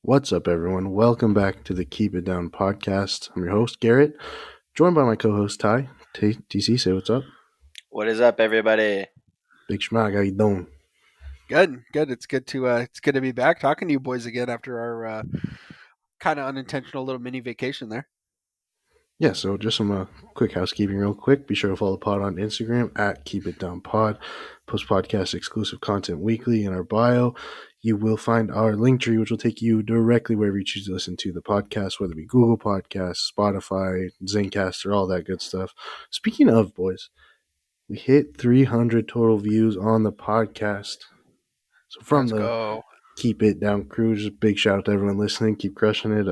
What's up, everyone? Welcome back to the Keep It Down podcast. I'm your host, Garrett, joined by my co host, Ty. TC, say what's up. What is up, everybody? Big Schmag, how you doing? Good, good. It's good to be back talking to you boys again after our kind of unintentional little mini vacation there. Yeah, so just some quick housekeeping, real quick. Be sure to follow the pod on Instagram at Keep It Down Pod. Post podcast exclusive content weekly in our bio. You will find our link tree, which will take you directly wherever you choose to listen to the podcast, whether it be Google Podcasts, Spotify, Zencaster, all that good stuff. Speaking of, boys, we hit 300 total views on the podcast. So from Let's the go. Keep It Down crew, just a big shout out to everyone listening. Keep crushing it.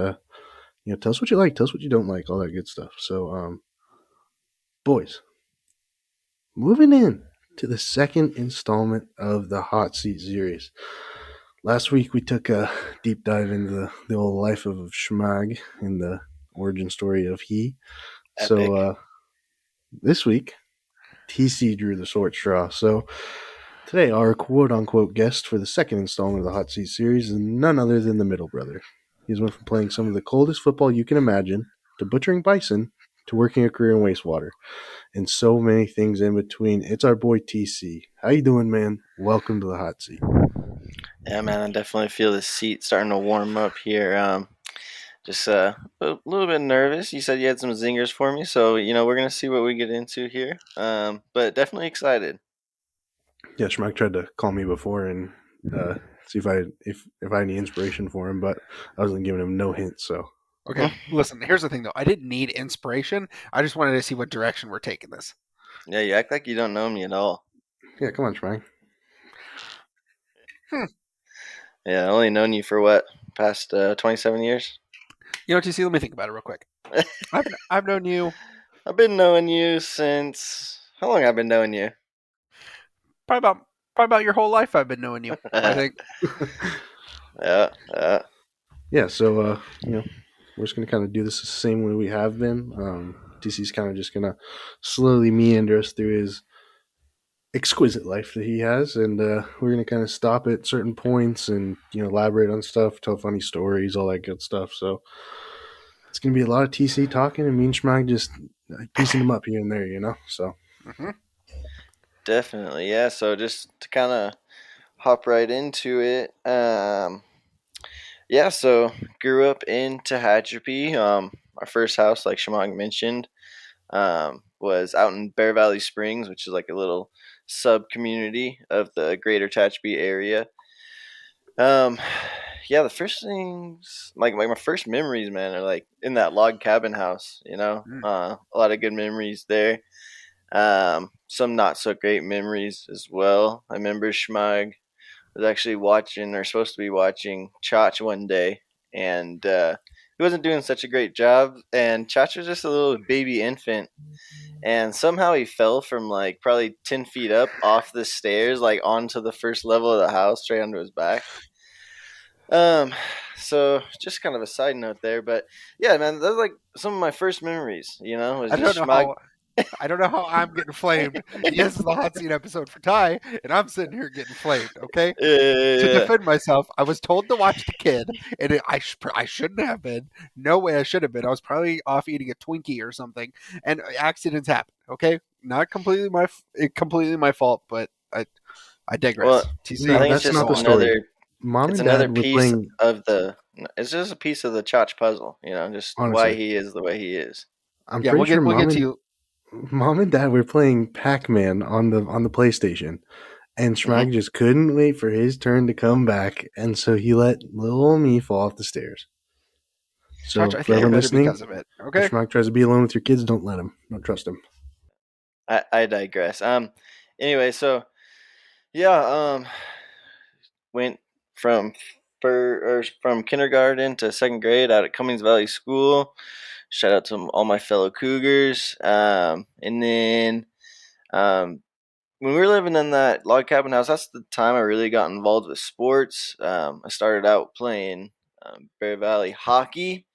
Tell us what you like, tell us what you don't like, all that good stuff. So, boys, moving in to the second installment of the Hot Seat series. Last week we took a deep dive into the old life of Schmag and the origin story of he. Epic. So this week, TC drew the short straw. So today, our quote unquote guest for the second installment of the Hot Seat series is none other than the middle brother. He's went from playing some of the coldest football you can imagine to butchering Bison to working a career in wastewater and so many things in between. It's our boy TC. How you doing, man? Welcome to the Hot Seat. Yeah, man, I definitely feel the seat starting to warm up here. Just a little bit nervous. You said you had some zingers for me, so we're gonna see what we get into here. But definitely excited. Yeah, Schmack tried to call me before and see if I had any inspiration for him, but I wasn't giving him no hints. So Okay, listen. Here's the thing, though. I didn't need inspiration. I just wanted to see what direction we're taking this. Yeah, you act like you don't know me at all. yeah, come on, Schmack. Hmm. Yeah, I only known you for what past 27 years. TC, let me think about it real quick. I've known you I've been knowing you since how long? I've been knowing you. probably about your whole life. I've been knowing you. I think. Yeah, yeah. Yeah, so we're just gonna kind of do this the same way we have been. TC's kind of just gonna slowly meander us through his exquisite life that he has, and we're gonna kind of stop at certain points and elaborate on stuff, tell funny stories, all that good stuff. So it's gonna be a lot of TC talking and me and Schmag just piecing them up here and there, So Mhm. Definitely, yeah. So just to kind of hop right into it. Yeah, so grew up in Tehachapi. Our first house, like Shamong mentioned, was out in Bear Valley Springs, which is like a little sub community of the greater Tehachapi area. Um, yeah, the first things, like my first memories, man, are like in that log cabin house. Mm. A lot of good memories there. Some not so great memories as well. I remember Schmag was actually watching or supposed to be watching Chach one day, and he wasn't doing such a great job. And Chach was just a little baby infant, and somehow he fell from like probably 10 feet up off the stairs, like onto the first level of the house, straight onto his back. Um, so just kind of a side note there, but yeah, man, those like some of my first memories. Was I don't just know Schmag. how. I don't know how I'm getting flamed. Yes, it's the hot seat episode for Ty, and I'm sitting here getting flamed. Okay. To Yeah, defend myself, I was told to watch the kid, and I shouldn't have been. No way I should have been. I was probably off eating a Twinkie or something, and accidents happen. Okay, not completely my fault, but I well, digress. I no, TC, think it's that's just not go the on. story. another. Mom It's and another Dad were piece playing. of the. It's just a piece of the Chach puzzle. Just why Honestly, he is the way he is. I'm Yeah, pretty sure we'll get to you. Mom and Dad were playing Pac-Man on the PlayStation, and Hmm. Schmag just couldn't wait for his turn to come back, and so he let little old me fall off the stairs. Touch, So I for think Yeah, you're everyone better listening, because of it. if Okay. Schmag tries to be alone with your kids, don't let him. Don't trust him. I digress. Anyway, so yeah, went from from kindergarten to second grade out at Cummings Valley School. Shout out to all my fellow Cougars. And then um, when we were living in that log cabin house, that's the time I really got involved with sports. I started out playing Bear Valley hockey.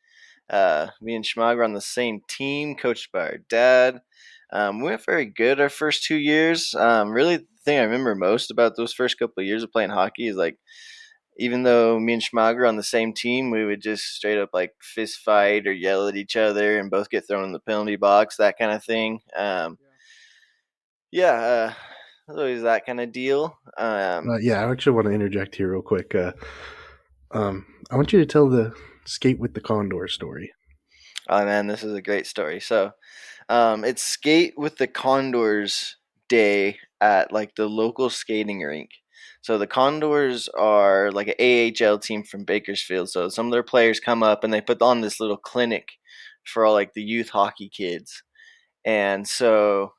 Me and Schmag were on the same team, coached by our dad. We weren't very good our first 2 years. Really, the thing I remember most about those first couple of years of playing hockey is like even though me and Schmag are on the same team, we would just straight up like fist fight or yell at each other and both get thrown in the penalty box, that kind of thing. Yeah, always that kind of deal. Yeah, I actually want to interject here real quick. I want you to tell the skate with the condor story. Oh man, this is a great story. So, it's skate with the Condors day at like the local skating rink. So the Condors are like an AHL team from Bakersfield. So some of their players come up and they put on this little clinic for all like the youth hockey kids. And so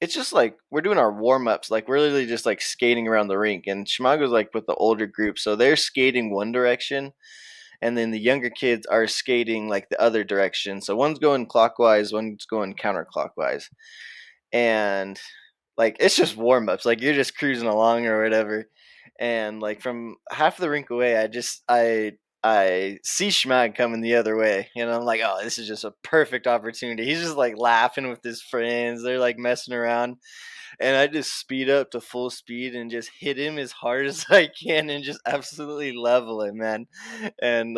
it's just like we're doing our warm ups, like we're literally just like skating around the rink. And Chimago's like with the older group, so they're skating one direction, and then the younger kids are skating like the other direction. So one's going clockwise, one's going counterclockwise, and like it's just warm ups. Like you're just cruising along or whatever, and like from half the rink away, I see Schmag coming the other way, and I'm like, oh, this is just a perfect opportunity. He's just like laughing with his friends. They're like messing around, and I just speed up to full speed and just hit him as hard as I can and just absolutely level him, man. And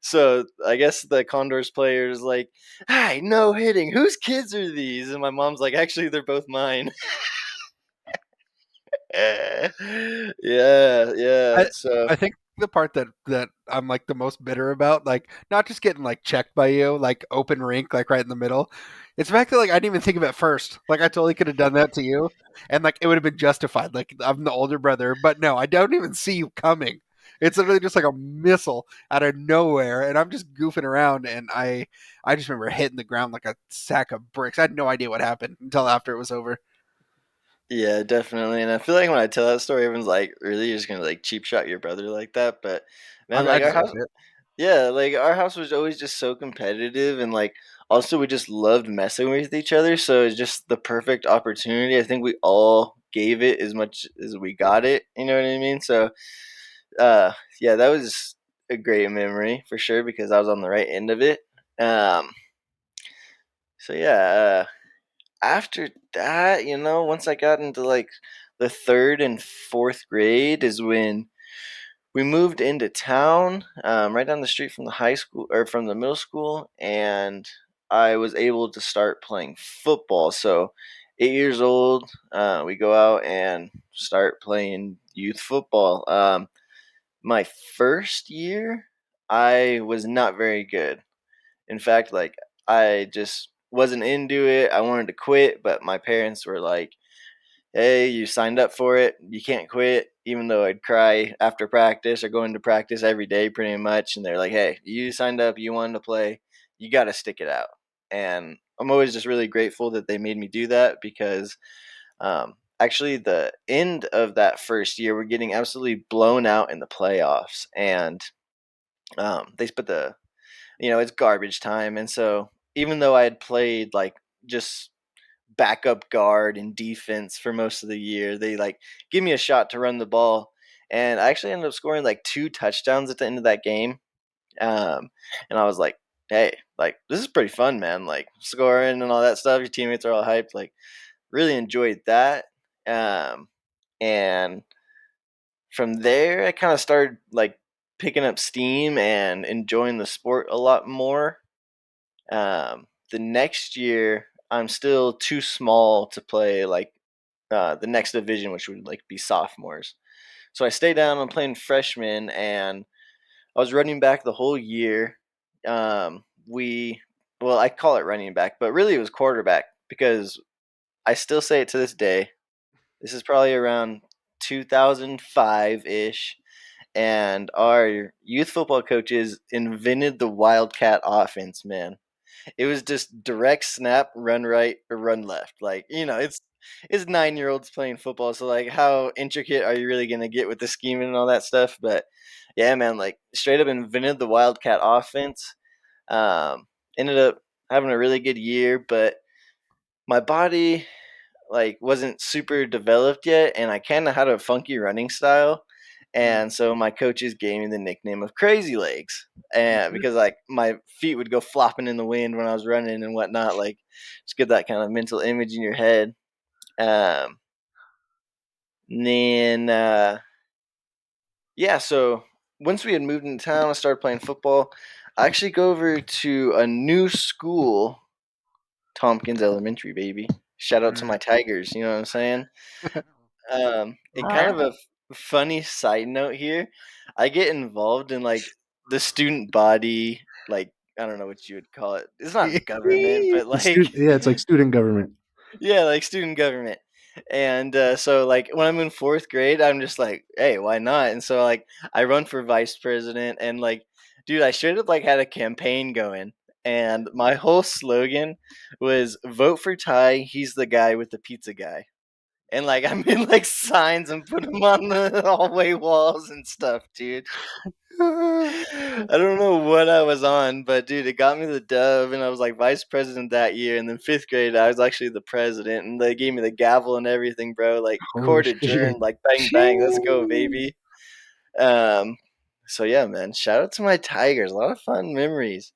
so I guess the Condors player is like, "Hi, no hitting. Whose kids are these?" And my mom's like, "Actually, they're both mine." Yeah, yeah. I So I think the part that I'm like the most bitter about, like not just getting like checked by you, like open rink, like right in the middle. It's the fact that like I didn't even think of it first. Like I totally could have done that to you, and like it would have been justified. Like I'm the older brother, but no, I don't even see you coming. It's literally just like a missile out of nowhere, and I'm just goofing around, and I just remember hitting the ground like a sack of bricks. I had no idea what happened until after it was over. yeah, definitely. And I feel like when I tell that story, everyone's like, "Really, you're just gonna like cheap shot your brother like that?" But I man, mean, I like our house, deserved it. yeah, like our house was always just so competitive, and like also we just loved messing with each other. So it's just the perfect opportunity. I think we all gave it as much as we got it. You know what I mean? So, uh, yeah, that was a great memory for sure because I was on the right end of it. Um, so yeah, after that, once I got into like the third and fourth grade is when we moved into town, right down the street from the high school or from the middle school, and I was able to start playing football. So, 8 years old, we go out and start playing youth football. My first year, I was not very good. In fact, like I just wasn't into it. I wanted to quit, but my parents were like, "Hey, you signed up for it. You can't quit." Even though I'd cry after practice or going to practice every day pretty much. And they're like, "Hey, you signed up, you wanted to play, you got to stick it out." And I'm always just really grateful that they made me do that because actually, the end of that first year, we're getting absolutely blown out in the playoffs. And they put it's garbage time. And so even though I had played like just backup guard and defense for most of the year. They like give me a shot to run the ball, and I actually ended up scoring like 2 touchdowns at the end of that game. And I was like, "Hey, like this is pretty fun, man! Like scoring and all that stuff. Your teammates are all hyped. Like really enjoyed that." Um, and from there, I kind of started like picking up steam and enjoying the sport a lot more. The next year, I'm still too small to play like the next division, which would like be sophomores. So I stayed down. I'm playing freshman, and I was running back the whole year. We, well, I call it running back, but really it was quarterback because I still say it to this day. This is probably around 2005 ish, and our youth football coaches invented the Wildcat offense, man. It was just direct snap, run right or run left. Like, it's 9-year-olds playing football, so like how intricate are you really gonna get with the scheming and all that stuff? But yeah, man, like straight up invented the Wildcat offense. Um, Ended up having a really good year, but my body like wasn't super developed yet, and I kind of had a funky running style. Mm. And so my coaches gave me the nickname of Crazy Legs, and because like my feet would go flopping in the wind when I was running and whatnot, like just get that kind of mental image in your head. Um, then yeah, so once we had moved into town, I started playing football. I actually go over to a new school, Tompkins Elementary, baby. Shout out to my Tigers. You know what I'm saying? And kind of a funny side note here, I get involved in like the student body, like I don't know what you would call it. It's not government, but It's like yeah, it's like student government. yeah, like student government. And so like when I'm in fourth grade, I'm just like, hey, why not? And so like I run for vice president, and like, dude, I should have like had a campaign going. And my whole slogan was vote for Ty. He's the guy with the pizza guy. And like I made like signs and put them on the hallway walls and stuff, dude. I don't know what I was on, but dude, it got me the dub, and I was like vice president that year. And then fifth grade, I was actually the president, and they gave me the gavel and everything, bro. Like Holy court shit! adjourned, like bang bang, let's go, baby. Um, so yeah, man, shout out to my Tigers. A lot of fun memories.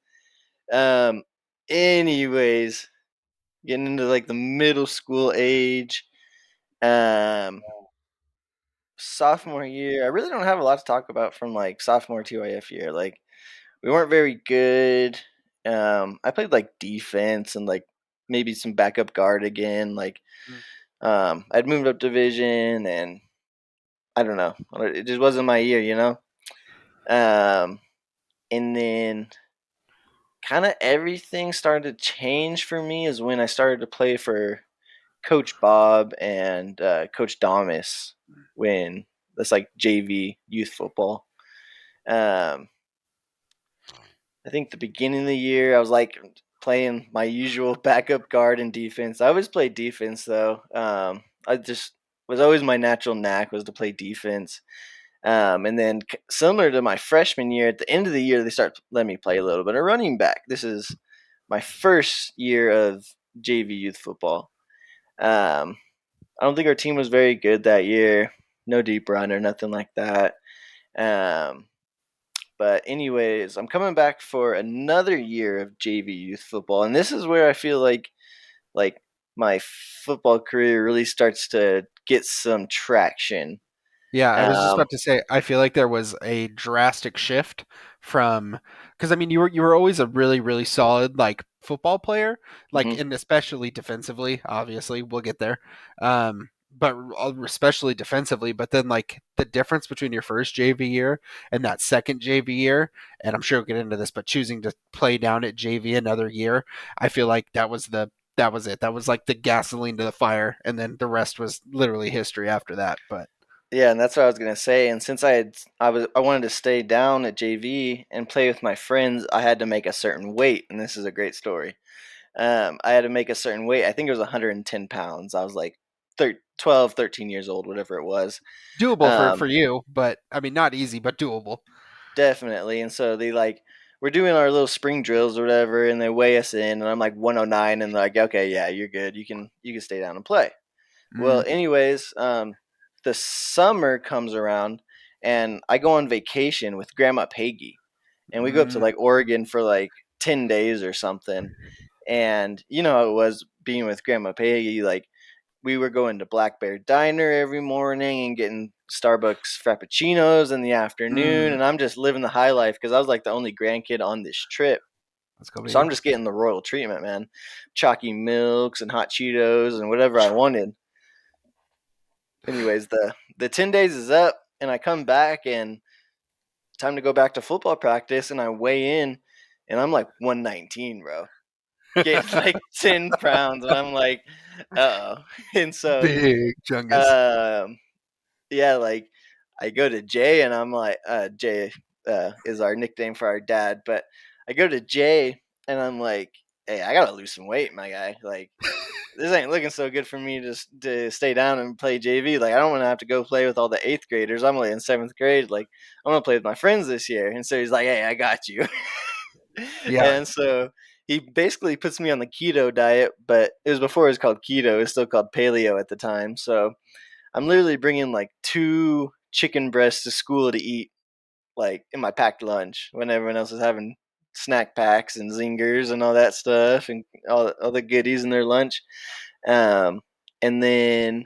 Um, anyways, getting into like the middle school age. Um, Sophomore year, I really don't have a lot to talk about from like sophomore TYF year. Like we weren't very good. I played like defense and like maybe some backup guard again. Like I'd moved up division, and I don't know. It just wasn't my year, you know. Um, and then kind of everything started to change for me is when I started to play for Coach Bob and Coach Damas when that's like JV youth football. Um, I think the beginning of the year I was like playing my usual backup guard and defense. I always played defense though. I just was always my natural knack was to play defense. And then similar to my freshman year, at the end of the year they start letting me play a little bit of running back. This is my first year of JV youth football. Um, I don't think our team was very good that year. No deep run or nothing like that. Um, but anyways, I'm coming back for another year of JV youth football, and this is where I feel like my football career really starts to get some traction. Yeah, I was just Um, about to say, I feel like there was a drastic shift from, because I mean, you were always a really, really solid like football player, like, mhm. and especially defensively. Obviously, we'll get there, but especially defensively. But then like the difference between your first JV year and that second JV year, and I'm sure we'll get into this, but choosing to play down at JV another year, I feel like that was it. That was like the gasoline to the fire, and then the rest was literally history after that. But Yeah, and that's what I was gonna say. And since I wanted to stay down at JV and play with my friends, I had to make a certain weight, and this is a great story. I had to make a certain weight. I think it was 110 pounds. I was like 12, 13 years old, whatever it was. doable for Um, you, but I mean, not easy, but doable. Definitely. And so they like we're doing our little spring drills or whatever, and they weigh us in, and I'm like 109, and they're like, okay, yeah, you're good. You can stay down and play. Mm, Well, anyways, the summer comes around, and I go on vacation with Grandma Peggy, and we go up to mm, like Oregon for like 10 days or something. And you know how it was being with Grandma Peggy, like we were going to Black Bear Diner every morning and getting Starbucks Frappuccinos in the afternoon. mm. And I'm just living the high life because I was like the only grandkid on this trip. Let's go, So baby. I'm just getting the royal treatment, man. Chalky milks and hot Cheetos and whatever I wanted. Anyways, the 10 days is up, and I come back, and time to go back to football practice, and I weigh in, and I'm like 119, bro. Getting like 10 pounds, and I'm like, uh oh. And so, Big chungus. um, yeah, like I go to Jay, and I'm like, Jay is our nickname for our dad, but I go to Jay, and I'm like, hey, I gotta lose some weight, my guy. Like this ain't looking so good for me to stay down and play JV. Like I don't want to have to go play with all the eighth graders. I'm only in seventh grade. Like I'm gonna play with my friends this year. And so he's like, hey, I got you. Yeah. And so he basically puts me on the keto diet, but it was before it was called keto. It was still called paleo at the time. So I'm literally bringing like 2 chicken breasts to school to eat, like in my packed lunch when everyone else is having snack packs and zingers and all that stuff and all the goodies in their lunch. Um, and then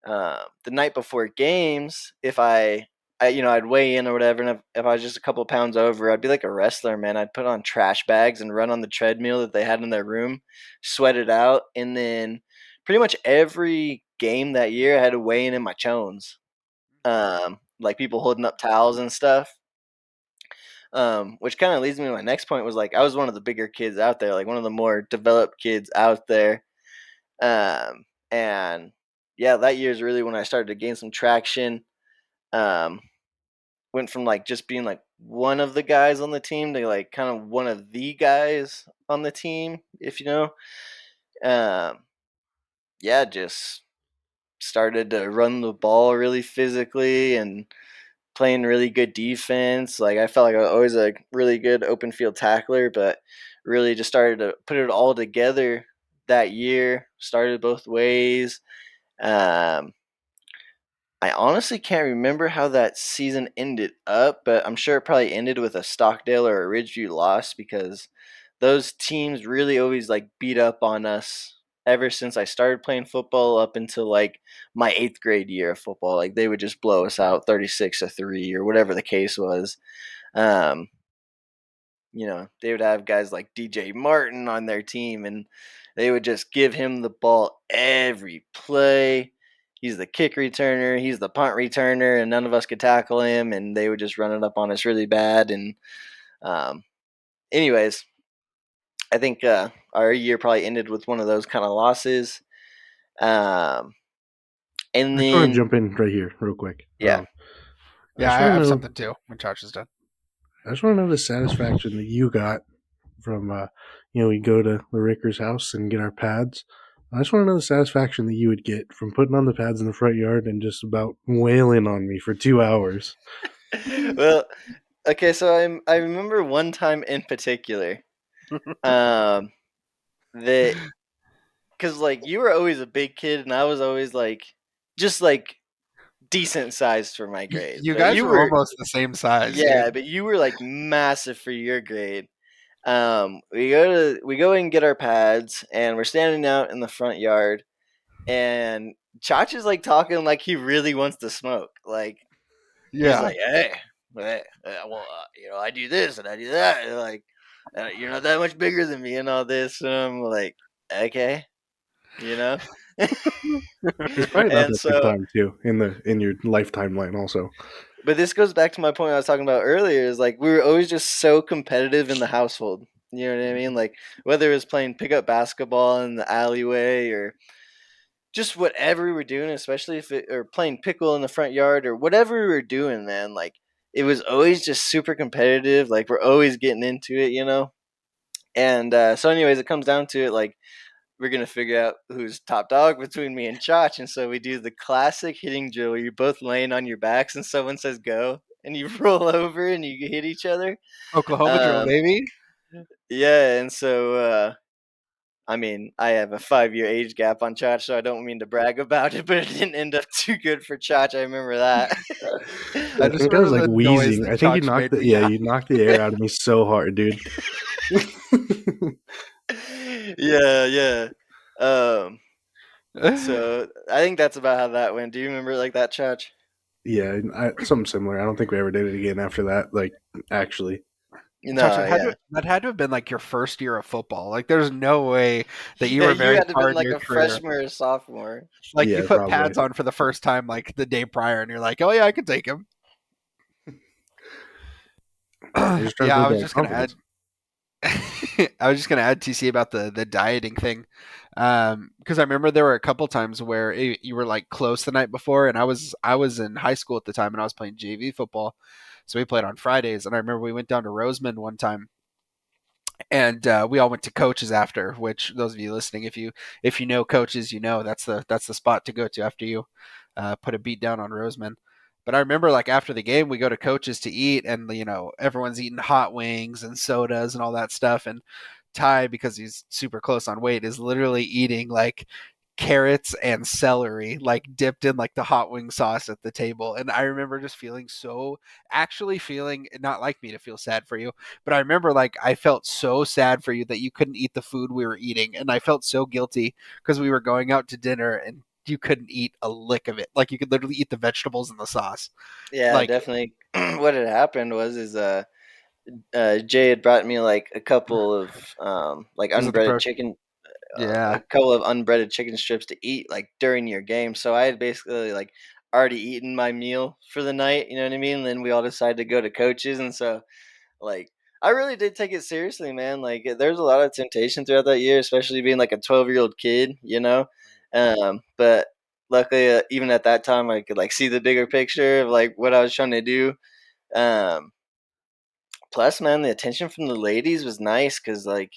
the night before games, if I I'd weigh in or whatever, and if I was just a couple of pounds over, I'd be like a wrestler, man. I'd put on trash bags and run on the treadmill that they had in their room, sweat it out, and then pretty much every game that year, I had to weigh in my chones, like people holding up towels and stuff. Which kind of leads me to my next point was like I was one of the bigger kids out there, like one of the more developed kids out there, and yeah, that year is really when I started to gain some traction. Um, Went from like just being like one of the guys on the team to like kind of one of the guys on the team, if you know. Um, yeah, just started to run the ball really physically and playing really good defense. Like I felt like I was always a really good open field tackler, but really just started to put it all together that year. Started both ways. Um, I honestly can't remember how that season ended up, but I'm sure it probably ended with a Stockdale or a Ridgeview loss because those teams really always like beat up on us ever since I started playing football up until like my 8th grade year of football. Like they would just blow us out 36-3 or whatever the case was. Um, they would have guys like DJ Martin on their team and they would just give him the ball every play. He's the kick returner, he's the punt returner, and none of us could tackle him, and they would just run it up on us really bad. And um, anyways, I think our year probably ended with one of those kind of losses. Um, and I just want to then, jump in right here, real quick. yeah, I Yeah, just I want to have know. something too when Josh is done. I just want to know the satisfaction that you got from, we go to the Ricker's house and get our pads. I just want to know the satisfaction that you would get from putting on the pads in the front yard and just about wailing on me for 2 hours. well, okay, so I remember one time in particular um, that because like you were always a big kid and I was always like just like decent sized for my grade, You but guys you were were almost the same size, yeah, dude. but you were like massive for your grade. We go and get our pads and we're standing out in the front yard and Chach is like talking like he really wants to smoke. Like he's Yeah. like, hey, well, I do this and I do that. And like, you're not that much bigger than me and all this. And I'm like, okay, you know. It's probably about And that good so, time too in your lifetime line also. but this goes back to my point I was talking about earlier. Is like we were always just so competitive in the household. You know what I mean? Like whether it was playing pickup basketball in the alleyway or just whatever we were doing, especially if it or playing pickle in the front yard or whatever we were doing, man. Like it was always just super competitive. Like we're always getting into it, you know. And so, anyways, it comes down to it. Like we're gonna figure out who's top dog between me and Chach, and so we do the classic hitting drill where you're both laying on your backs and someone says go, and you roll over and you hit each other. Oklahoma drill, Um, baby. yeah, and so I mean, I have a 5-year age gap on Chach, so I don't mean to brag about it, but it didn't end up too good for Chach. I remember that. I I just think I was remember like the noise wheezing. that I think Josh made me. you knocked the air out of me so hard, dude. Yeah, yeah. Um, Yeah. so I think that's about how that went. Do you remember like that, Chach? Yeah, something similar. I don't think we ever did it again after that. Like, actually, Josh, No, yeah. that had to have been like your first year of football. Like, there's no way that you Yeah, were you very had to far been in like your a career. freshman or a sophomore. Like, you yeah, put probably. pads on for the first time like the day prior, and you're like, oh yeah, I can take him. I was just trying to Yeah, I build was that just gonna add. confidence. I was just gonna add TC about the dieting thing, because I remember there were a couple times where you were like close the night before, and I was in high school at the time, and I was playing JV football, so we played on Fridays, and I remember we went down to Roseman one time, and we all went to Coaches after. Which those of you listening, if you know Coaches, you know that's the spot to go to after you put a beat down on Roseman. But I remember like after the game, we go to Coaches to eat, and everyone's eating hot wings and sodas and all that stuff. And Ty, because he's super close on weight, is literally eating like carrots and celery, like dipped in like the hot wing sauce at the table. And I remember just actually feeling, not like me to feel sad for you, but I remember like I felt so sad for you that you couldn't eat the food we were eating. And I felt so guilty because we were going out to dinner and you couldn't eat a lick of it. Like you could literally eat the vegetables and the sauce. Yeah, Like definitely. What had happened was Jay had brought me like a couple of like was it the unbreaded chicken, Yeah. a couple of unbreaded chicken strips to eat like during your game. So I had basically like already eaten my meal for the night. You know what I mean? And then we all decided to go to coaches, and so like I really did take it seriously, man. Like there's a lot of temptation throughout that year, especially being like a 12-year-old kid, you know. But luckily, even at that time, I could like see the bigger picture of like what I was trying to do. Um, Plus, man, the attention from the ladies was nice because like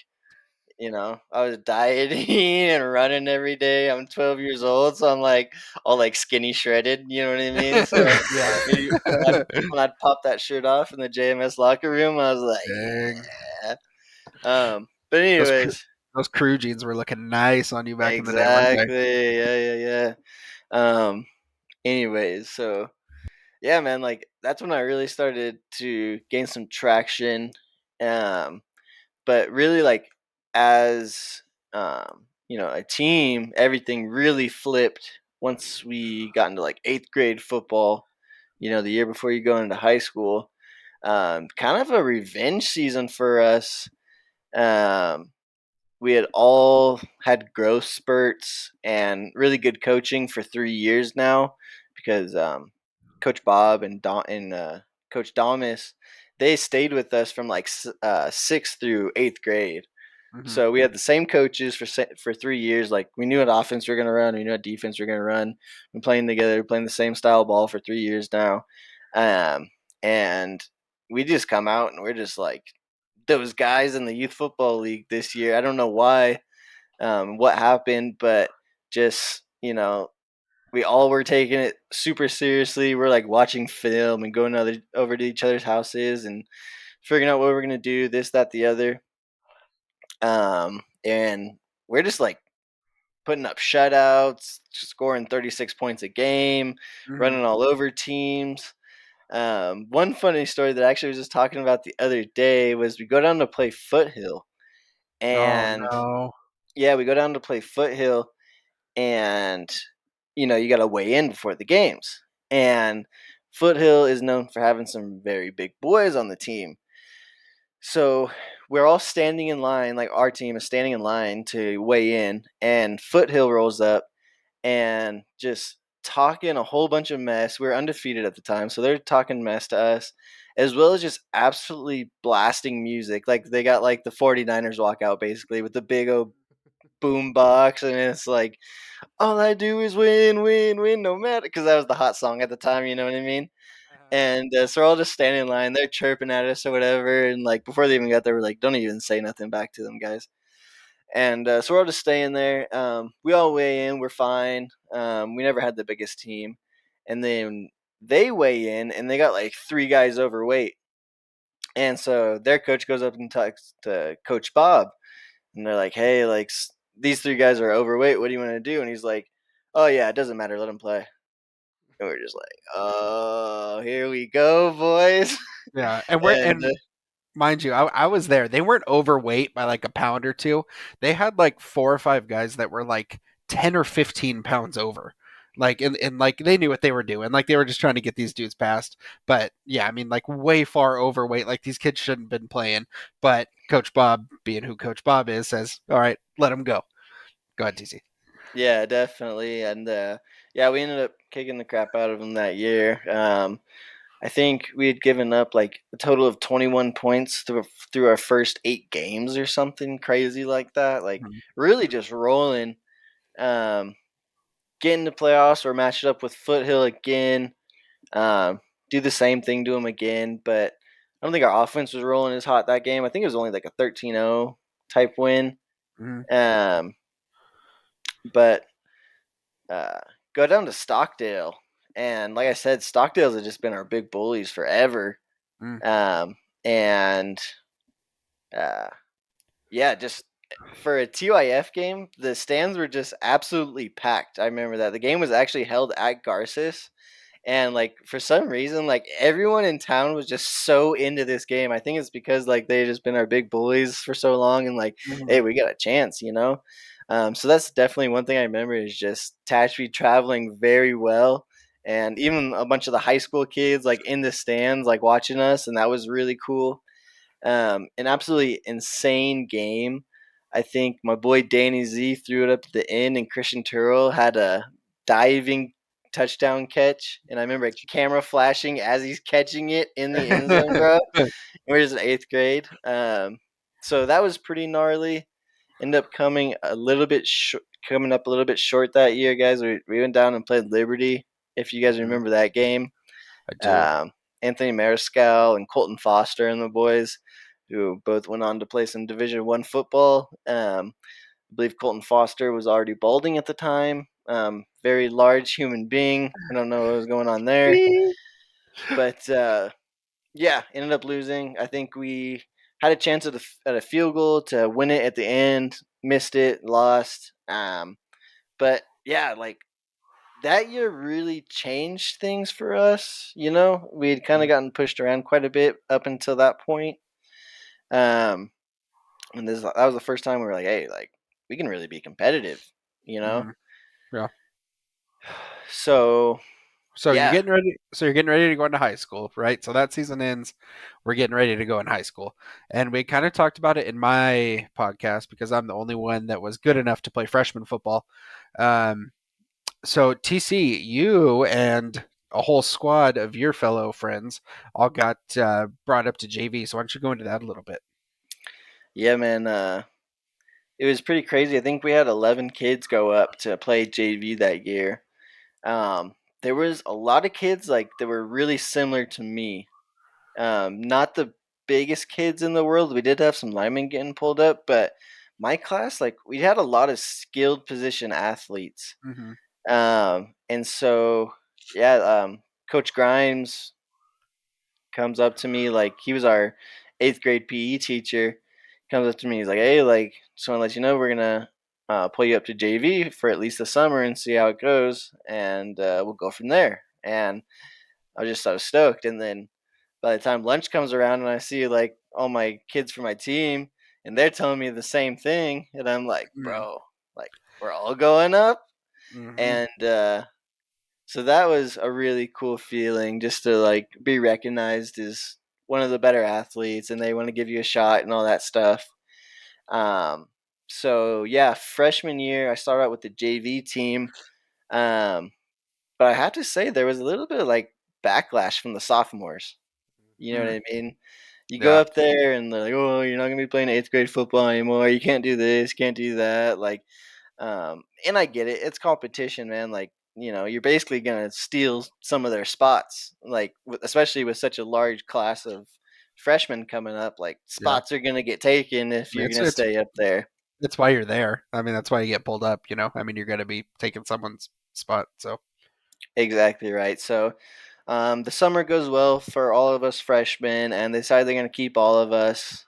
I was dieting and running every day. I'm 12 years old, so I'm like all like skinny shredded. You know what I mean? So Yeah. when I'd pop that shirt off in the JMS locker room, I was like, Dang. yeah. But Those cr- anyways, those crew jeans were looking nice on you back in the day, weren't they? exactly. Yeah. Anyways, so yeah, man, like that's when I really started to gain some traction. Um, but really like as a team, everything really flipped once we got into like 8th grade football, the year before you go into high school. Kind of a revenge season for us. um, we had all had growth spurts and really good coaching for 3 years now because Coach Bob and Coach Damas, they stayed with us from like 6th through 8th grade. Hmm. So we had the same coaches for 3 years. Like we knew what offense we were going to run, we knew what defense we were going to run. Been playing together, playing the same style of ball for 3 years now, and we just come out and we're just like those guys in the youth football league this year. I don't know why, what happened, but just we all were taking it super seriously. We're like watching film and going over to each other's houses and figuring out what we're gonna do, this, that, the other. And we're just like putting up shutouts, scoring 36 points a game, Hmm. running all over teams. One funny story that I actually was just talking about the other day was we go down to play Foothill, Oh and no. yeah, we go down to play Foothill, and you got to weigh in before the games. And Foothill is known for having some very big boys on the team. So we're all standing in line, like our team is standing in line to weigh in, and Foothill rolls up and just talking a whole bunch of mess. We were undefeated at the time, so they're talking mess to us, as well as just absolutely blasting music. Like they got like the 49ers walk out basically with the big old boom box, and it's like all I do is win, win, win, no matter. Because that was the hot song at the time, you know what I mean? And so we're all just standing in line. They're chirping at us or whatever. And like before they even got there, we're like, don't even say nothing back to them, guys. And so we're all just staying there. We all weigh in. We're fine. We never had the biggest team. And then they weigh in, and they got like 3 guys overweight. And so their coach goes up and talks to Coach Bob, and they're like, "Hey, like these 3 guys are overweight. What do you want to do?" And he's like, "Oh yeah, it doesn't matter. Let them play." And we're just like, "Oh, here we go, boys." Yeah, and we're and and mind you, I was there. They weren't overweight by like a pound or two. They had like 4 or 5 guys that were like 10 or 15 pounds over. Like and like they knew what they were doing. Like they were just trying to get these dudes past. But yeah, I mean like way far overweight. Like these kids shouldn't have been playing. But Coach Bob, being who Coach Bob is, says, "All right, let them go." Go ahead, TC. yeah, definitely. And yeah, we ended up kicking the crap out of them that year. I think we had given up like a total of 21 points through our first 8 games or something crazy like that. Like Mhm. really just rolling. Um, Getting to playoffs, we're matched up with Foothill again. Um, do the same thing to them again, but I don't think our offense was rolling as hot that game. I think it was only like a 13-0 type win. Mhm. Um, but uh, go down to Stockdale, and like I said, Stockdale's have just been our big bullies forever. Mhm. Um, and uh, yeah, just for a TYF game, the stands were just absolutely packed. I remember that the game was actually held at Garces, and like for some reason, like everyone in town was just so into this game. I think it's because like they just been our big bullies for so long, and like, hey, Mhm. we got a chance. So that's definitely one thing I remember is just Tehachapi traveling very well, and even a bunch of the high school kids like in the stands like watching us, and that was really cool. An absolutely insane game. I think my boy Danny Z threw it up to the end, and Christian Turrell had a diving touchdown catch. And I remember a camera flashing as he's catching it in the end zone, bro. We're just in eighth grade. So that was pretty gnarly. Ended up coming up a little bit short that year, guys. We went down and played Liberty. If you guys Mhm. remember that game, I do. um, Anthony Mariscal and Colton Foster and the boys, who both went on to play some Division One football. I believe Colton Foster was already balding at the time. Very large human being. I don't know what was going on there, but yeah, ended up losing. I think we had a chance at a field goal to win it at the end. Missed it, lost. But yeah, like that year really changed things for us. You know, we had kind of gotten pushed around quite a bit up until that point. Um, and that was the first time we were like, hey, like we can really be competitive. You know, Mhm. Yeah. so So you're yeah, getting ready. So you're getting ready to go into high school, right? So that season ends. We're getting ready to go in high school, and we kind of talked about it in my podcast because I'm the only one that was good enough to play freshman football. Um, so TC, you and a whole squad of your fellow friends all got brought up to JV. So why don't you go into that a little bit? yeah, man. It was pretty crazy. I think we had 11 kids go up to play JV that year. There was a lot of kids like that were really similar to me. Not the biggest kids in the world. We did have some linemen getting pulled up, but my class, like, we had a lot of skilled position athletes. Hmm. And so, yeah, Coach Grimes comes up to me, like, he was our eighth grade PE teacher. Comes up to me, he's like, hey, like, just want to let you know we're going to pull you up to JV for at least the summer and see how it goes, and we'll go from there. And I was just so stoked. And then by the time lunch comes around and I see like all my kids from my team and they're telling me the same thing, and I'm like, Hmm. bro, like we're all going up. Hmm. And so that was a really cool feeling just to like be recognized as one of the better athletes and they want to give you a shot and all that stuff. Um, so yeah, freshman year I started out with the JV team. Um, but I have to say there was a little bit of like backlash from the sophomores. You know what I mean? You go Yeah. up there and they're like, "Oh, you're not gonna be playing eighth grade football anymore. You can't do this, can't do that." Like, and I get it. It's competition, man. Like, you know, you're basically gonna steal some of their spots. Like, especially with such a large class of freshmen coming up, like Yeah. spots are gonna get taken if I mean, you're gonna stay up there. it's why you're there. I mean, that's why you get pulled up. You know, I mean, you're going to be taking someone's spot. So. Exactly right. So, the summer goes well for all of us freshmen, and they decide they're gonna keep all of us.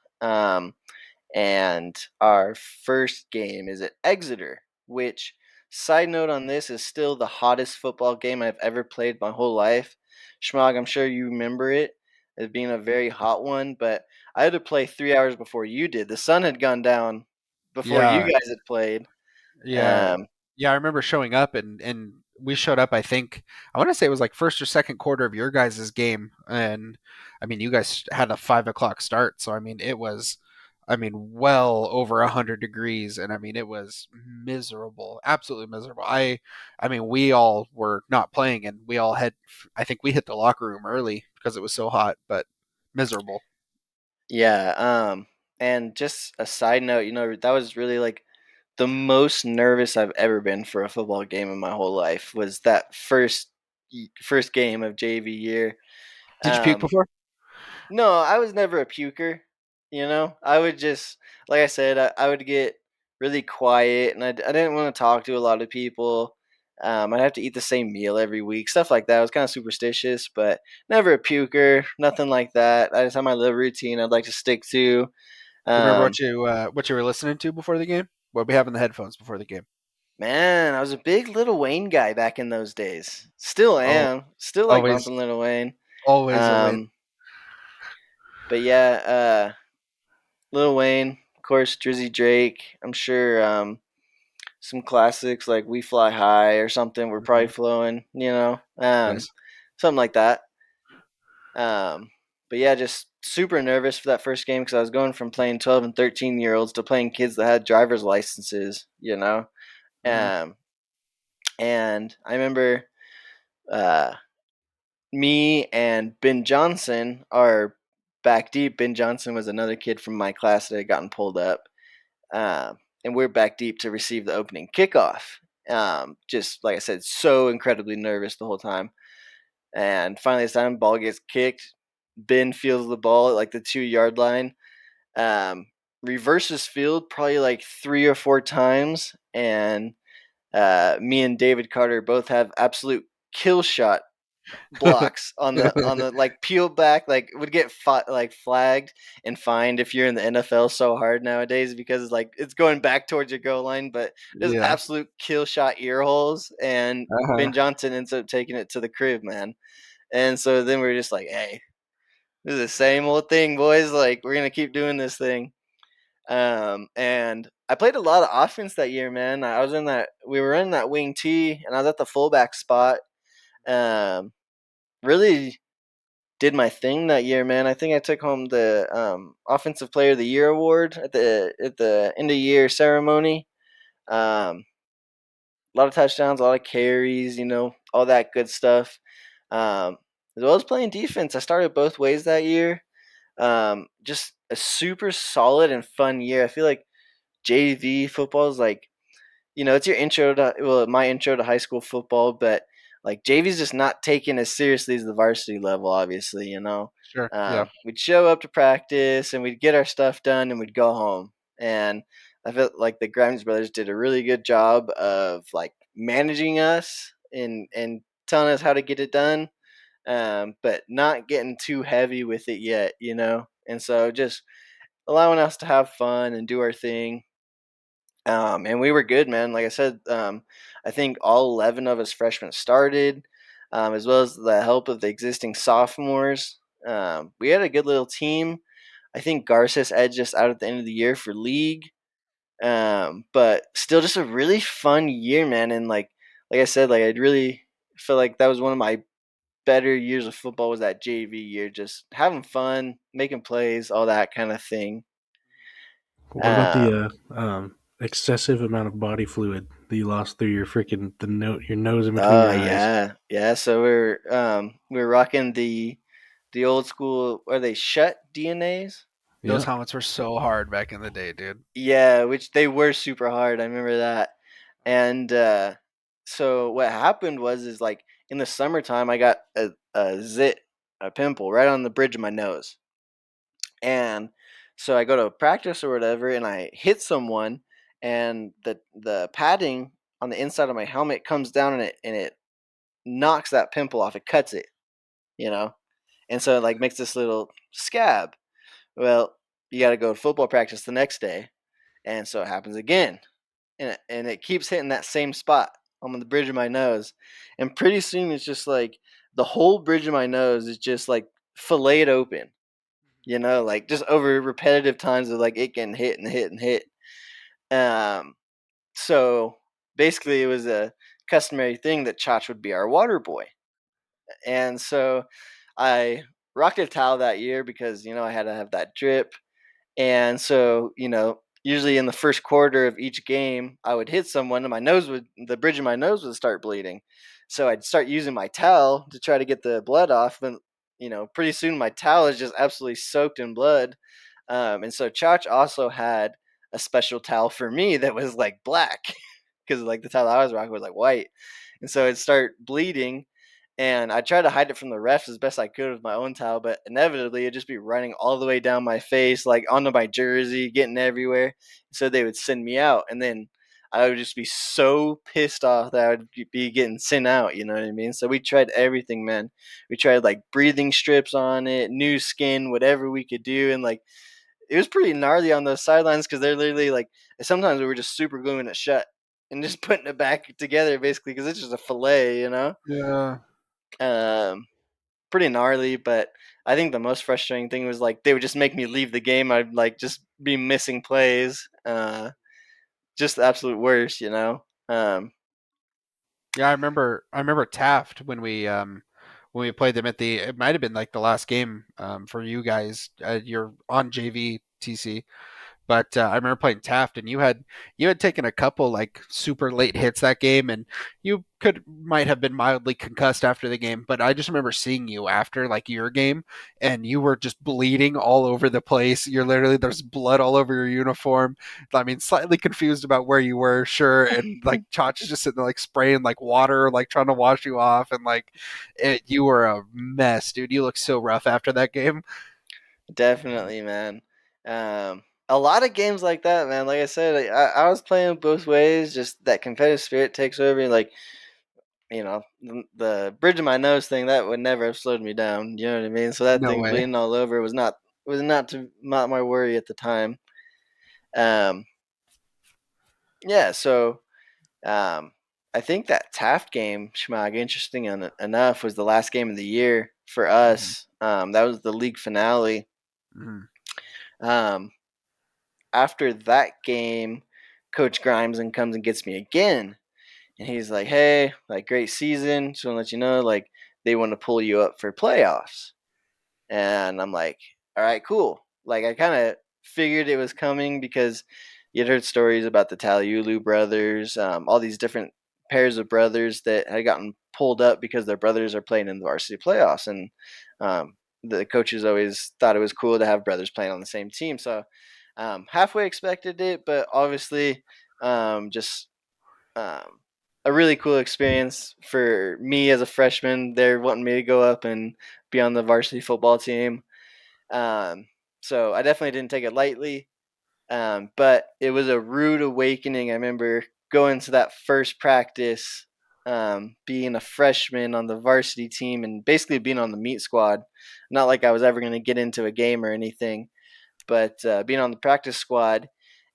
And our first game is at Exeter, which, side note on this, is still the hottest football game I've ever played my whole life. Schmog, I'm sure you remember it as being a very hot one, but I had to play 3 hours before you did. The sun had gone down before you Yeah. guys had played. Yeah. Um, Yeah, I remember showing up and we showed up, I think I want to say it was like first or second quarter of your guys' game. And I mean you guys had a 5 o'clock start, so I mean it was well over 100 degrees, and I mean it was miserable, absolutely miserable. I mean we all were not playing, and we all had I think we hit the locker room early because it was so hot, but miserable. yeah, and just a side note, you know, that was really like the most nervous I've ever been for a football game in my whole life was that first game of JV year. Did you puke Um, before? no, I was never a puker. You know, I would just, like I said, I would get really quiet, and I didn't want to talk to a lot of people. I'd have to eat the same meal every week, stuff like that. I was kind of superstitious, but never a puker, nothing like that. I just had my little routine I'd like to stick to. You remember Um, what you were listening to before the game? What we have in the headphones before the game? Man, I was a big Lil Wayne guy back in those days. Still Oh, am. Still like always, bumping Lil Wayne. always a win. Um, but yeah, Lil Wayne, of course, Drizzy Drake. I'm sure. some classics like "We Fly High" or something. We're probably Mhm. flowing, Yes. something like that. Um, but yeah, just super nervous for that first game because I was going from playing 12 and 13-year-olds to playing kids that had driver's licenses. Mhm. Um, and I remember uh, me and Ben Johnson are back deep. Ben Johnson was another kid from my class that had gotten pulled up. And we're back deep to receive the opening kickoff. Just like I said, so incredibly nervous the whole time. And finally, this time, ball gets kicked. Ben feels the ball at like the 2 yard line. Um, Reverses field probably like 3 or 4 times, and me and David Carter both have absolute kill shot blocks on the like peel back, like would get like flagged and fined if you're in the NFL so hard nowadays because it's going back towards your goal line, but there's Yeah. absolute kill shot ear holes, and Uh-huh. Ben Johnson ends up taking it to the crib, man. And so then we're just like, hey, this is the same old thing, boys. Like we're gonna keep doing this thing. And I played a lot of offense that year, man. I was in that we were in that wing T, and I was at the fullback spot. Um, Really did my thing that year, man. I think I took home the offensive player of the year award at the end of year ceremony. A lot of touchdowns, a lot of carries, all that good stuff. Um, as well as playing defense, I started both ways that year. Just a super solid and fun year. I feel like JV football is like it's your intro to my intro to high school football, but like JV's just not taken as seriously as the varsity level, obviously. Sure. Yeah. We'd show up to practice and we'd get our stuff done and we'd go home. And I felt like the Grimes brothers did a really good job of like managing us and telling us how to get it done, but not getting too heavy with it yet. And so just allowing us to have fun and do our thing. And we were good, man. Like I said, I think all 11 of us freshmen started, as well as the help of the existing sophomores. We had a good little team. I think Garces edged us out at the end of the year for league, but still just a really fun year, man. And like I said, like I'd really feel like that was one of my better years of football was that JV year, just having fun, making plays, all that kind of thing. What about the Um, excessive amount of body fluid that you lost through your nose in between your eyes? Yeah, yeah. So we're rocking the old school. Are they shut DNAs? Those Yeah. helmets were so hard back in the day, dude. Yeah, which they were super hard. I remember that. And so what happened is like in the summertime, I got a pimple right on the bridge of my nose, and so I go to practice or whatever, and I hit someone, and the padding on the inside of my helmet comes down, and it knocks that pimple off. It cuts it, you know? And so it like makes this little scab. Well, you got to go to football practice the next day. And so it happens again. And it keeps hitting that same spot on the bridge of my nose. And pretty soon it's just like the whole bridge of my nose is just like filleted open, like just over repetitive times of like it getting hit and hit and hit. Um, so basically it was a customary thing that Chach would be our water boy. And so I rocked a towel that year because I had to have that drip. And so usually in the first quarter of each game, I would hit someone, and the bridge of my nose would start bleeding. So I'd start using my towel to try to get the blood off. And pretty soon my towel is just absolutely soaked in blood. And so Chach also had a special towel for me that was like black because like the towel I was rocking was like white. And so it'd start bleeding, and I tried to hide it from the refs as best I could with my own towel, but inevitably it'd just be running all the way down my face, like onto my jersey, getting everywhere. So they would send me out, and then I would just be so pissed off that I would be getting sent out. You know what I mean? So we tried everything, man. We tried like breathing strips on it, new skin, whatever we could do, and like it was pretty gnarly on those sidelines because they're literally like sometimes we were just super gluing it shut and just putting it back together basically because it's just a fillet. Yeah. Um, Pretty gnarly, but I think the most frustrating thing was like they would just make me leave the game. I'd like just be missing plays. just the absolute worst, you know. Yeah, I remember Taft when we played them at the it might have been like the last game for you guys. You're on JV TC. But I remember playing Taft, and you had taken a couple like super late hits that game, and you could might have been mildly concussed after the game. But I just remember seeing you after like your game, and you were just bleeding all over the place. You're literally there's blood all over your uniform. I mean, slightly confused about where you were, sure, and like Chach is just sitting there like spraying like water, like trying to wash you off, and like you were a mess, dude. You look so rough after that game. Definitely, man. A lot of games like that, man. Like I said, I was playing both ways. Just that competitive spirit takes over. Like, the bridge of my nose thing that would never have slowed me down. You know what I mean? So that No thing way. bleeding all over was not my worry at the time. Um, yeah. So I think that Taft game, Schmag, interesting enough, was the last game of the year for Hmm. us. That was the league finale. Hmm. Um, After that game, Coach Grimes comes and gets me again, and he's like, "Hey, like great season. Just want to let you know, like they want to pull you up for playoffs." And I'm like, "All right, cool." Like I kind of figured it was coming because you'd heard stories about the Taliulu brothers, all these different pairs of brothers that had gotten pulled up because their brothers are playing in the varsity playoffs, and the coaches always thought it was cool to have brothers playing on the same team. So halfway expected it, but obviously just um, a really cool experience for me as a freshman. They're wanting me to go up and be on the varsity football team. Um, so I definitely didn't take it lightly, but it was a rude awakening. I remember going to that first practice, being a freshman on the varsity team and basically being on the meet squad. Not like I was ever going to get into a game or anything, but being on the practice squad.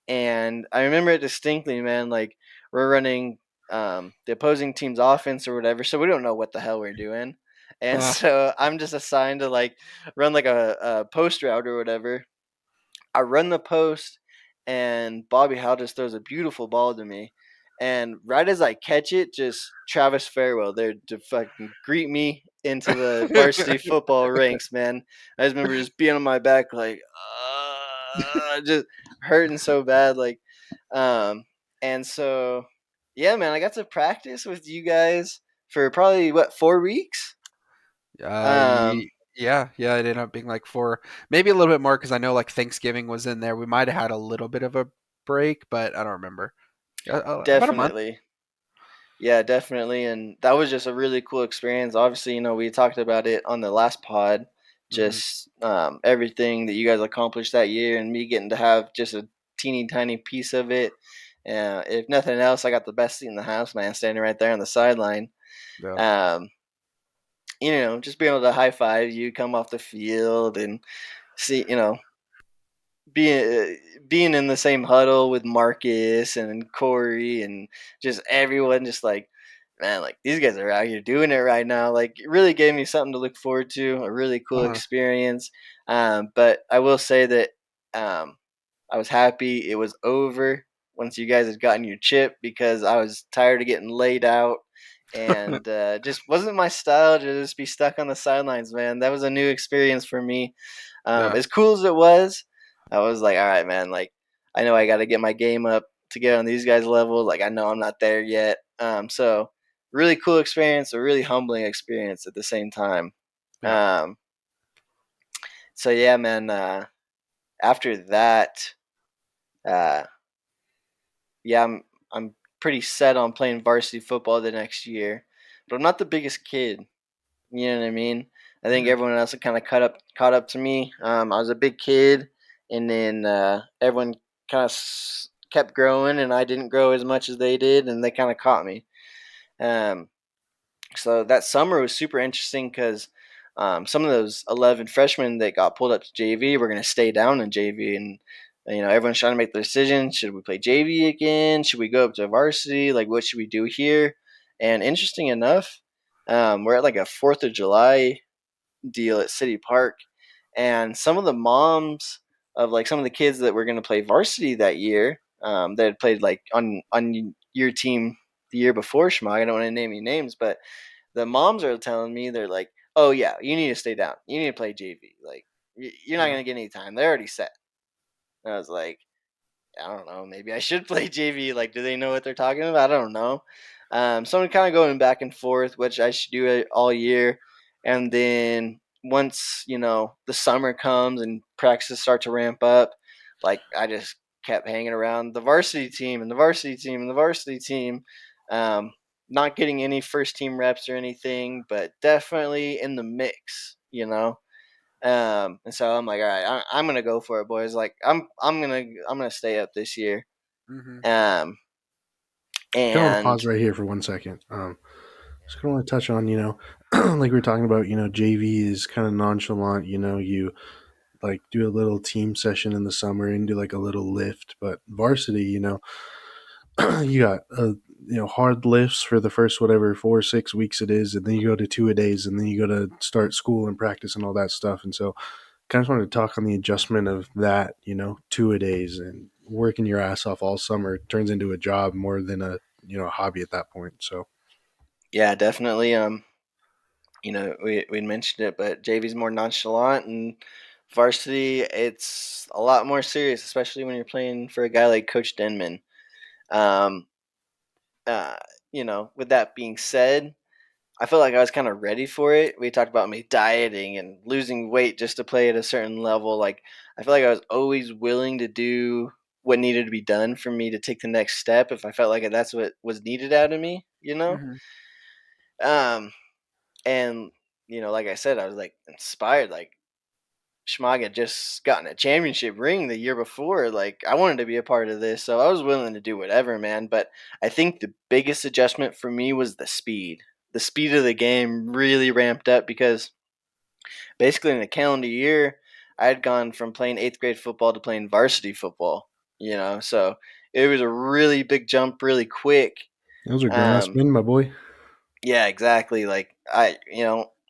And I remember it distinctly, man. Like we're running the opposing team's offense or whatever, so we don't know what the hell we're doing. And Uh, so I'm just assigned to like run like a post route or whatever. I run the post, and Bobby Howe just throws a beautiful ball to me. And right as I catch it, just Travis Farewell there to fucking greet me into the varsity football ranks, man. I just remember just being on my back, like, just hurting so bad. Like, um, and so, yeah, man, I got to practice with you guys for probably, what, 4 weeks? Um, yeah, yeah. It ended up being like four, maybe a little bit more because I know like Thanksgiving was in there. We might have had a little bit of a break, but I don't remember. About a month. Definitely. Yeah, definitely. And that was just a really cool experience. Obviously, we talked about it on the last pod, Hmm. just everything that you guys accomplished that year and me getting to have just a teeny tiny piece of it. If nothing else, I got the best seat in the house, man, standing right there on the sideline. Yeah. Um, just being able to high five you, come off the field and see, being in the same huddle with Marcus and Corey and just everyone, just like, man, like these guys are out here doing it right now. Like it really gave me something to look forward to, a really cool Uh-huh. experience. But I will say that um, I was happy it was over once you guys had gotten your chip because I was tired of getting laid out. And just wasn't my style to just be stuck on the sidelines, man. That was a new experience for me. Yeah. As cool as it was, I was like, all right, man. Like, I know I got to get my game up to get on these guys' level. Like, I know I'm not there yet. So really cool experience, a really humbling experience at the same time. Yeah. Um, so yeah, man. After that, uh, yeah, I'm pretty set on playing varsity football the next year, but I'm not the biggest kid. You know what I mean? I think Mhm. everyone else had kind of caught up to me. I was a big kid, and then everyone kind of kept growing, and I didn't grow as much as they did, and they kind of caught me. Um, so that summer was super interesting because some of those 11 freshmen that got pulled up to JV were going to stay down in JV, and everyone's trying to make the decision: should we play JV again? Should we go up to varsity? Like, what should we do here? And interesting enough, we're at like a Fourth of July deal at City Park, and some of the moms of like some of the kids that were going to play varsity that year that had played like on your team the year before, Schmog. I don't want to name any names, but the moms are telling me, they're like, "Oh yeah, you need to stay down. You need to play JV. Like you're not Yeah. gonna get any time. They're already set." And I was like, I don't know. Maybe I should play JV. Like, do they know what they're talking about? I don't know. So I'm kind of going back and forth, which I should do it all year. And then once, the summer comes and practices start to ramp up, like I just kept hanging around the varsity team and the varsity team and the varsity team. Um, Not getting any first team reps or anything, but definitely in the mix. And so I'm like, all right, I'm gonna go for it, boys. Like I'm gonna stay up this year. Hmm. Um, Kind of want to and pause right here for 1 second. Just kind of want to touch on, like we were talking about, JV is kind of nonchalant. You like do a little team session in the summer and do like a little lift, but varsity, you got hard lifts for the first whatever 4 or 6 weeks it is, and then you go to two a days, and then you go to start school and practice and all that stuff. And so, kind of wanted to talk on the adjustment of that. Two a days and working your ass off all summer turns into a job more than a hobby at that point. So yeah, definitely. We mentioned it, but JV's more nonchalant, and varsity it's a lot more serious, especially when you're playing for a guy like Coach Denman. Um, uh, with that being said, I felt like I was kind of ready for it. We talked about me dieting and losing weight just to play at a certain level. Like I feel like I was always willing to do what needed to be done for me to take the next step if I felt like that's what was needed out of me. Hmm. Um, and like I said, I was like inspired. Like Schmag had just gotten a championship ring the year before. Like I wanted to be a part of this, so I was willing to do whatever, man. But I think the biggest adjustment for me was the speed. The speed of the game really ramped up because basically in a calendar year, I had gone from playing eighth grade football to playing varsity football. So it was a really big jump, really quick. those are grown ass Um, men, my boy. yeah, exactly. Like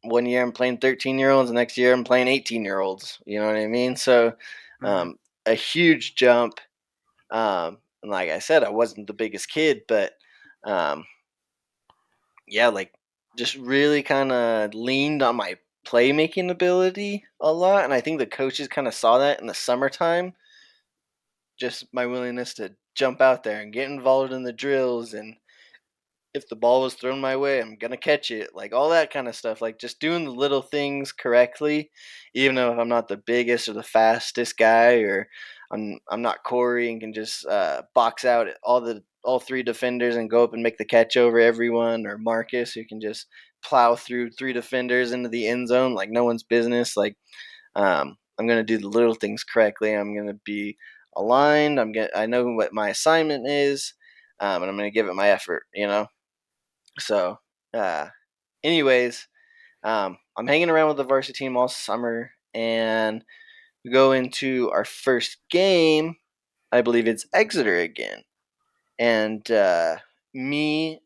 one year I'm playing 13-year-olds, the next year I'm playing 18-year-olds. You know what I mean? So, Hmm. a huge jump. And like I said, I wasn't the biggest kid, but um, yeah, like just really kind of leaned on my playmaking ability a lot, and I think the coaches kind of saw that in the summertime. Just my willingness to jump out there and get involved in the drills, and if the ball was thrown my way, I'm gonna catch it. Like all that kind of stuff. Like just doing the little things correctly, even though if I'm not the biggest or the fastest guy, or I'm not Corey and can just box out all three defenders and go up and make the catch over everyone, or Marcus who can just plow through three defenders into the end zone like no one's business. Like I'm gonna do the little things correctly. I'm gonna be aligned. I know what my assignment is, and I'm gonna give it my effort. So, uh, anyways, I'm hanging around with the varsity team all summer, and we go into our first game. I believe it's Exeter again, and I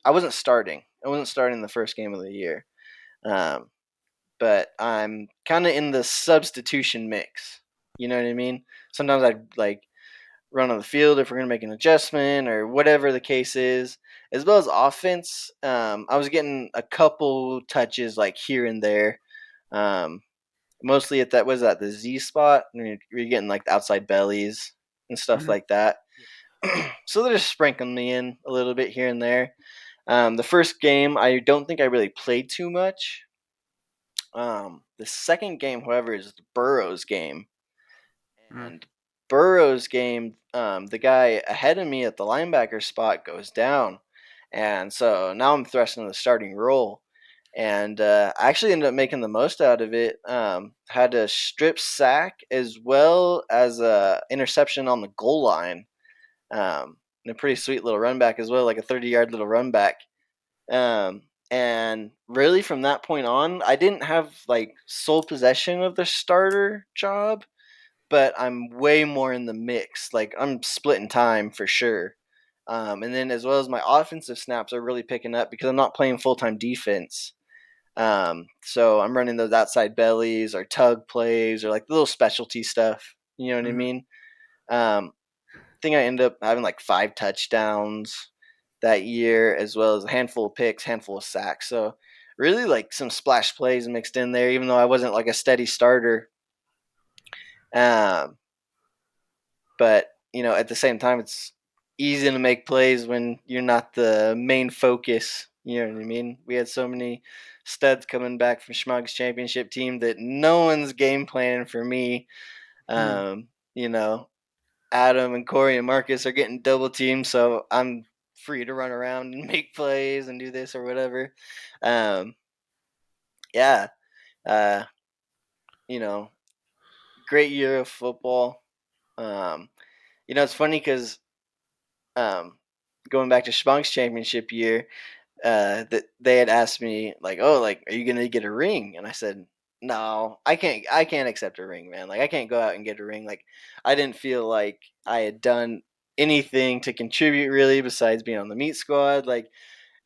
wasn't starting. I wasn't starting the first game of the year, um, but I'm kind of in the substitution mix. You know what I mean? Sometimes I'd like run on the field if we're going to make an adjustment or whatever the case is. As well as offense, I was getting a couple touches like here and there. Um, Mostly at that was at the Z spot. You're getting like the outside bellies and stuff Hmm. like that. So they're just sprinkling me in a little bit here and there. The first game, I don't think I really played too much. The second game, however, is the Burrows game. Hmm. And Burrow's game, the guy ahead of me at the linebacker spot goes down. And so now I'm thrust into the starting role. And I actually ended up making the most out of it. Had a strip sack as well as a interception on the goal line. And a pretty sweet little run back as well, like a 30-yard little run back. And really from that point on, I didn't have like sole possession of the starter job, but I'm way more in the mix. Like I'm splitting time for sure. And then as well as my offensive snaps are really picking up because I'm not playing full time defense. So I'm running those outside bellies or tug plays or like little specialty stuff. You know what I Hmm. mean? Um, think I ended up having like 5 touchdowns that year, as well as a handful of picks, handful of sacks. So really like some splash plays mixed in there, even though I wasn't like a steady starter. Um, but at the same time, it's easy to make plays when you're not the main focus. You know what I mean? We had so many studs coming back from Schmug's championship team that no one's game planning for me. Hmm. Um, you know, Adam and Corey and Marcus are getting double teamed, so I'm free to run around and make plays and do this or whatever. Um, yeah, uh, you know, great year of football. Um, it's funny because um, going back to Spunk's championship year, that they had asked me like, "Oh, like, are you gonna get a ring?" And I said, "No, I can't. I can't accept a ring, man. Like, I can't go out and get a ring. Like, I didn't feel like I had done anything to contribute really besides being on the meat squad. Like,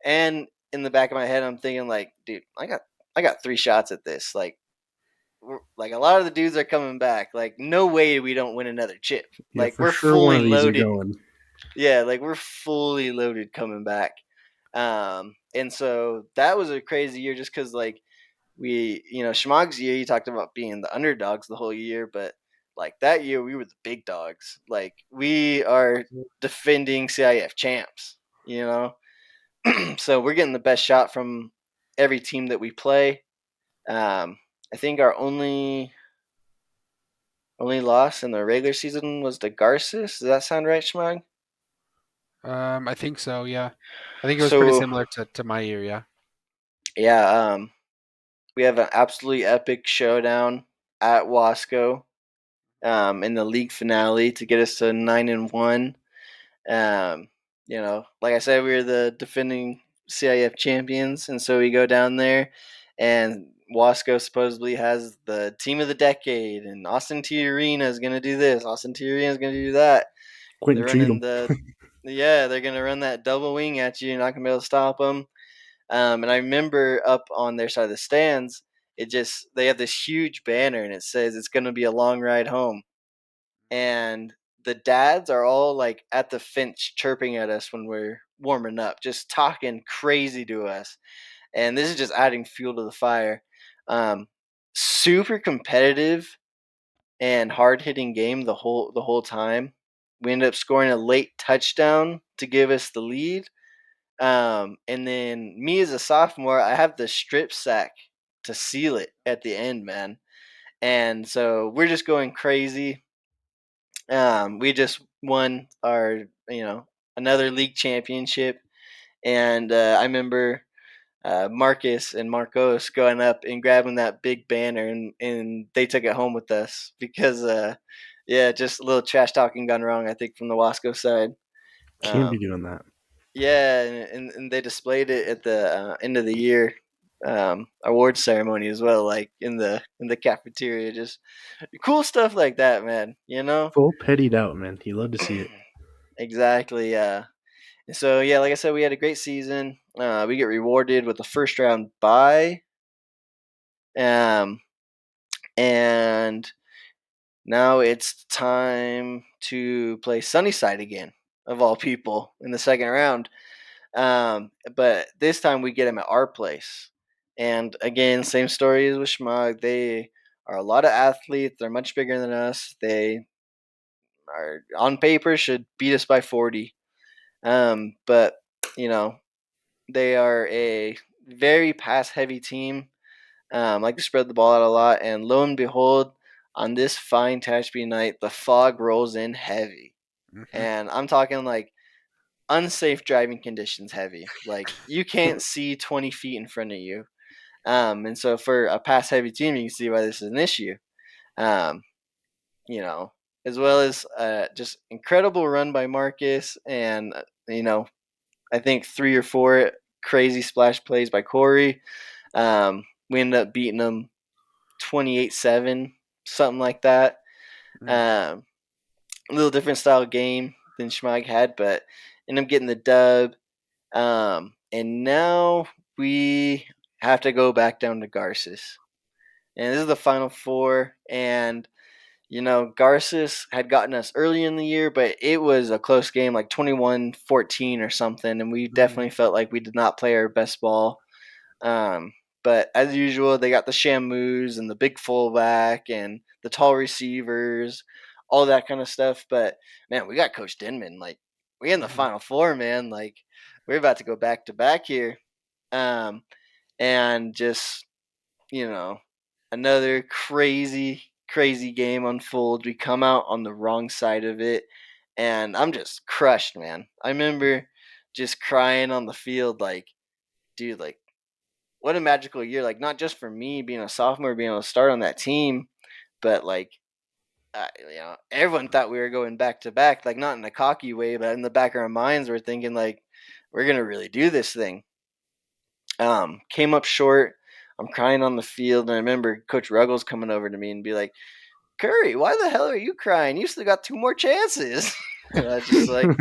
and in the back of my head, I'm thinking like, dude, I got 3 shots at this. Like a lot of the dudes are coming back. Like, no way we don't win another chip. Yeah, Like, for we're sure one fully of these are loaded. going. Yeah, like we're fully loaded coming back. And so that was a crazy year just because like Schmog's year, you talked about being the underdogs the whole year, but like that year we were the big dogs. Like we are defending CIF champs, you know? So we're getting the best shot from every team that we play. I think our only loss in the regular season was to Garces. Does that sound right, Schmog? I think so. Yeah, I think it was pretty So similar to my year. Yeah. yeah, we have an absolutely epic showdown at Wasco in the league finale to get us to 9-1. Um, like I said, we were the defending CIF champions, and so we go down there, and Wasco supposedly has the team of the decade, and Austin T Arena is going to do this, Austin T Arena is going to do that. Quentin They're running Cheatham. they're going to run that double wing at you. You're not going to be able to stop them. And I remember up on their side of the stands, they have this huge banner and it says it's going to be a long ride home. And the dads are all like at the fence chirping at us when we're warming up, just talking crazy to us. And this is just adding fuel to the fire. Um, Super competitive and hard hitting game the whole time. We ended up scoring a late touchdown to give us the lead. And then me as a sophomore, I have the strip sack to seal it at the end, man. And so we're just going crazy. We just won our, another league championship. And I remember Marcus and Marcos going up and grabbing that big banner, and they took it home with us because, yeah, just a little trash talking gone wrong, I think, from the Wasco side. Can't be Um, doing that. Yeah, and they displayed it at the end of the year award ceremony as well, like in the cafeteria. Just cool stuff like that, man. Full pettied out, man. You love to see it. Exactly. Yeah. So yeah, like I said, we had a great season. We get rewarded with the first round bye, um, and now it's time to play Sunnyside again, of all people, in the second round. But this time we get them at our place. And again, same story as with Schmug. They are a lot of athletes. They're much bigger than us. They are on paper should beat us by 40. But you know they are a very pass heavy team. Like to spread the ball out a lot. And lo and behold, on this fine Tehachapi night, the fog rolls in heavy. Hmm. And I'm talking like unsafe driving conditions heavy. Like you can't see 20 feet in front of you. And so for a pass heavy team, you can see why this is an issue. Um, you know, as well as just incredible run by Marcus, and I think 3 or 4 crazy splash plays by Corey. We ended up beating them 28-7, something like that. Um, a little different style game than Schmag had, but ended up getting the dub. And now we have to go back down to Garces. And this is the final four. And, Garces had gotten us early in the year, but it was a close game, like 21-14 or something, and we definitely felt like we did not play our best ball. But as usual, they got the Shamus and the big fullback and the tall receivers, all that kind of stuff. But man, we got Coach Denman. Like, we in the Final Four, man. Like, we're about to go back to back here. And just, you know, another crazy, crazy game unfolds. We come out on the wrong side of it, and I'm just crushed, man. I remember just crying on the field, like, dude, like, what a magical year! Like, not just for me being a sophomore, being able to start on that team, but like, everyone thought we were going back to back. Like, not in a cocky way, but in the back of our minds, we're thinking like, we're gonna really do this thing. Came up short. I'm crying on the field, and I remember Coach Ruggles coming over to me and be like, "Curry, why the hell are you crying? You still got 2 more chances." And I was just like,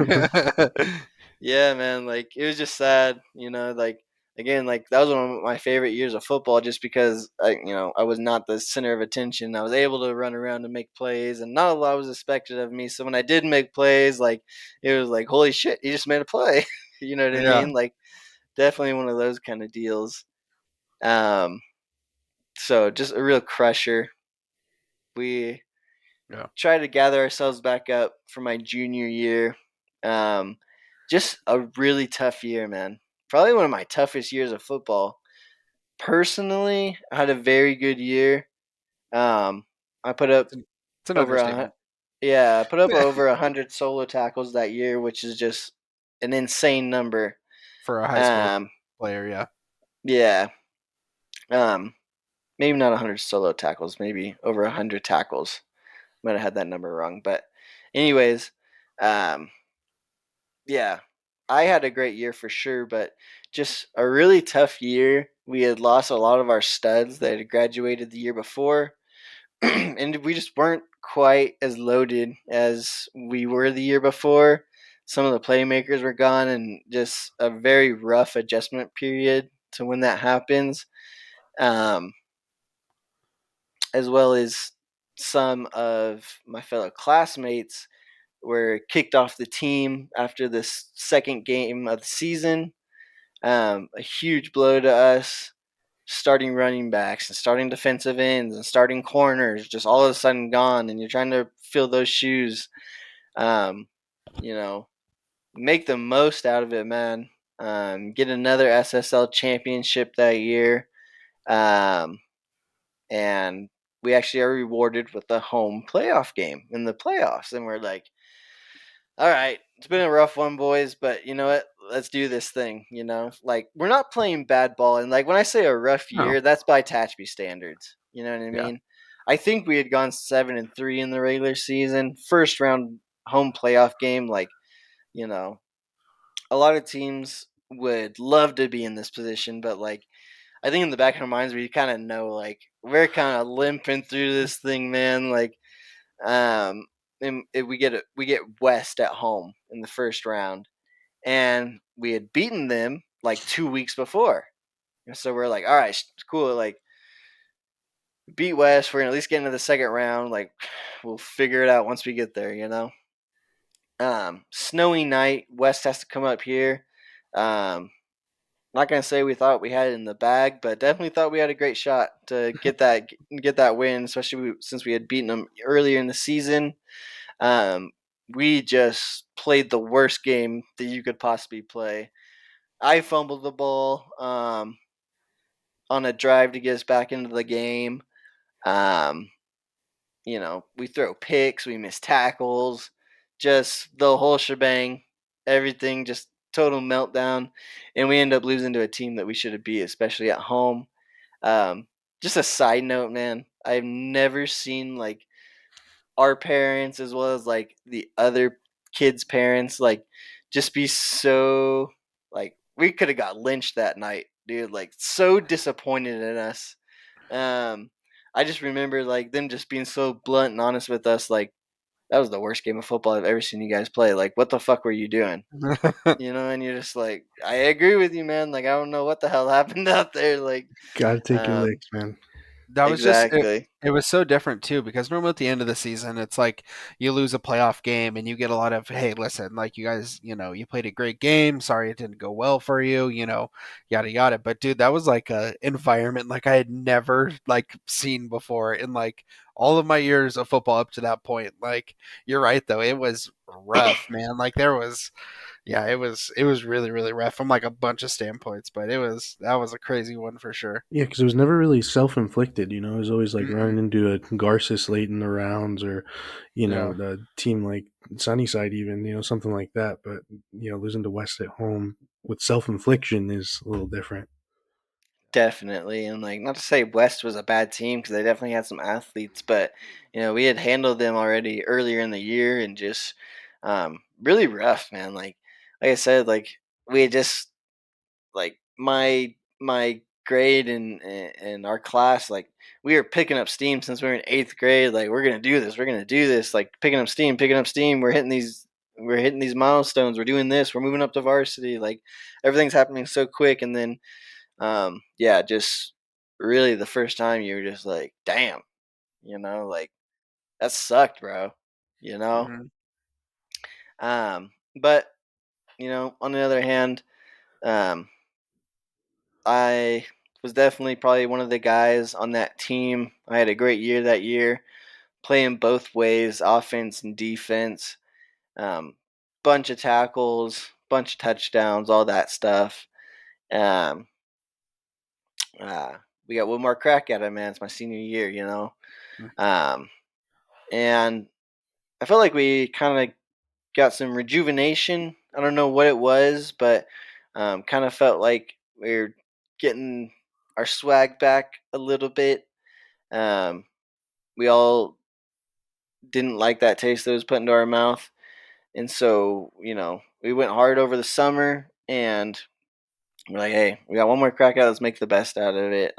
yeah, man, like, it was just sad, like, again, like, that was one of my favorite years of football just because I was not the center of attention. I was able to run around and make plays, and not a lot was expected of me. So when I did make plays, like, it was like, holy shit, you just made a play. You know what I Yeah. mean? Like, definitely one of those kind of deals. Um, so just a real crusher. We Yeah. try to gather ourselves back up for my junior year. Um, just a really tough year, man. Probably one of my toughest years of football. Personally, I had a very good year. I put up It's an over understatement I put up over 100 solo tackles that year, which is just an insane number. for a high school Um, player. Yeah. yeah. Um, maybe not 100 solo tackles, maybe over 100 tackles. Might have had that number wrong, but anyways, um, yeah, I had a great year for sure, but just a really tough year. We had lost a lot of our studs that had graduated the year before, and we just weren't quite as loaded as we were the year before. Some of the playmakers were gone, and just a very rough adjustment period to when that happens, um, as well as some of my fellow classmates were kicked off the team after this second game of the season. A huge blow to us. Starting running backs and starting defensive ends and starting corners just all of a sudden gone, and you're trying to fill those shoes. Um, you know, make the most out of it, man. Get another SSL championship that year. Um, and we actually are rewarded with a home playoff game in the playoffs. And we're like, all right, it's been a rough one, boys, but you know what? Let's do this thing. Like, we're not playing bad ball, and like when I say a rough No. year, that's by Tehachapi standards. You know what I Yeah. mean? I think we had gone 7-3 in the regular season, first round home playoff game. Like, you know, a lot of teams would love to be in this position, but like, I think in the back of our minds, we kind of know like we're kind of limping through this thing, man. Like, um, and we get West at home in the first round, and we had beaten them like 2 weeks before. And so we're like, all right, cool. Like, beat West, we're gonna at least get into the second round. Like, we'll figure it out once we get there. Snowy night. West has to come up here. Not gonna say we thought we had it in the bag, but definitely thought we had a great shot to get that win, especially since we had beaten them earlier in the season. Um, we just played the worst game that you could possibly play. I fumbled the ball on a drive to get us back into the game. Um, we throw picks, we miss tackles, just the whole shebang. Everything just total meltdown, and we end up losing to a team that we should have beat, especially at home. Um, just a side note, man. I've never seen like our parents as well as like the other kids' parents like just be so like we could have got lynched that night, dude. Like, so disappointed in us. Um, I just remember like them just being so blunt and honest with us. Like, that was the worst game of football I've ever seen you guys play. Like, what the fuck were you doing? And you're just like, I agree with you, man. Like, I don't know what the hell happened out there. Like, Gotta take your um, licks, man. That was just it. Exactly. It was so different too because normally at the end of the season, it's like you lose a playoff game and you get a lot of, hey, listen, like you guys, you played a great game. Sorry it didn't go well for you, yada yada. But dude, that was like a environment like I had never like seen before in like all of my years of football up to that point. Like you're right though, it was rough, man. Like there was, yeah, it was really really rough from like a bunch of standpoints, but that was a crazy one for sure. Yeah, because it was never really self-inflicted. It was always like Mm-mm. running into a Garces late in the rounds, or Yeah. the team like Sunnyside, even something like that. But losing to West at home with self-infliction is a little different. Definitely, and like not to say West was a bad team because they definitely had some athletes, but we had handled them already earlier in the year and just really rough, man. Like I said, like we had just like my grade and our class, like we were picking up steam since we were in eighth grade. Like we're gonna do this, we're gonna do this. Like picking up steam, picking up steam. We're hitting these milestones. We're doing this. We're moving up to varsity. Like everything's happening so quick, and then yeah, just really the first time you were just like, damn, like that sucked, bro. You know? Mhm. But, on the other hand, um, I was definitely probably one of the guys on that team. I had a great year that year, playing both ways, offense and defense. Um, bunch of tackles, bunch of touchdowns, all that stuff. Um, uh, we got one more crack at it, man. It's my senior year. Mm. Um, and I felt like we kind of got some rejuvenation. I don't know what it was, but kind of felt like we are getting our swag back a little bit. Um, we all didn't like that taste that was put into our mouth, and so we went hard over the summer, and we're like, hey, we got one more crack at it. Let's make the best out of it.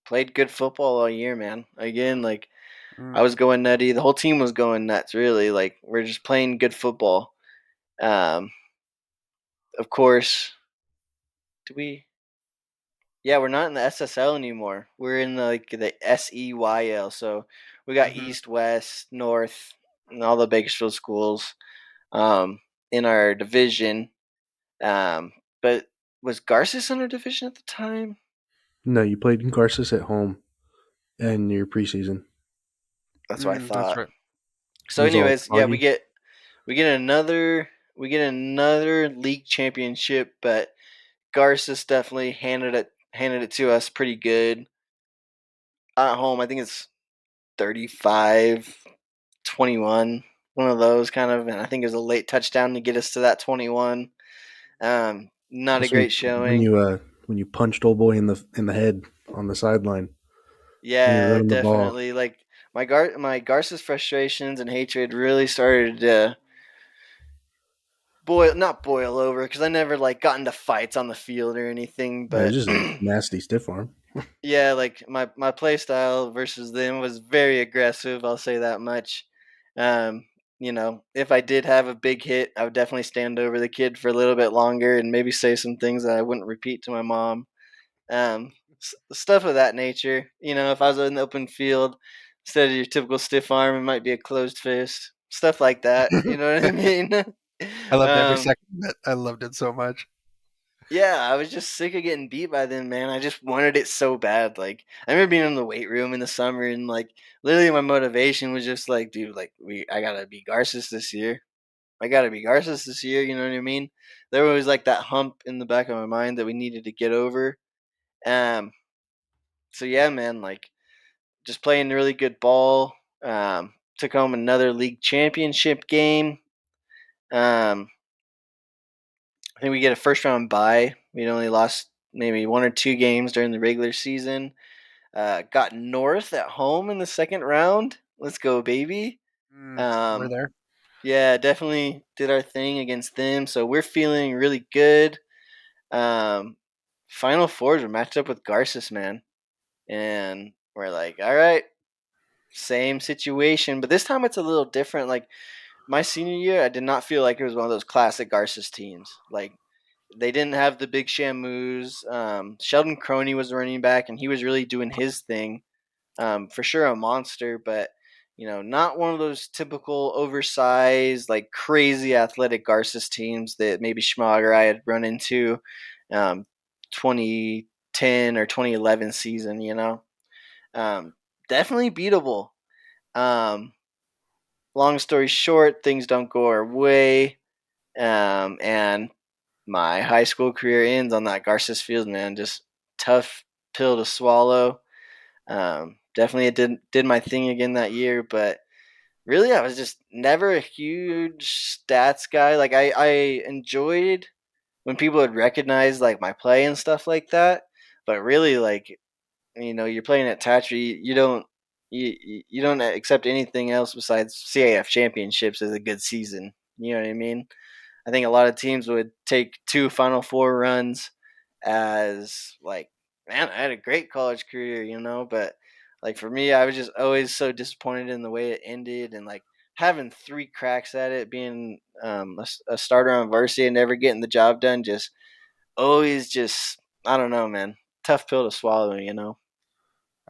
Played good football all year, man. Again, like I Mm. was going nutty. The whole team was going nuts. Really, like we're just playing good football. Um, of course, do we? Yeah, we're not in the SSL anymore. We're in the SEYL. So we got Mhm. East, West, North, and all the Bakersfield schools um, in our division. Um, but was Garces in our division at the time? No, you played Garces at home in your preseason. That's what I Mm, that's thought. right. It So, was all anyways, yeah, we foggy. get we get another we get another league championship, but Garces definitely handed it to us pretty good at home. I think it's 35-21, one of those kind of, and I think it was a late touchdown to get us to that 21. Not a That's when great you, when showing. you uh when you punched old boy in the head on the sideline when you're Yeah, running the ball. definitely. Like my Garces frustrations and hatred really started to not boil over because I never like got into fights on the field or anything, It was but just a nasty stiff arm. yeah, like my play style versus them was very aggressive. I'll say that much. Um, if I did have a big hit, I would definitely stand over the kid for a little bit longer and maybe say some things that I wouldn't repeat to my mom. Stuff of that nature. If I was in the open field, instead of your typical stiff arm, it might be a closed fist. Stuff like that. You know what I mean? I loved every um, second of it. I loved it so much. Yeah, I was just sick of getting beat by them, man. I just wanted it so bad. Like, I remember being in the weight room in the summer, and like, literally, my motivation was just like, dude, like, I gotta be Garces this year. I gotta be Garces this year. You know what I mean? There was like that hump in the back of my mind that we needed to get over. Um, so yeah, man, like, just playing really good ball. Took home another league championship game. Um, I think we get a first round bye. We only lost maybe one or two games during the regular season. Got North at home in the second round. Let's go, baby. We're Um, there. yeah, definitely did our thing against them. So we're feeling really good. Um, Final fours are matched up with Garces, man. And we're like, all right, same situation. But this time it's a little different. Like my senior year, I did not feel like it was one of those classic Garces teams. Like They didn't have the big Shamus. Sheldon Croney was running back, and he was really doing his thing. For sure, a monster, but not one of those typical oversized, like crazy athletic Garces teams that maybe Schmog or I had run into, 2010 or 2011 season. Um, Definitely beatable. Um, Long story short, things don't go our way, and my high school career ends on that Garces field. Man, just tough pill to swallow. Definitely, it did my thing again that year, but really, I was just never a huge stats guy. Like I enjoyed when people would recognize like my play and stuff like that, but really, like you're playing at Tatry, you don't accept anything else besides CAF championships as a good season. You know what I mean? I think a lot of teams would take 2 Final Four runs as like, man, I had a great college career, but like for me, I was just always so disappointed in the way it ended, and like having 3 cracks at it, being a starter on varsity and never getting the job done, just always just I don't know, man, tough pill to swallow.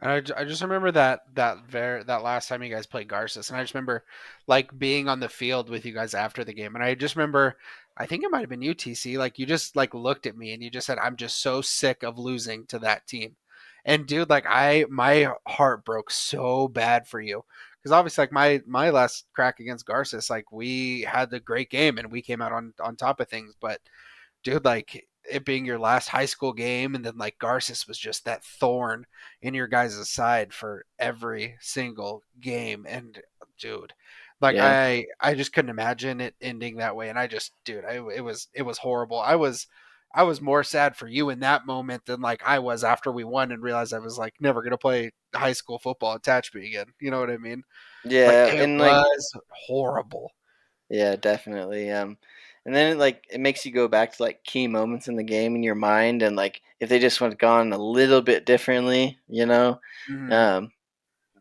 And I just remember that last time you guys played Garces, and I just remember like being on the field with you guys after the game, and I just remember, I think it might have been UTC, like you just like looked at me and you just said, "I'm just so sick of losing to that team," and dude, like my heart broke so bad for you because obviously like my last crack against Garces, like we had the great game and we came out on top of things, but dude, like it being your last high school game, and then like Garces was just that thorn in your guys' side for every single game. And dude, like Yeah, I just couldn't imagine it ending that way. And I just, dude, it was horrible. I was more sad for you in that moment than like I was after we won and realized I was like never gonna play high school football at Tehachapi again. You know what I mean? Like yeah, it and like was horrible. yeah, definitely. And then it makes you go back to like key moments in the game in your mind, and like if they just would have gone a little bit differently. Mhm. Um,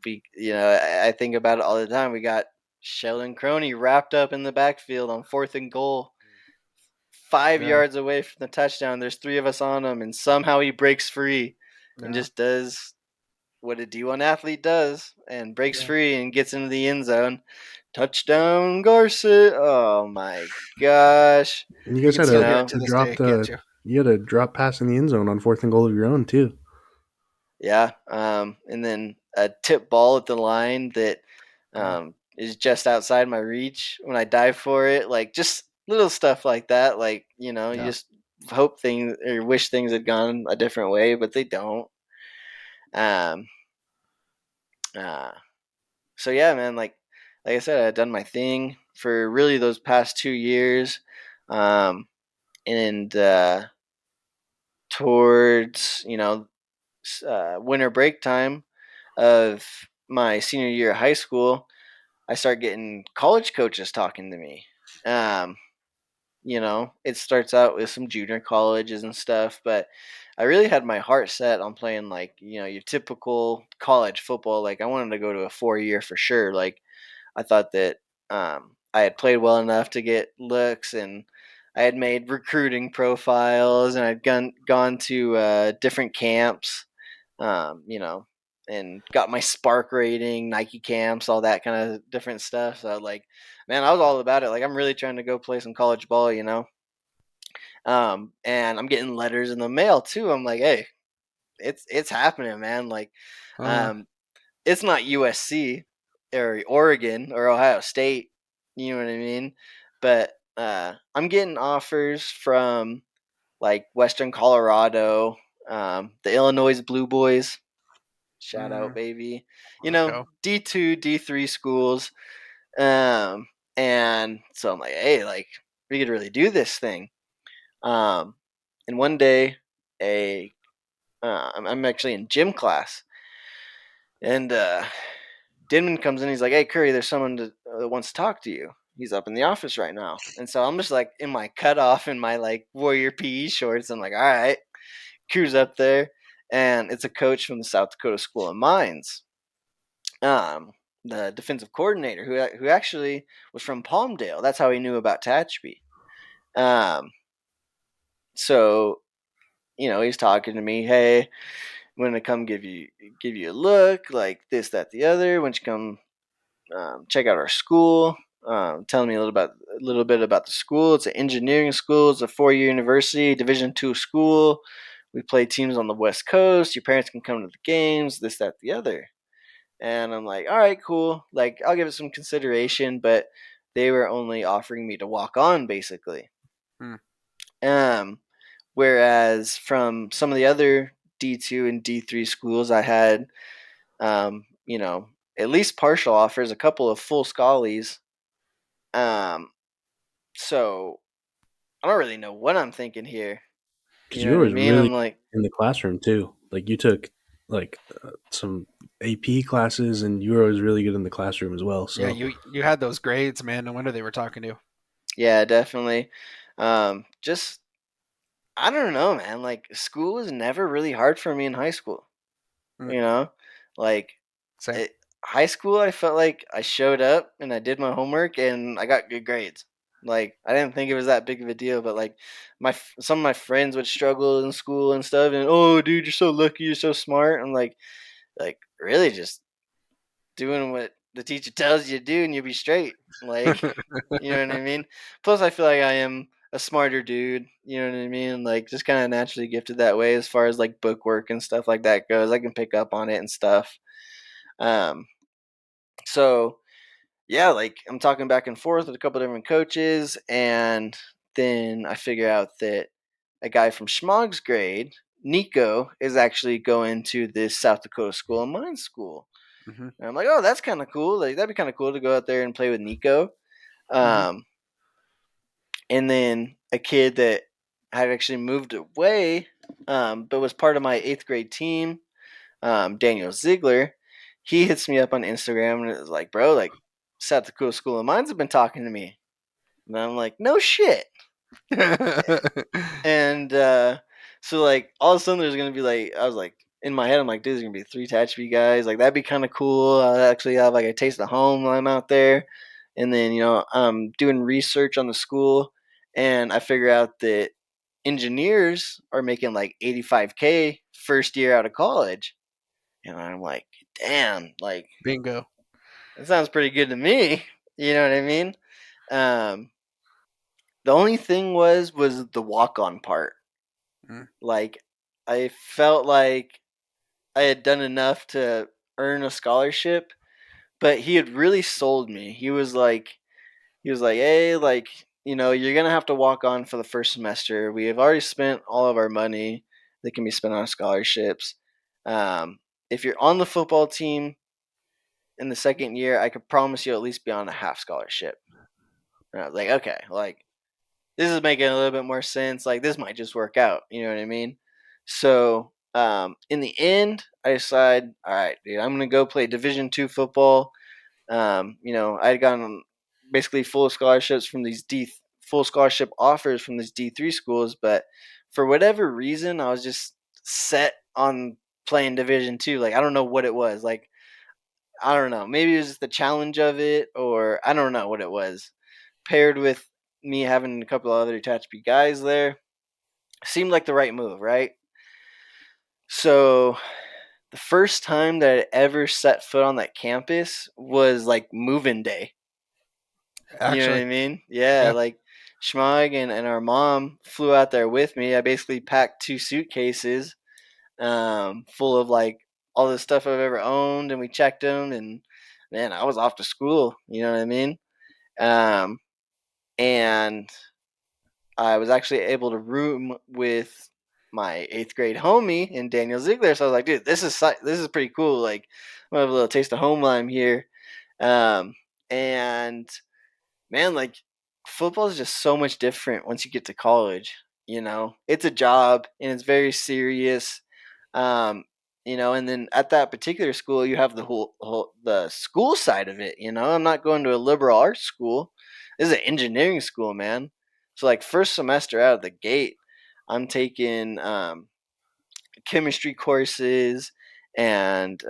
I think about it all the time. We got Sheldon Croney wrapped up in the backfield on 4th and goal, 5 yards away from the touchdown. There's 3 of us on him, and somehow he breaks free and Yeah. just does what a D1 athlete does and breaks Yeah. free and gets into the end zone. Touchdown, Garcia. Oh my gosh. And you You guys can had You still a hear it know? to this day, dropped can't you? you had a drop pass in the end zone on 4th and goal of your own too. Yeah. And then a tip ball at the line that Mm. is just outside my reach when I dive for it. Like just little stuff like that. Like, you Yeah. just hope things or wish things had gone a different way, but they don't. Um, uh, so yeah, man, like I said, I've done my thing for really those past 2 years. Um, and towards winter break time of my senior year of high school, I start getting college coaches talking to me. Um, it starts out with some junior colleges and stuff, but I really had my heart set on playing like your typical college football. Like I wanted to go to a 4 year for sure. Like I thought that I had played well enough to get looks, and I had made recruiting profiles, and I'd gone to different camps, um, you know, and got my Spark rating, Nike camps, all that kind of different stuff. So like, man, I was all about it. Like I'm really trying to go play some college ball. And I'm getting letters in the mail too. I'm like, hey, it's happening, man. Like, Uh, um, it's not USC or Oregon or Ohio State. You know what I mean? But I'm getting offers from like Western Colorado, the Illinois Blue Boys. Shout out, mm, baby. let's go. D2, D3 schools. Um, and so I'm like, hey, like we could really do this thing. Um, and one day, I'm actually in gym class, and Denman comes in. He's like, "Hey, Curry, there's someone that wants to talk to you. He's up in the office right now." And so I'm just like in my cutoff and my like Warrior PE shorts. I'm like, "All right." Cruise up there, and it's a coach from the South Dakota School of Mines, um, the defensive coordinator who actually was from Palmdale. That's how he knew about Tehachapi. Um, So, he's talking to me. Hey, I'm gonna come give you a look, like this, that, the other. Why don't you come check out our school? Telling me a little bit about the school. It's an engineering school. It's a 4-year university, Division II school. We play teams on the West Coast. Your parents can come to the games. This, that, the other. And I'm like, all right, cool. Like, I'll give it some consideration, but they were only offering me to walk on, basically. Hmm. Um, Whereas from some of the other D2 and D3 schools, I had, um, you know, at least partial offers, a couple of full schollies. Um, so I don't really know what I'm thinking here. Because You you know were what I always mean? really I'm like, in the classroom too. Like you took like some AP classes, and you were always really good in the classroom as well. Yeah, So you had those grades, man. No wonder they were talking to you. yeah, definitely. Just I don't know, man. Like school was never really hard for me in high school. Hmm. You know, like Same. it, high school, I felt like I showed up and I did my homework and I got good grades. Like I didn't think it was that big of a deal, but like some of my friends would struggle in school and stuff, and oh, dude, you're so lucky, you're so smart. I'm like really just doing what the teacher tells you to do, and you'll be straight. Like, you know what I mean? Plus, I feel like I am a smarter dude. You know what I mean? Like, just kind of naturally gifted that way as far as like book work and stuff like that goes. I can pick up on it and stuff. Um, so yeah, like I'm talking back and forth with a couple different coaches, and then I figure out that a guy from Schmog's grade, Nico, is actually going to this South Dakota School of Mines school. Hmm. And I'm like, oh, that's kind of cool. Like that'd be kind of cool to go out there and play with Nico. Hmm. Um, and then a kid that had actually moved away, but was part of my 8th grade team, Daniel Ziegler. He hits me up on Instagram and is like, bro, like South Dakota School of Mines have been talking to me. And I'm like, no shit. And so like all of a sudden there's gonna be like I was like in my head I'm like, dude, there's gonna be 3 Tehachapi guys. Like that'd be kind of cool. I actually have like a taste of home while I'm out there. And then I'm doing research on the school, and I figure out that engineers are making like 85K first year out of college. And I'm like, damn, like Bingo. that sounds pretty good to me. You know what I mean? Um, the only thing was the walk on part. Mm. Like I felt like I had done enough to earn a scholarship, but he had really sold me. He was like, "Hey, like, you're going to have to walk on for the first semester. We have already spent all of our money that can be spent on scholarships. Um, if you're on the football team in the second year, I could promise you at least be on a half scholarship." And I was like, "Okay, like this is making a little bit more sense. Like this might just work out. You know what I mean?" So in the end, I decide, all right, dude, I'm gonna go play Division II football. I had gotten basically full scholarships from these full scholarship offers from these D3 schools, but for whatever reason, I was just set on playing Division II. Like I don't know what it was. Like I don't know. Maybe it was just the challenge of it, or I don't know what it was. Paired with me having a couple of other attached guys there, seemed like the right move, right? So the first time that I ever set foot on that campus was like moving day. You know what Actually, I mean? Yeah, yeah. like Schmog and our mom flew out there with me. I basically packed 2 suitcases full of like all the stuff I've ever owned, and we checked them. And man, I was off to school. You know what I mean? Um, and I was actually able to room with my 8th grade homie and Daniel Ziegler. So I was like, dude, this is pretty cool. Like, I'm gonna have a little taste of home lime here. And man, like football is just so much different once you get to college. It's a job and it's very serious. Um, and then at that particular school, you have the whole the school side of it. I'm not going to a liberal arts school. This is an engineering school, man. So like first semester out of the gate, I'm taking chemistry courses and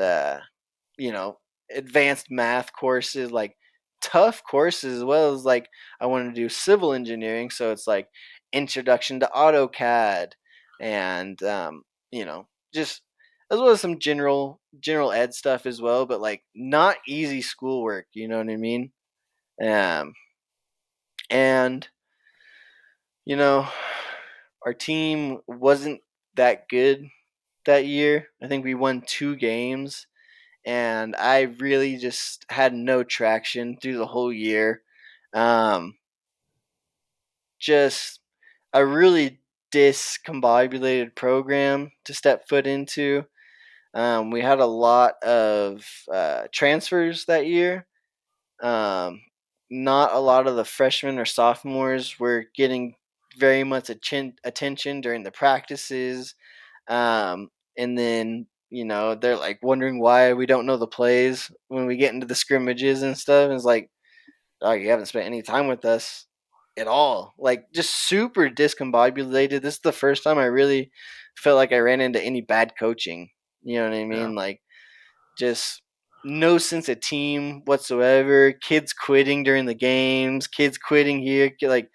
you know, advanced math courses, like tough courses, as well as like I wanted to do civil engineering. So it's like introduction to AutoCAD, and just as well as some general ed stuff as well, but like not easy schoolwork. You know what I mean? Um, and you know, our team wasn't that good that year. I think we won 2 games, and I really just had no traction through the whole year. Um, just a really discombobulated program to step foot into. We had a lot of transfers that year. Um, Not a lot of the freshmen or sophomores were getting very much attention during the practices. And then, they're like wondering why we don't know the plays when we get into the scrimmages and stuff. And it's like, oh, you haven't spent any time with us at all. Like, just super discombobulated. This is the first time I really felt like I ran into any bad coaching. You know what I Yeah. mean? Like, just no sense of team whatsoever. Kids quitting during the games, kids quitting here, like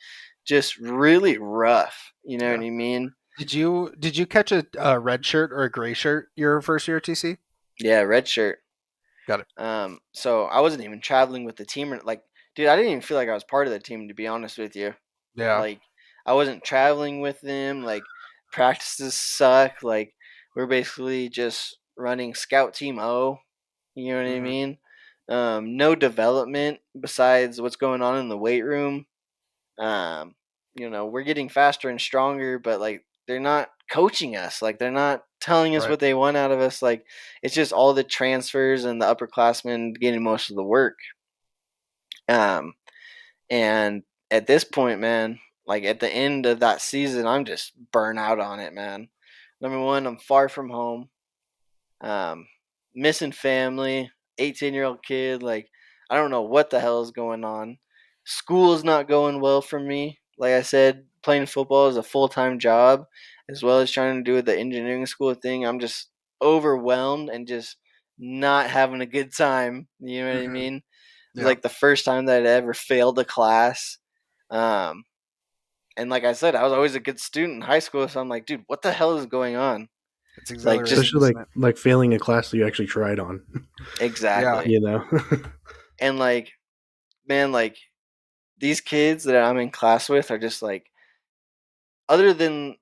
just really rough. You know what Yeah. I mean? Did you catch a red shirt or a gray shirt your first year at TC? Yeah, red shirt. Got it. So I wasn't even traveling with the team. Like, dude, I didn't even feel like I was part of the team, to be honest with you. Yeah. Like, I wasn't traveling with them. Like, practices suck. Like, we're basically just running Scout Team O. You know what I Hmm. mean? No development besides what's going on in the weight room. Um, we're getting faster and stronger, but like they're not coaching us. Like they're not telling us Right. what they want out of us. Like it's just all the transfers and the upperclassmen getting most of the work. Um, and at this point, man, like at the end of that season, I'm just burnt out on it, man. Number one, I'm far from home. Um, Missing family, 18-year-old kid. Like, I don't know what the hell is going on. School is not going well for me. Like I said, playing football is a full time job, as well as trying to do the engineering school thing. I'm just overwhelmed and just not having a good time. You know what I Hmm. mean? It was Yeah. like the first time that I ever failed a class. Um, and like I said, I was always a good student in high school, so I'm like, dude, what the hell is going on? It's Like, just exhilarating, Especially isn't it? like failing a class that you actually tried on. Yeah. exactly. You know. And like, man, like these kids that I'm in class with are just like, other than,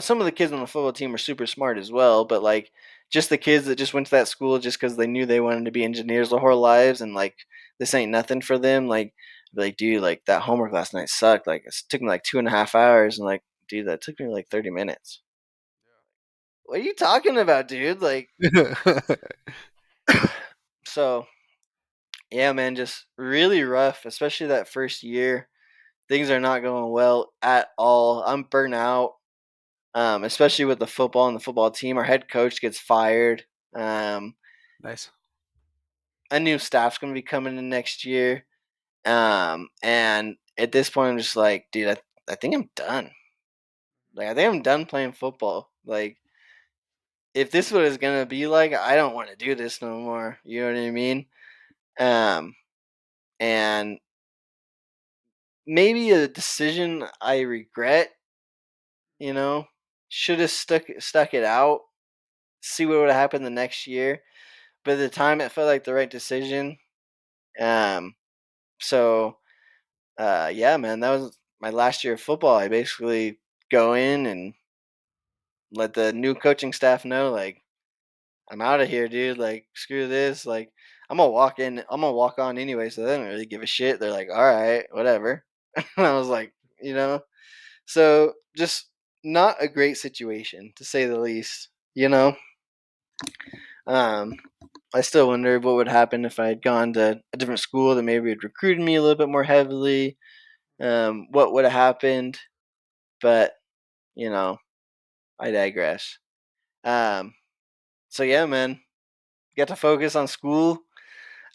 some of the kids on the football team are super smart as well, but like just the kids that just went to that school just because they knew they wanted to be engineers their whole lives, and like this ain't nothing for them. Like, dude, like that homework last night sucked. Like, it took me like 2.5 hours, and like, dude, that took me like 30 minutes. What are you talking about, dude? Like, so yeah, man, just really rough, especially that first year. Things are not going well at all. I'm burnt out, especially with the football and the football team. Our head coach gets fired. Um, Nice. a new staff's going to be coming in next year. And at this point, I'm just like, dude, I think I'm done. Like, I think I'm done playing football. Like, if this is what it's going to be like, I don't want to do this no more. You know what I mean? Um, and maybe a decision I regret, you know, should have stuck it out, see what would have happened the next year. But at the time, it felt like the right decision. Um, so yeah, man, that was my last year of football. I basically go in and let the new coaching staff know, like, I'm out of here, dude. Like, screw this. Like, I'm gonna walk in. I'm gonna walk on anyway, so they don't really give a shit. They're like, all right, whatever. And I was like, you know, so just not a great situation to say the least. You know, um, I still wonder what would happen if I had gone to a different school that maybe had recruited me a little bit more heavily. What would have happened? But you know, I digress. Um, so yeah, man, got to focus on school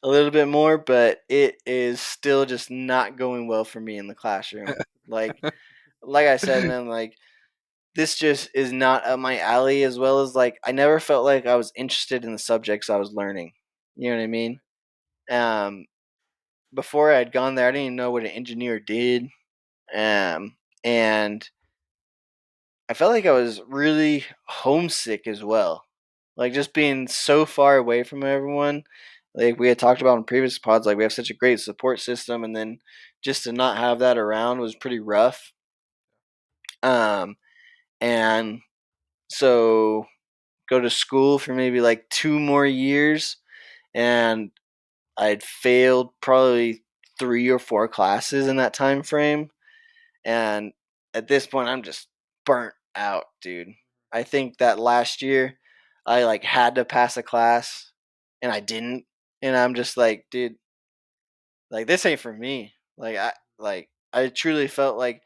a little bit more, but it is still just not going well for me in the classroom. Like I said, man, like this just is not up my alley. As well as like I never felt like I was interested in the subjects I was learning. You know what I mean? Um, Before I had gone there, I didn't even know what an engineer did. And I felt like I was really homesick as well. Like just being so far away from everyone. Like we had talked about in previous pods, like we have such a great support system, and then just to not have that around was pretty rough. Um, and so go to school for maybe like 2 more years, and I'd failed probably 3 or 4 classes in that time frame. And at this point, I'm just burnt out, dude. I think that last year, I like had to pass a class, and I didn't. And I'm just like, dude, like this ain't for me. I truly felt like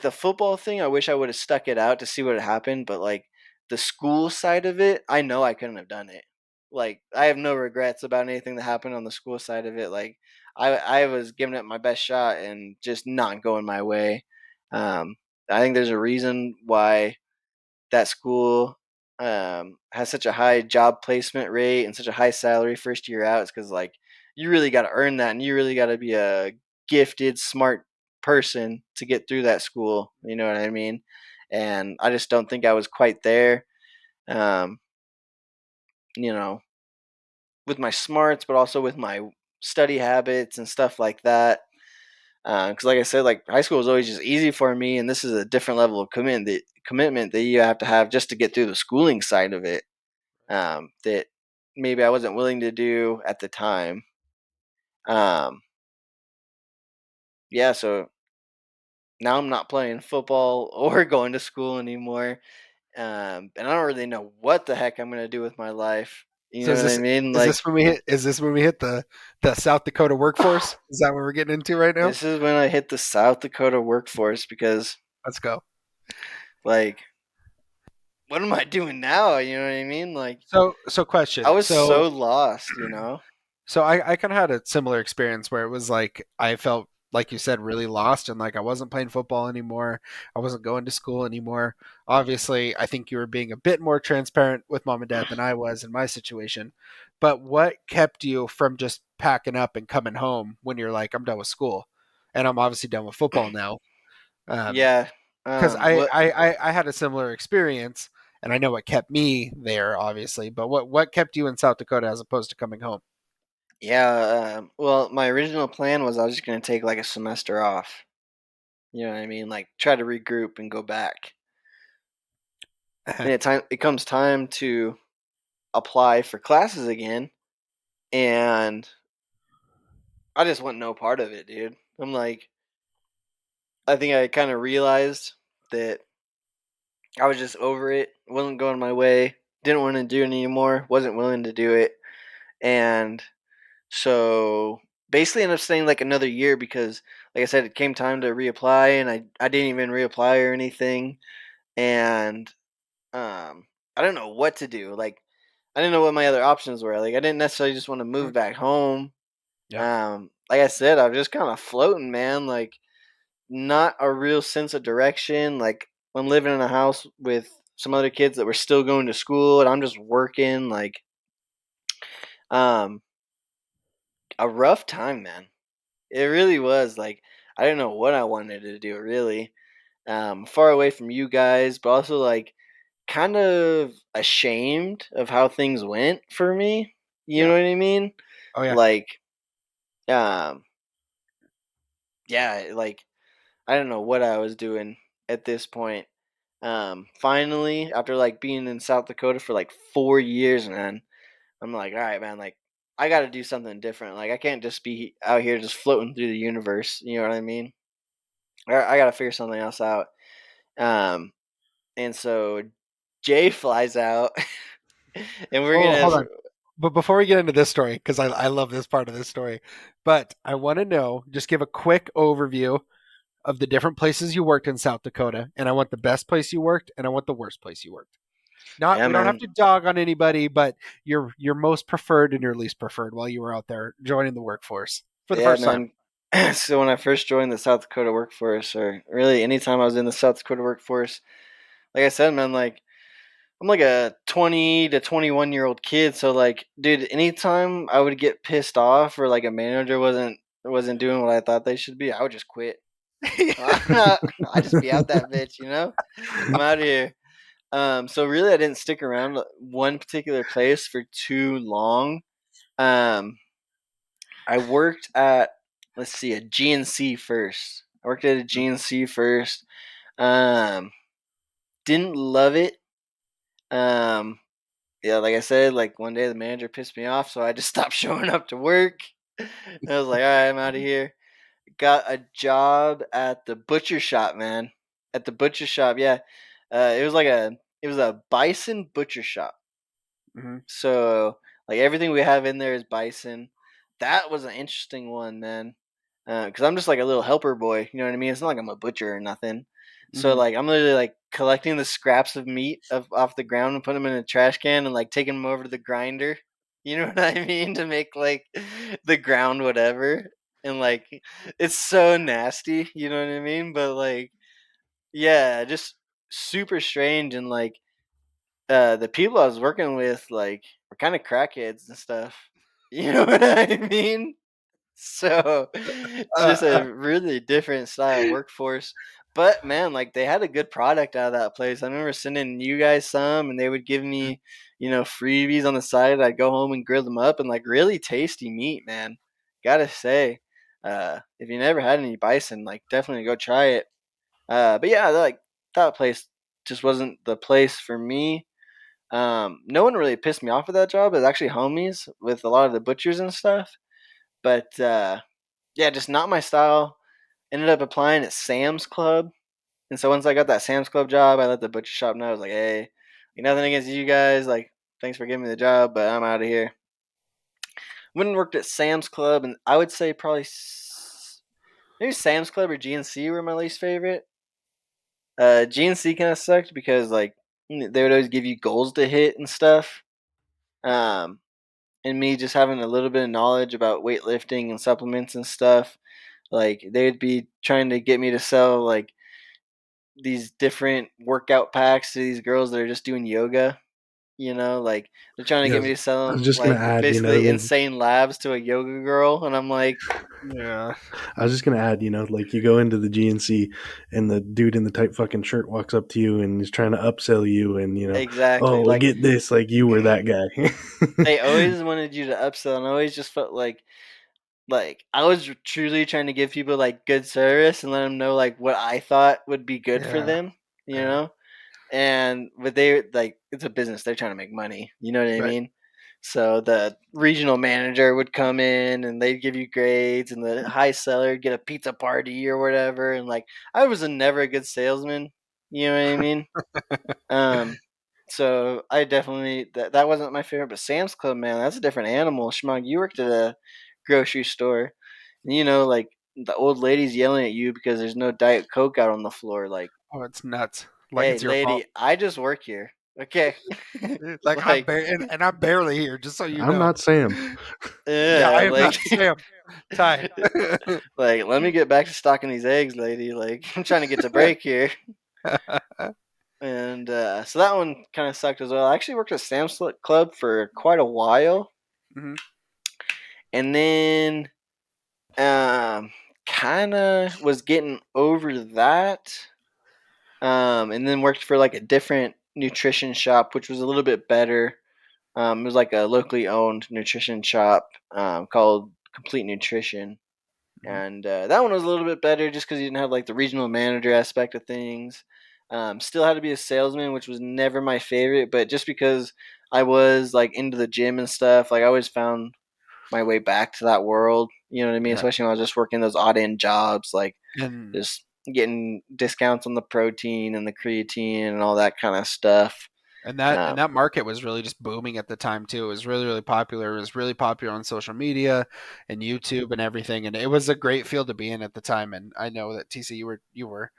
the football thing. I wish I would have stuck it out to see what had happened, but like the school side of it, I know I couldn't have done it. Like I have no regrets about anything that happened on the school side of it. Like I was giving it my best shot and just not going my way. Um, I think there's a reason why that school has such a high job placement rate and such a high salary first year out. It's because like you really got to earn that, and you really got to be a gifted, smart person to get through that school. You know what I mean? And I just don't think I was quite there. Um, you know, with my smarts, but also with my study habits and stuff like that. Because, like I said, like high school was always just easy for me, and this is a different level of commitment that you have to have just to get through the schooling side of it. That maybe I wasn't willing to do at the time. Um, yeah, so now I'm not playing football or going to school anymore. And I don't really know what the heck I'm gonna do with my life. You So know what I mean? is Like this when we hit the South Dakota workforce? Is that what we're getting into right now? this is when I hit the South Dakota workforce because Let's go. like what am I doing now? You know what I mean? Like So I question. was so lost. So I kind of had a similar experience where it was like I felt like you said really lost and like I wasn't playing football anymore. I wasn't going to school anymore. Obviously, I think you were being a bit more transparent with mom and dad than I was in my situation. But what kept you from just packing up and coming home when you're like I'm done with school and I'm obviously done with football now? Yeah. Because What I had a similar experience and I know what kept me there obviously, but what kept you in South Dakota as opposed to coming home? yeah, well, my original plan was I was just gonna take like a semester off. You know what I mean? Like try to regroup and go back. And it comes time to apply for classes again, and I just want no part of it, dude. I'm like I think I kind of realized that I was just over it, wasn't going my way, didn't want to do it anymore, wasn't willing to do it. And so basically ended up staying like another year because like I said, it came time to reapply and I didn't even reapply or anything. And I don't know what to do. Like I didn't know what my other options were. Like I didn't necessarily just want to move back home. Yeah. Like I said, I was just kind of floating, man. Like not a real sense of direction. Like I'm living in a house with some other kids that were still going to school and I'm just working. Like um a rough time, man. It really was. Like I didn't know what I wanted to do really. Far away from you guys, but also like kind of ashamed of how things went for me. You Yeah. know what I mean? Oh yeah. Like um yeah, like I don't know what I was doing at this point. Finally, after like being in South Dakota for like 4 years, man, I'm like, all right, man, like I got to do something different. Like I can't just be out here just floating through the universe. You know what I mean? I got to figure something else out. Um, and so Jay flies out, and we're Oh, gonna. hold on. But before we get into this story, because I love this part of this story, but I want to know, just give a quick overview of the different places you worked in South Dakota, and I want the best place you worked, and I want the worst place you worked. Not Yeah, we don't have man. to dog on anybody, but your most preferred and your least preferred while you were out there joining the workforce for the Yeah, first time. man. So when I first joined the South Dakota workforce, or really anytime I was in the South Dakota workforce, like I said, man, like I'm like a 20 to 21-year-old kid, so like, dude, anytime I would get pissed off or like a manager wasn't doing what I thought they should be, I would just quit. I just be out that bitch, I'm out of here. So really, I didn't stick around one particular place for too long. Um, I worked at, let's see, a GNC first. I worked at a GNC first. Um, didn't love it. Um, yeah, like I said, like one day the manager pissed me off, so I just stopped showing up to work. And I was like, all right, I'm out of here. Got a job at the butcher shop, man. At the butcher shop, yeah. It was a Bison butcher shop. Mhm. So like everything we have in there is Bison. That was an interesting one, man. Because I'm just like a little helper boy, you know what I mean? It's not like I'm a butcher or nothing. So Mhm. like I'm literally like collecting the scraps of meat off the ground and putting them in a trash can and like taking them over to the grinder. You know what I mean? To make like the ground whatever. And like it's so nasty, you know what I mean? But like yeah, just super strange and like the people I was working with like were kind of crackheads and stuff. You know what I mean? So just a Uh, really different style workforce. But man, like they had a good product out of that place. I remember sending you guys some and they would give me, freebies on the side. I'd go home and grill them up and like really tasty meat, man. Gotta say. If you never had any bison, like definitely go try it. But yeah, like that place just wasn't the place for me. No one really pissed me off with that job. It was actually homies with a lot of the butchers and stuff. But yeah, just not my style. Ended up applying at Sam's Club. And so once I got that Sam's Club job, I let the butcher shop know. I was like, hey, nothing against you guys. Like, thanks for giving me the job, but I'm out of here. Went and worked at Sam's Club, and I would say probably maybe Sam's Club or GNC were my least favorite. GNC kind of sucked because, like, they would always give you goals to hit and stuff. Um, and me just having a little bit of knowledge about weightlifting and supplements and stuff, like they'd be trying to get me to sell like these different workout packs to these girls that are just doing yoga. Like they're trying to Yeah, get me to sell I was them just gonna like add, basically insane labs to a yoga girl, and I'm like, yeah. I was just gonna add, like you go into the GNC and the dude in the tight fucking shirt walks up to you and is trying to upsell you, and exactly. oh, Like get this, like you were that guy. they always wanted you to upsell, and I always just felt like I was truly trying to give people like good service and let them know like what I thought would be good for Yeah. them, you Yeah. know. But they like it's a business; they're trying to make money. You know what I Right. mean? So the regional manager would come in and they'd give you grades, and the high seller would get a pizza party or whatever. And like I was never a good salesman. You know what I mean? Um, so I definitely that wasn't my favorite. But Sam's Club, man, that's a different animal. Schmug, you worked at a grocery store, and like the old ladies yelling at you because there's no Diet Coke out on the floor. Like, Oh, it's nuts. Like hey, it's your fault. lady, I just work here. Okay. Like Like, and I'm barely here, just so you I'm know. not Sam. Yeah, I yeah, am not like, Sam. Ty. like, let me get back to stocking these eggs, lady. Like, I'm trying to get to break here. And so that one kind of sucked as well. I actually worked at Sam's Club for quite a while. Mhm. And then kind of was getting over that. And then worked for like a different nutrition shop, which was a little bit better. It was like a locally owned nutrition shop called Complete Nutrition, Mhm. and that one was a little bit better just because you didn't have like the regional manager aspect of things. Still had to be a salesman, which was never my favorite, but just because I was like into the gym and stuff, like I always found my way back to that world. You know what I mean? Yeah. Especially when I was just working those odd end jobs, like And just getting discounts on the protein and the creatine and all that kind of stuff. that market was really just booming at the time too. It was really really popular. It was really popular on social media and YouTube and everything. And it was a great field to be in at the time. And I know that TC you were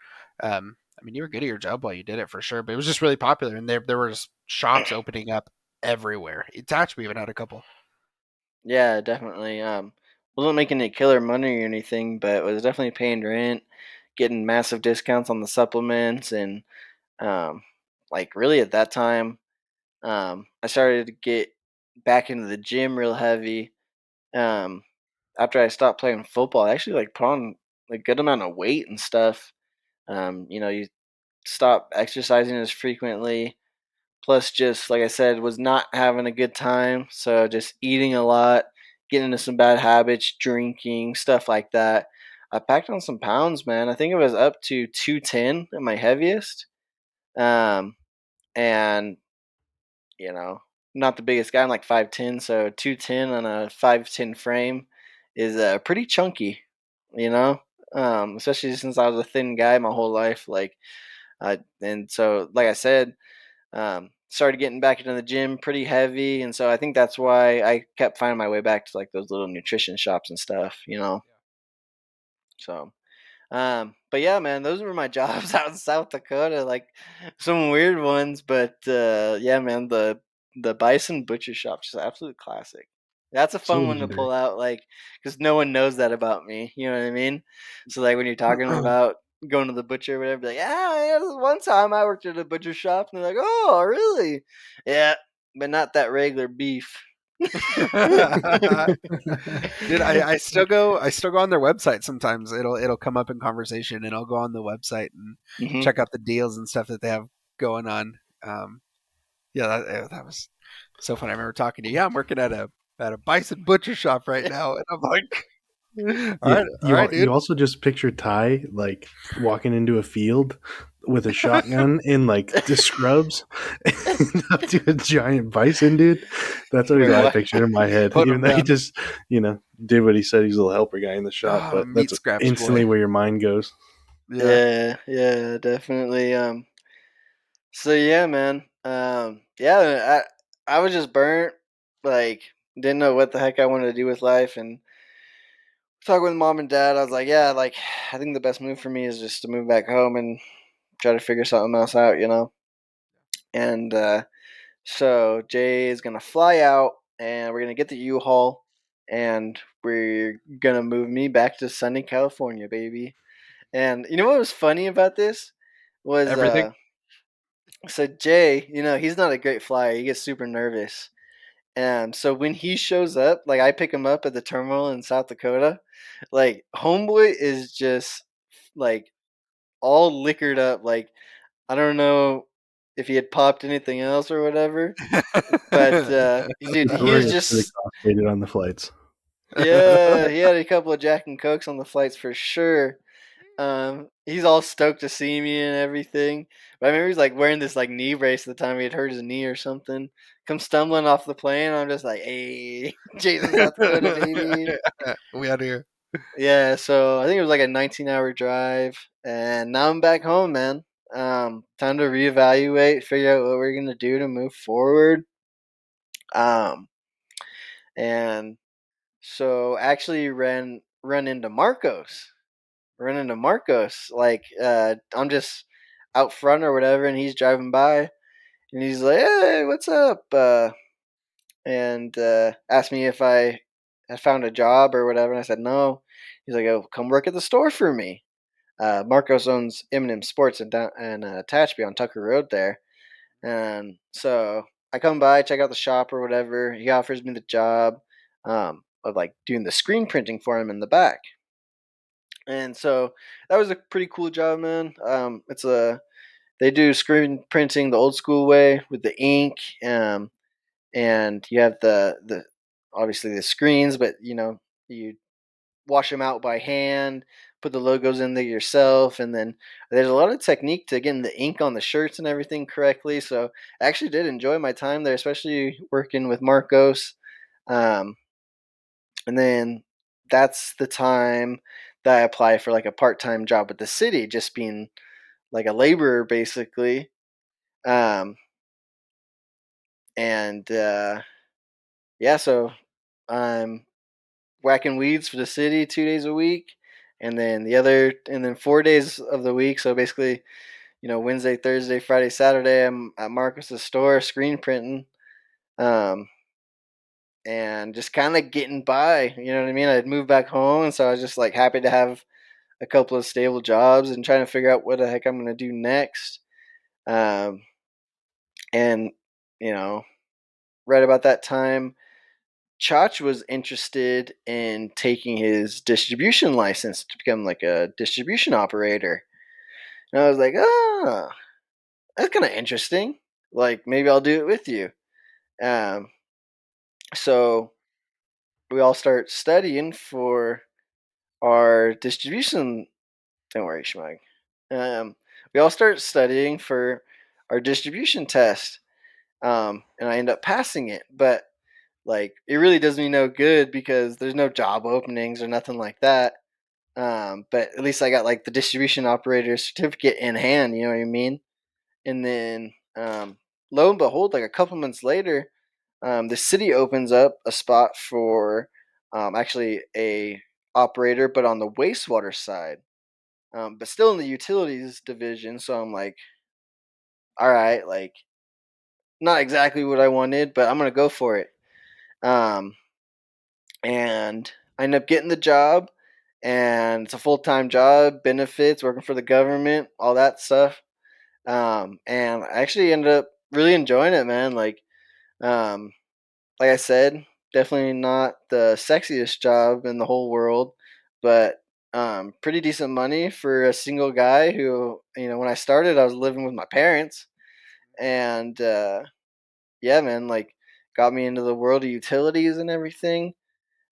I mean you were good at your job while you did it for sure. But it was just really popular, and there were just shops opening up everywhere. Tehachapi even had a couple. Yeah, definitely. Wasn't making it killer money or anything, but was definitely paying rent, getting massive discounts on the supplements, and um, like really at that time, I started to get back into the gym real heavy. Um, After I stopped playing football, I actually like put on a good amount of weight and stuff. You stop exercising as frequently. Plus, just like I said, was not having a good time. So just eating a lot, getting into some bad habits, drinking, stuff like that. I packed on some pounds, man. I think it was up to 210 at my heaviest. Um, and not the biggest guy. I'm like 5'10", so 210 on a 5'10" frame is pretty chunky. You know, especially since I was a thin guy my whole life. And so like I said, started getting back into the gym pretty heavy, and so I think that's why I kept finding my way back to like those little nutrition shops and stuff. So. But yeah, man, those were my jobs out in South Dakota, like some weird ones, but yeah, man, the Bison butcher shop is absolute classic. That's a So fun one to legendary. pull out, like, because no one knows that about me. You know what I mean? So like when you're talking about going to the butcher or whatever, be like, yeah, this one time I worked at a butcher shop, and they're like, oh, really? Yeah, but not that regular beef. Dude, I still go on their website sometimes. It'll come up in conversation, and I'll go on the website and Hmm. check out the deals and stuff that they have going on. Yeah, that was so fun. I remember talking to you. Yeah, I'm working at a bison butcher shop right now, and I'm like, Yeah, all right, you dude. also just picture Ty like walking into a field with a shotgun in like the scrubs and up to a giant bison, dude. That's always Wait, what I what? picture in my head. Put Even them though he down. just, did what he said. He's a little helper guy in the shop, Oh, but meat that's scraps, instantly boy. where your mind goes. Yeah. Yeah, yeah, definitely. So yeah, man. Yeah, I was just burnt. Like, didn't know what the heck I wanted to do with life, and talking with mom and dad, I was like, yeah, like I think the best move for me is just to move back home and try to figure something else out. And so Jay is gonna fly out, and we're gonna get the U-Haul, and we're gonna move me back to sunny California, baby. And you know what was funny about this was Everything. so Jay, he's not a great flyer. He gets super nervous. And so when he shows up, like I pick him up at the terminal in South Dakota, like homeboy is just like all liquored up. Like I don't know if he had popped anything else or whatever, but dude, he is Notoriously just intoxicated on the flights. yeah. He had a couple of Jack and Cokes on the flights for sure. He's all stoked to see me and everything. But I remember he's like wearing this like knee brace at the time he had hurt his knee or something. Come stumbling off the plane. I'm just like, hey, Jason, South Dakota, baby. We out here. Yeah, so I think it was like a 19-hour drive, and now I'm back home, man. Time to reevaluate, figure out what we're gonna do to move forward. Um, and so actually run into Marcos. Run into Marcos. Like I'm just out front or whatever, and he's driving by, and he's like, "Hey, what's up?" And asked me if I had found a job or whatever, and I said no. He's like, "Oh, come work at the store for me." Marcos owns M&M Sports in Tehachapi on Tucker Road there, and so I come by, check out the shop or whatever. He offers me the job of like doing the screen printing for him in the back. And so that was a pretty cool job, man. They do screen printing the old school way with the ink, and you have the obviously the screens, but you wash them out by hand, put the logos in there yourself, and then there's a lot of technique to getting the ink on the shirts and everything correctly. So I actually did enjoy my time there, especially working with Marcos. Um, and then that's the time that I apply for like a part-time job with the city, just being like a laborer basically. Um, and yeah, so I'm whacking weeds for the city 2 days a week, and then 4 days of the week. So basically, Wednesday, Thursday, Friday, Saturday, I'm at Marcus's store screen printing, um, and just kind of getting by. You know what I mean? I'd moved back home, and so I was just like happy to have a couple of stable jobs and trying to figure out what the heck I'm going to do next. Um, and you know, right about that time, Chach was interested in taking his distribution license to become like a distribution operator. And I was like, oh, that's kind of interesting. Like, maybe I'll do it with you. Um, so we all start studying for our distribution. Don't worry, Schmug. We all start studying for our distribution test. And I end up passing it. But like, it really does me no good because there's no job openings or nothing like that. But at least I got like the distribution operator certificate in hand. You know what I mean? And then lo and behold, like a couple months later, the city opens up a spot for actually a operator, but on the wastewater side, but still in the utilities division. So I'm like, all right, like not exactly what I wanted, but I'm gonna go for it. Um, and I end up getting the job, and it's a full time job, benefits, working for the government, all that stuff. And I actually ended up really enjoying it, man. Um, like I said, definitely not the sexiest job in the whole world, but pretty decent money for a single guy who, when I started, I was living with my parents, and yeah, man, like got me into the world of utilities and everything.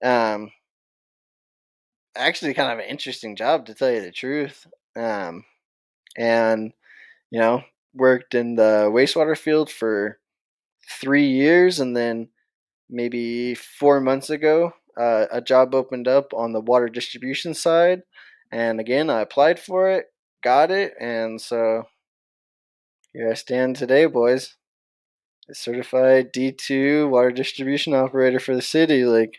Um, Actually, kind of an interesting job to tell you the truth. Um, and you know, worked in the wastewater field for 3 years, and then maybe 4 months ago, a job opened up on the water distribution side, and again, I applied for it, got it, and so here I stand today, boys. A certified D2 water distribution operator for the city. Like,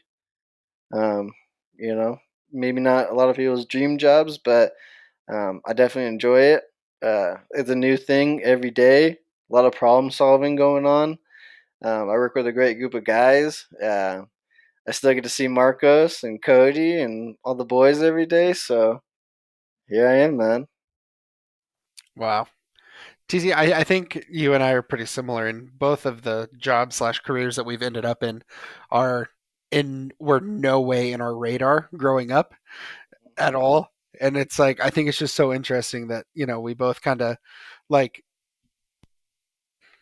um, you know, maybe not a lot of people's dream jobs, but I definitely enjoy it. It's a new thing every day. A lot of problem solving going on. I work with a great group of guys. I still get to see Marcos and Cody and all the boys every day. So here I am, man. Wow. TZ, I think you and I are pretty similar in both of the jobs slash careers that we've ended up in are were no way in our radar growing up at all. And it's like I think it's just so interesting that, we both kind of like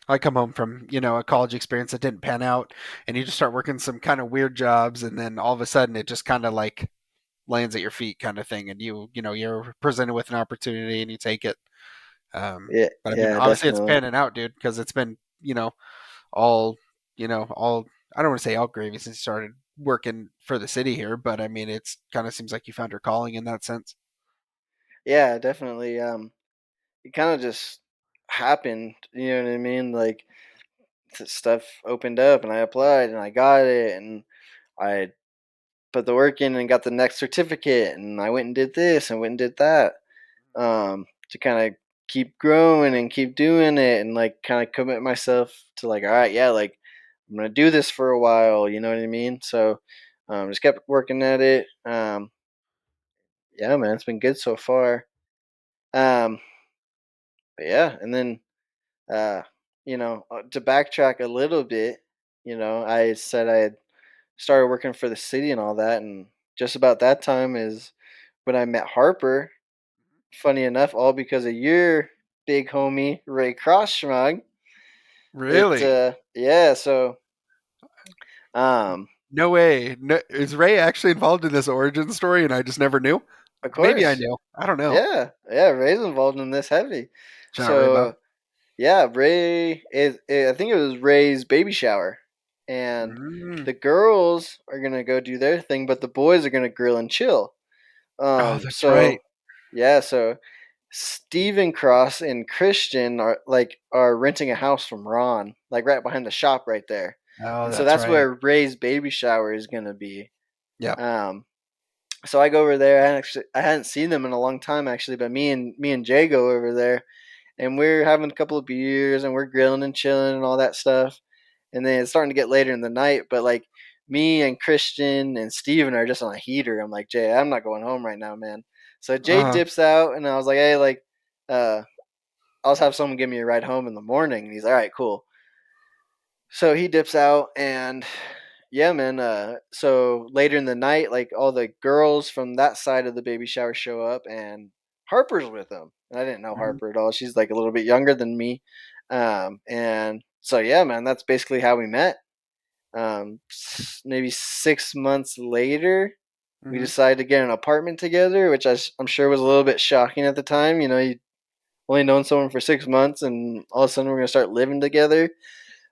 I come home from, a college experience that didn't pan out and you just start working some kind of weird jobs and then all of a sudden it just kind of like lands at your feet kind of thing and you're presented with an opportunity and you take it. Yeah, But I mean, yeah, obviously it's definitely. panning out, dude, because it's been, all, all, I don't want to say all gravy since you started working for the city here, but I mean, it's kind of seems like you found your calling in that sense. Yeah, definitely. It kind of just happened. You know what I mean? Like stuff opened up, and I applied, and I got it, and I put the work in, and got the next certificate, and I went and did this, and went and did that. To kind of keep growing and keep doing it and like kind of commit myself to like, all right, yeah, like I'm gonna do this for a while, you know what I mean? So just kept working at it. Yeah, man, it's been good so far. Um, but yeah, and then uh, to backtrack a little bit, I said I had started working for the city and all that, and just about that time is when I met Harper. Funny enough, all because of your big homie Ray Crossschmug. Really? Yeah, so um No way. No, is Ray actually involved in this origin story and I just never knew? of Maybe I course. knew. I don't know. Yeah, Ray's involved in this heavy. Shout out Ray Bob. So yeah, Ray is I think it was Ray's baby shower. And Mm. the girls are gonna go do their thing, but the boys are gonna grill and chill. Oh, that's So right. yeah, so Stephen Cross and Christian are renting a house from Ron, like right behind the shop right there. Oh, And so that's that's right. where Ray's baby shower is gonna be. Yeah. Um so I go over there. I hadn't seen them in a long time actually, but me and Jay go over there and we're having a couple of beers and we're grilling and chilling and all that stuff. And then it's starting to get later in the night, but like me and Christian and Steven are just on a heater. I'm like, Jay, I'm not going home right now, man. So Jay Uh-huh. dips out and I was like, hey, like, I'll just have someone give me a ride home in the morning. And he's like, all right, cool. So he dips out and yeah, man. So later in the night, like all the girls from that side of the baby shower show up, and Harper's with them. And I didn't know Mhm. Harper at all. She's like a little bit younger than me, and so yeah, man, that's basically how we met. Maybe 6 months later, we Mhm. decided to get an apartment together, which I'm sure was a little bit shocking at the time. You know, you only known someone for 6 months, and all of a sudden we're gonna start living together.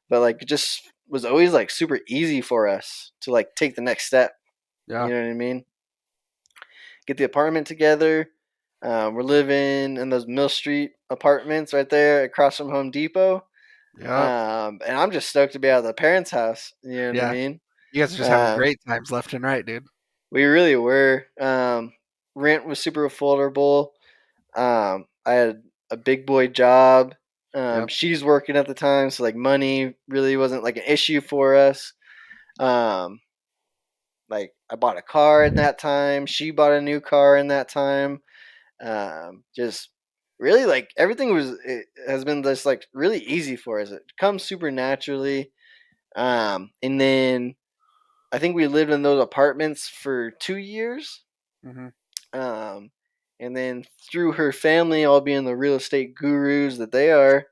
But like, it just was always like super easy for us to like take the next step. Yeah. You know what I mean? Get the apartment together. We're living in those Mill Street apartments right there across from Home Depot. Yep. And I'm just stoked to be out of the parents' house. You know what I Yeah. mean? You guys are just having Uh, great times left and right, dude. we really were. Rent was super affordable. I had a big boy job. Yep. She's working at the time, so like money really wasn't like an issue for us. Um, like I bought a car in that time. She bought a new car in that time. Just really like everything it has been just like really easy for us. It comes super naturally. And then I think we lived in those apartments for 2 years. Mhm. Um, and then through her family, all being the real estate gurus that they are,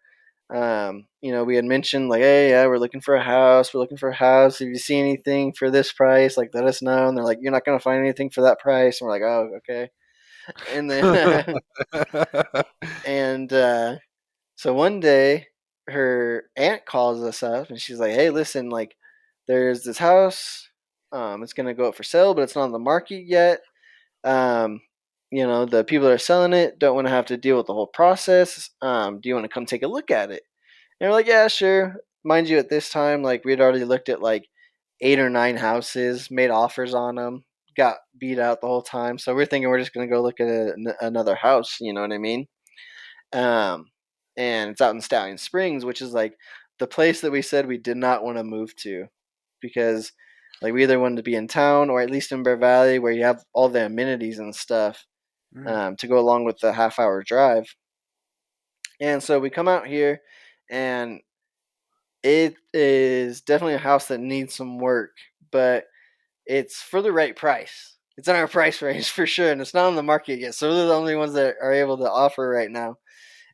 we had mentioned like, hey, yeah, we're looking for a house. We're looking for a house. If you see anything for this price, like let us know. And they're like, you're not gonna find anything for that price. And we're like, oh, okay. And then and so one day, her aunt calls us up and she's like, hey, listen, like, there's this house. It's gonna go up for sale, but it's not on the market yet. Um, the people that are selling it don't want to have to deal with the whole process. Do you want to come take a look at it? And we're like, yeah, sure. Mind you, at this time, like we had already looked at like 8 or 9 houses, made offers on them, got beat out the whole time. So we're thinking we're just gonna go look at another house. You know what I mean? Um, and it's out in Stallion Springs, which is like the place that we said we did not want to move to because like we either wanted to be in town or at least in Bear Valley where you have all the amenities and stuff Mhm. to go along with the half-hour drive. And so we come out here, and it is definitely a house that needs some work, but it's for the right price. It's in our price range for sure, and it's not on the market yet. So we're the only ones that are able to offer right now.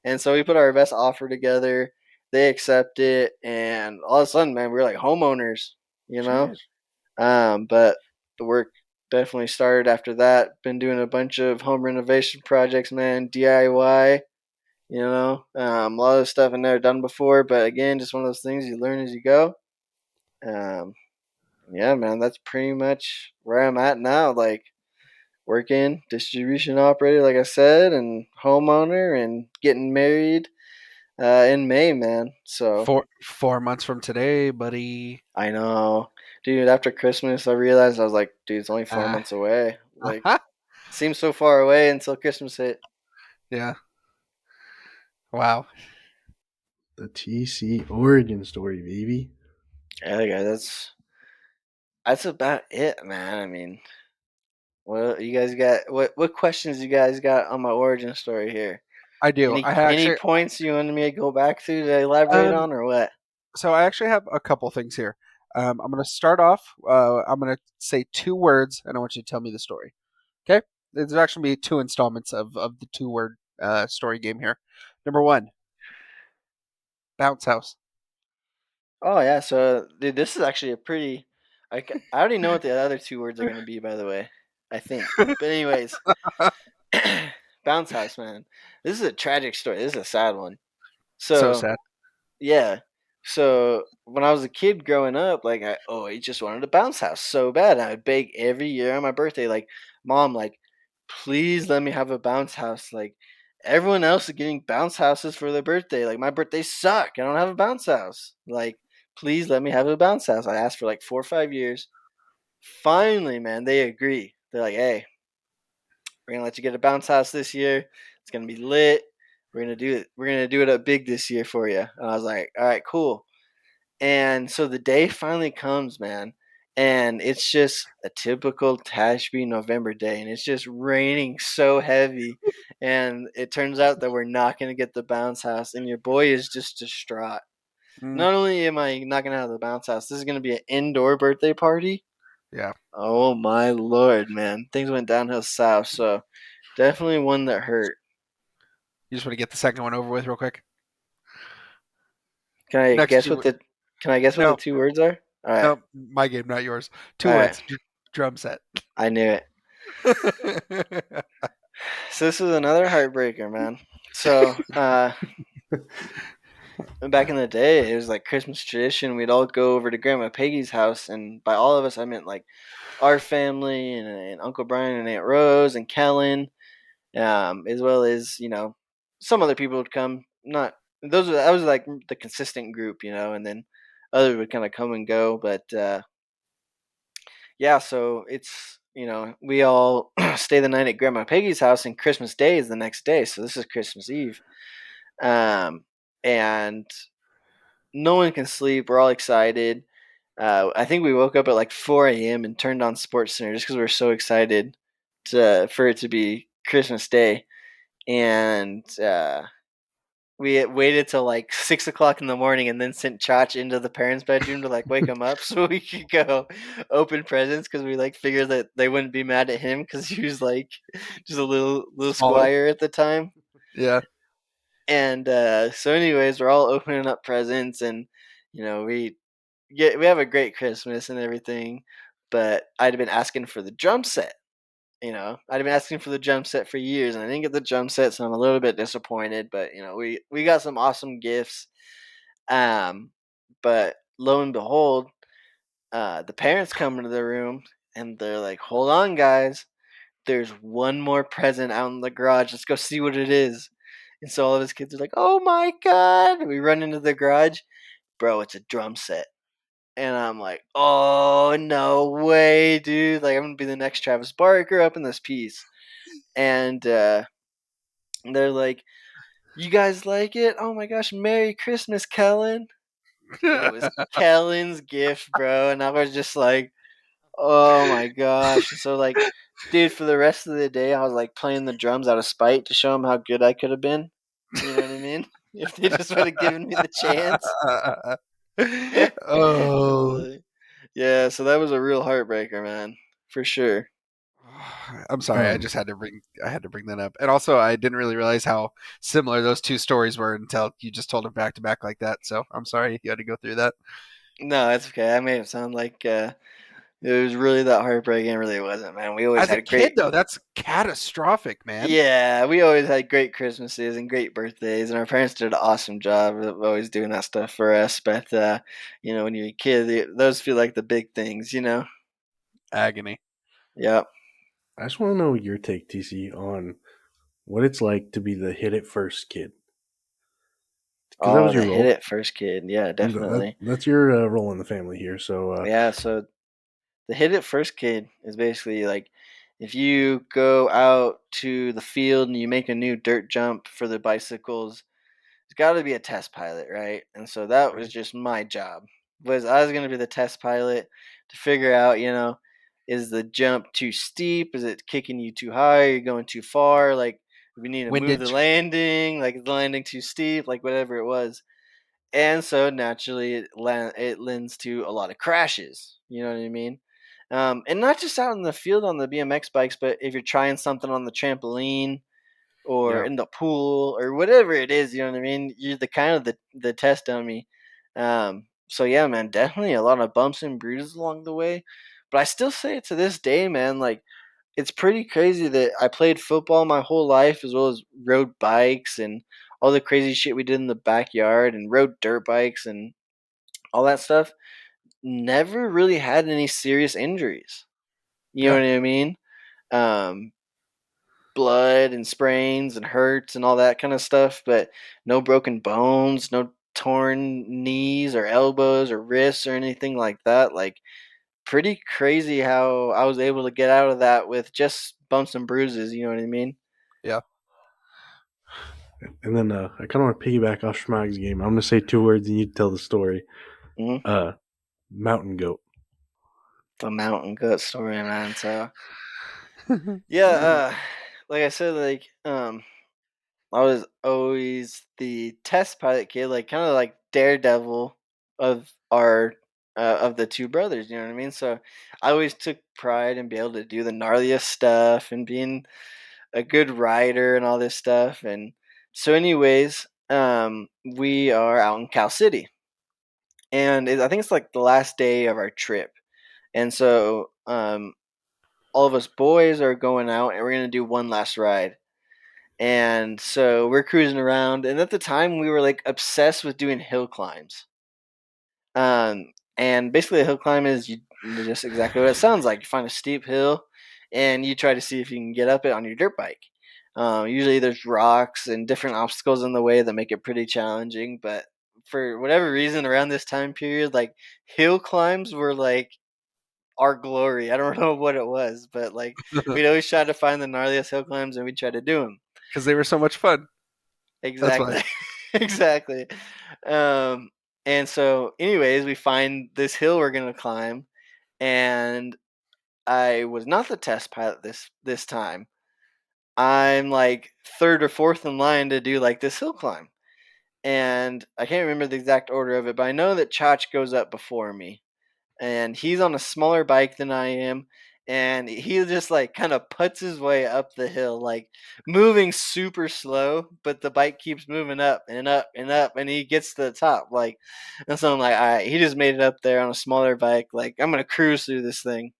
And so we put our best offer together. They accept it, and all of a sudden, man, we're like homeowners, you know. Jeez. But the work definitely started after that. Been doing a bunch of home renovation projects, man, DIY. A lot of stuff I've never done before, but again, just one of those things you learn as you go. Um, yeah, man, that's pretty much where I'm at now. Like working distribution operator, like I said, and homeowner, and getting married in May, man. So 4 months from today, buddy. I know, dude. After Christmas, I realized I was like, dude, it's only four Ah. months away. Like, Uh-huh. seems so far away until Christmas hit. Yeah. Wow. The TC origin story, baby. Yeah, guys, that's about it, man. I mean, what you guys got? What questions you guys got on my origin story here? I do. Any I any actually points you wanted me to go back to elaborate um on, or what? so I actually have a couple things here. I'm going to start off. I'm going to say 2 words, and I want you to tell me the story. Okay? There's actually be 2 installments of the 2-word story game here. Number 1, bounce house. Oh yeah, so dude, this is actually a pretty. I already know what the other 2 words are gonna be, by the way. I think, but anyways, bounce house, man. This is a tragic story. This is a sad one. So So sad. yeah. So when I was a kid growing up, like I always just wanted a bounce house so bad. I would beg every year on my birthday, like, Mom, like, please let me have a bounce house. Like everyone else is getting bounce houses for their birthday. Like my birthday suck. I don't have a bounce house. Like, please let me have a bounce house. I asked for like 4 or 5 years. Finally, man, they agree. They're like, hey, we're gonna let you get a bounce house this year. It's gonna be lit. We're gonna do it. We're gonna do it up big this year for you. And I was like, all right, cool. And so the day finally comes, man, and it's just a typical Tehachapi November day, and it's just raining so heavy. And it turns out that we're not going to get the bounce house, and your boy is just distraught. Mm, Not only am I not gonna have the bounce house, this is gonna be an indoor birthday party. yeah. Oh my lord, man, things went downhill south. So definitely one that hurt. You just want to get the second one over with real quick. Can I Next guess what two. the Can I guess what the No, two words are? All right, no, my game, not yours. all Two right. words. Drum set. I knew it. So this is another heartbreaker, man. So back in the day, it was like Christmas tradition. We'd all go over to Grandma Peggy's house, and by all of us, I meant like our family and Uncle Brian and Aunt Rose and Kellen, as well as some other people would come. Not those. That was like the consistent group, and then others would kind of come and go. But yeah, so it's we all stay the night at Grandma Peggy's house, and Christmas Day is the next day. So this is Christmas Eve, um, and no one can sleep. We're all excited. I think we woke up at like 4 a.m. and turned on Sports Center just because we were so excited for it to be Christmas Day, and we had waited till like 6 o'clock in the morning and then sent Chach into the parents' bedroom to like wake him up so we could go open presents because we like figured that they wouldn't be mad at him because he was like just a little Smaller. squire at the time. Yeah. And so, anyways, we're all opening up presents, and we have a great Christmas and everything. But I'd been asking for the drum set. I'd been asking for the drum set for years, and I didn't get the drum set, so I'm a little bit disappointed. But we got some awesome gifts. Um, but lo and behold, the parents come into the room, and they're like, "Hold on, guys. There's one more present out in the garage. Let's go see what it is." And so all of his kids are like, "Oh my god!" And we run into the garage, bro. It's a drum set. And I'm like, oh no way, dude! Like I'm gonna be the next Travis Barker up in this piece. And they're like, "You guys like it? Oh my gosh, Merry Christmas, Kellen!" And it was Kellen's gift, bro. And I was just like, oh my gosh! And so like, dude, for the rest of the day, I was like playing the drums out of spite to show them how good I could have been. You know what I mean? If they just would have given me the chance. Oh. Yeah, so that was a real heartbreaker, man, for sure. I'm sorry. Um, I had to bring that up. And also I didn't really realize how similar those two stories were until you just told them back to back like that. So I'm sorry you had to go through that. No, it's okay. I made it sound like it was really that heartbreaking. It really wasn't, man. We always As a had kid great, though, that's catastrophic, man. yeah, we always had great Christmases and great birthdays, and our parents did an awesome job of always doing that stuff for us. But when you're a kid, those feel like the big things. Agony. Yep. I just want to know your take, TC, on what it's like to be the hit it first kid. Because that Oh, was the your hit role. it first kid. Yeah, definitely. That's your role in the family here. So, Yeah, so the hit it first kid is basically like if you go out to the field and you make a new dirt jump for the bicycles, it's got to be a test pilot, right? And so that was right. just my job. Was I was going to be the test pilot to figure out, is the jump too steep? Is it kicking you too high? Are you going too far? Like we need to move the Windage. landing. Like is the landing too steep? Like whatever it was. And so naturally, it lends to a lot of crashes. You know what I mean? And not just out in the field on the BMX bikes, but if you're trying something on the trampoline or Yeah. in the pool or whatever it is, you know what I mean? You're the kind of the test dummy. So yeah, man, definitely a lot of bumps and bruises along the way. But I still say it to this day, man. Like it's pretty crazy that I played football my whole life as well as rode bikes and all the crazy shit we did in the backyard and rode dirt bikes and all that stuff. Never really had any serious injuries. You know Yeah. what I mean? Um, Blood and sprains and hurts and all that kind of stuff, but no broken bones, no torn knees or elbows or wrists or anything like that. Like pretty crazy how I was able to get out of that with just bumps and bruises. You know what I mean? Yeah. And then I kind of want to piggyback off Schmag's game. I'm going to say two words and you tell the story. Hmm. Uh, Mountain goat. The mountain goat story, man. So yeah, like I said, like I was always the test pilot kid, like kind of like daredevil of our of the two brothers. You know what I mean? So I always took pride in being able to do the gnarliest stuff and being a good rider and all this stuff. And so, anyways, we are out in Cal City, and I think it's like the last day of our trip. And so, all of us boys are going out, and we're gonna do one last ride. And so we're cruising around, and at the time we were like obsessed with doing hill climbs. And basically a hill climb is just exactly what it sounds like. You find a steep hill, and you try to see if you can get up it on your dirt bike. Usually there's rocks and different obstacles in the way that make it pretty challenging. But for whatever reason, around this time period, like hill climbs were like our glory. I don't know what it was, but like we'd always try to find the gnarliest hill climbs, and we'd try to do them. Because they were so much fun. That's why. Exactly. Exactly. Um, and so, anyways, we find this hill we're gonna climb, and I was not the test pilot this time. I'm like third or fourth in line to do like this hill climb, and I can't remember the exact order of it, but I know that Chach goes up before me, and he's on a smaller bike than I am, and he just like kind of puts his way up the hill, like moving super slow, but the bike keeps moving up and up and up, and he gets to the top. Like, and so I'm like, all right, he just made it up there on a smaller bike. Like, I'm gonna cruise through this thing.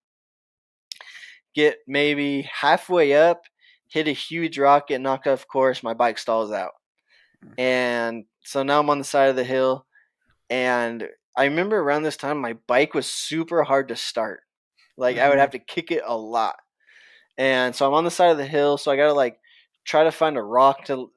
Get maybe halfway up, hit a huge rock, get knocked off course. My bike stalls out, and so now I'm on the side of the hill, and I remember around this time my bike was super hard to start. Like I would Mhm. have to kick it a lot. And so I'm on the side of the hill, so I got to like try to find a rock to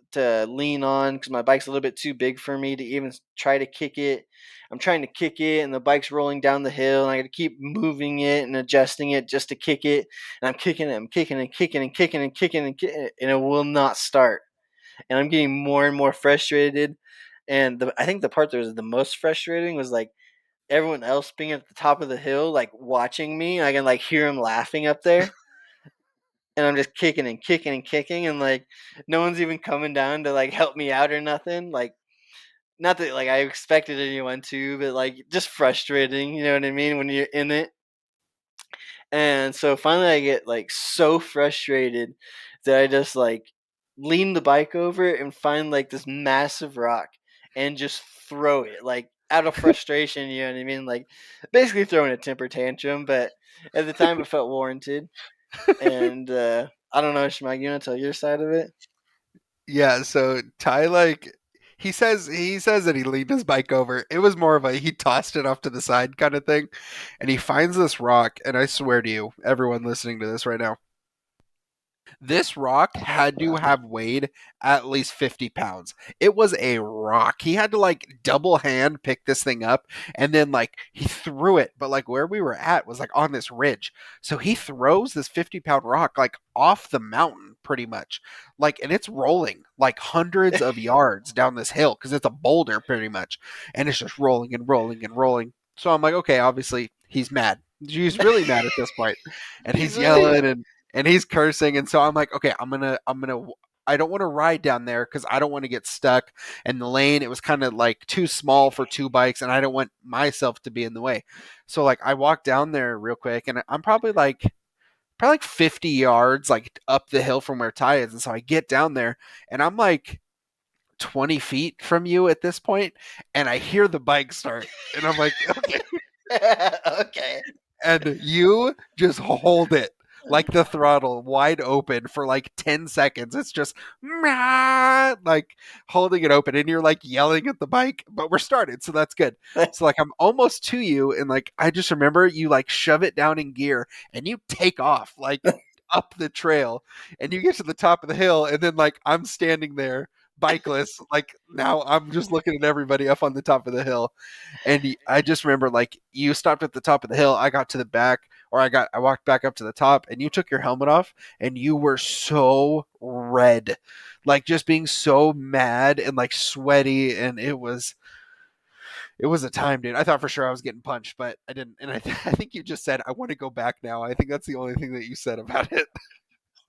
lean on cuz my bike's a little bit too big for me to even try to kick it. I'm trying to kick it and the bike's rolling down the hill and I got to keep moving it and adjusting it just to kick it. And I'm kicking it, I'm kicking and kicking and kicking and kicking and kicking it, and it will not start. And I'm getting more and more frustrated. And I think the part that was the most frustrating was like everyone else being at the top of the hill, like watching me. I can like hear them laughing up there, and I'm just kicking and kicking and kicking, and like no one's even coming down to like help me out or nothing. Like not that like I expected anyone to, but like just frustrating. You know what I mean when you're in it. And so finally, I get like so frustrated that I just like lean the bike over and find like this massive rock and just throw it like out of frustration. You know what I mean? Like basically throwing a temper tantrum, but at the time it felt warranted. And I don't know, Shmag, you want to tell your side of it? Yeah, so Ty like he says that he leaned his bike over. It was more of a he tossed it off to the side kind of thing. And he finds this rock, and I swear to you, everyone listening to this right now, this rock had to have weighed at least 50 pounds. It was a rock. He had to like double hand pick this thing up and then like he threw it. But like where we were at was like on this ridge. So he throws this 50-pound rock like off the mountain pretty much. Like, and it's rolling like hundreds of yards down this hill because it's a boulder pretty much. And it's just rolling and rolling and rolling. So I'm like, okay, obviously he's mad. He's really mad at this point. And He's he's really yelling and he's cursing, and so I'm like, okay, I'm gonna I don't want to ride down there because I don't want to get stuck. And the lane, it was kind of like too small for two bikes, and I don't want myself to be in the way. So like I walked down there real quick, and I'm probably like 50 yards like up the hill from where Ty is, and so I get down there, and I'm like 20 feet from you at this point, and I hear the bike start, and I'm like, okay, okay. and you just hold it like the throttle wide open for like 10 seconds. It's just like holding it open and you're like yelling at the bike, but we're started, so that's good. So like I'm almost to you and like I just remember you like shove it down in gear and you take off like up the trail and you get to the top of the hill and then like I'm standing there bikeless like now I'm just looking at everybody up on the top of the hill and I just remember like you stopped at the top of the hill. I got to the back, or I walked back up to the top, and you took your helmet off, and you were so red, like just being so mad and like sweaty, and it was a time, dude. I thought for sure I was getting punched, but I didn't. And I think you just said I want to go back now. I think that's the only thing that you said about it.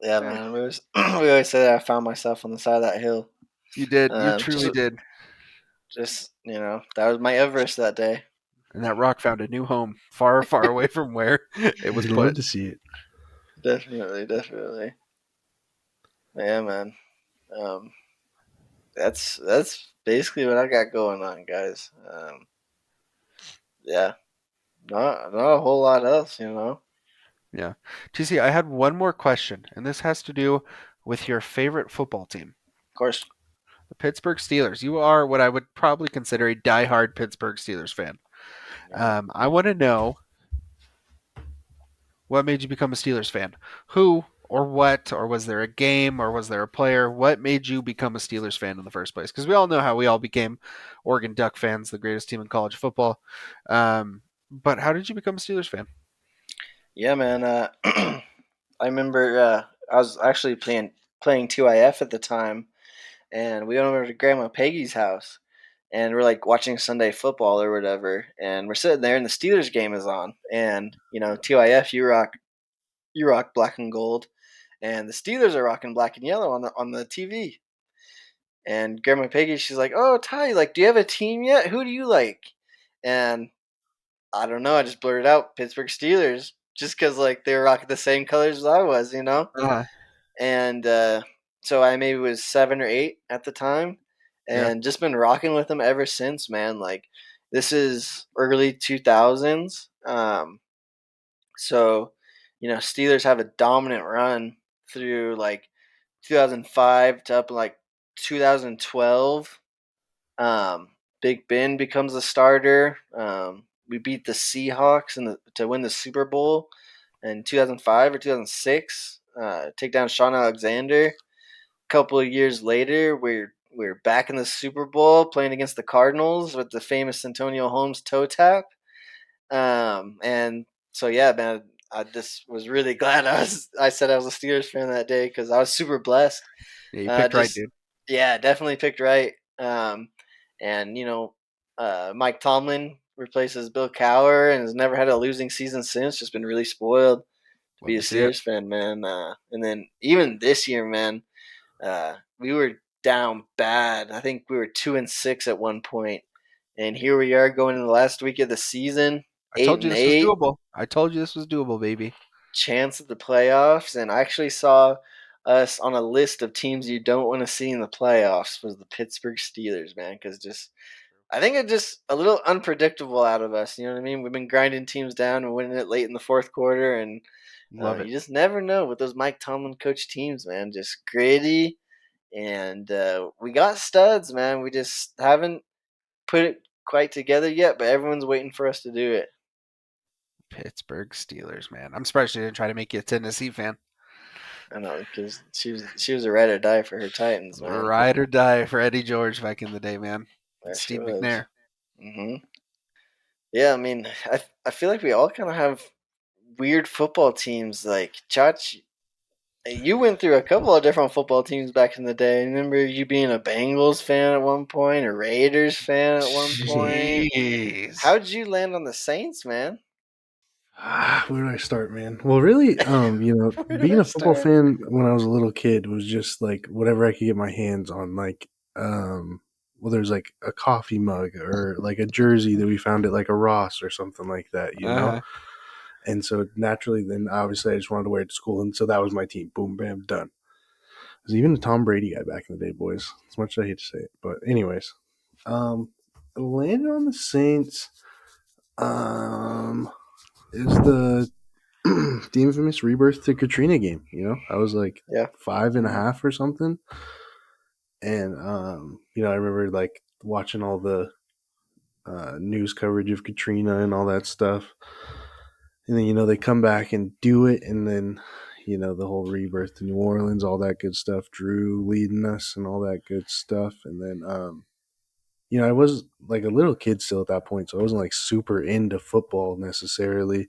Yeah, man. We always say that I found myself on the side of that hill. You did. You Just truly did. just that was my Everest that day. And that rock found a new home, far, far away from where it was You'd love put. to see it. Definitely, definitely. Yeah, man. Um, that's basically what I got going on, guys. Yeah, not a whole lot else. Yeah. TC, I had one more question, and this has to do with your favorite football team, Of course. the Pittsburgh Steelers. You are what I would probably consider a diehard Pittsburgh Steelers fan. Yeah. I want to know what made you become a Steelers fan? Who or what, or was there a game, or was there a player? What made you become a Steelers fan in the first place? Because we all know how we all became Oregon Duck fans, the greatest team in college football. But how did you become a Steelers fan? Yeah, man. I remember I was actually playing 2IF at the time, and we went over to Grandma Peggy's house, and we're like watching Sunday football or whatever, and we're sitting there, and the Steelers game is on, and 2IF, you rock black and gold, and the Steelers are rocking black and yellow on the TV. And Grandma Peggy, she's like, "Oh, Ty, like, do you have a team yet? Who do you like?" And I don't know. I just blurted out Pittsburgh Steelers just because like they were rocking the same colors as I was. Uh, And so I maybe was 7 or 8 at the time, yeah, and just been rocking with them ever since, man. Like this is early 2000s. So Steelers have a dominant run through like 2005 to up like 2012. Um, Big Ben becomes a starter. We beat the Seahawks to win the Super Bowl in 2005 or 2006. Take down Sean Alexander. A couple of years later, we're back in the Super Bowl playing against the Cardinals with the famous Antonio Holmes toe tap. And so yeah, man, I just was really glad I said I was a Steelers fan that day because I was super blessed. yeah, you picked right, Just dude. yeah, definitely picked right. And Mike Tomlin replaces Bill Cowher and has never had a losing season since. Just been really spoiled to Love be a to see it. Steelers fan, man. And then even this year, man, we were down bad. I think we were 2-6 at one point, and here we are going into the last week of the season, I eight told you and this was eight, doable. I told you this was doable, baby. chance at the playoffs. And I actually saw us on a list of teams you don't want to see in the playoffs was the Pittsburgh Steelers, man, because just I think it's just a little unpredictable out of us. You know what I mean? We've been grinding teams down and winning it late in the fourth quarter, and Love it. you just never know with those Mike Tomlin coach teams, man. Just gritty, and we got studs, man. We just haven't put it quite together yet, but everyone's waiting for us to do it. Pittsburgh Steelers, man. I'm surprised she didn't try to make you a Tennessee fan. I know because she was a ride or die for her Titans, man. Ride or die for Eddie George back in the day, man. And There she Steve was. McNair. Yeah, I mean, I feel like we all kind of have weird football teams. Like Chach, you went through a couple of different football teams back in the day. Remember you being a Bengals fan at one point, a Raiders fan at one point. Jeez. How did you land on the Saints, man? Where do I start, man? Well, really, Where do being I a football start? fan when I was a little kid was just like whatever I could get my hands on. Like, there's like a coffee mug or like a jersey that we found at like a Ross or something like that. Uh-huh. And so naturally, then obviously I just wanted to wear it to school, and so that was my team. Boom, bam, done. I was even a Tom Brady guy back in the day, boys. As much as I hate to say it, but anyways, um, landed on the Saints. Um, is the the infamous rebirth to Katrina game. I was like Yeah. five and a Mhm. half or something, and I remember like watching all the news coverage of Katrina and all that stuff, and then they come back and do it, and then the whole rebirth to New Orleans, all that good stuff. Drew leading us and all that good stuff, and then I was like a little kid still at that point, so I wasn't like super into football necessarily.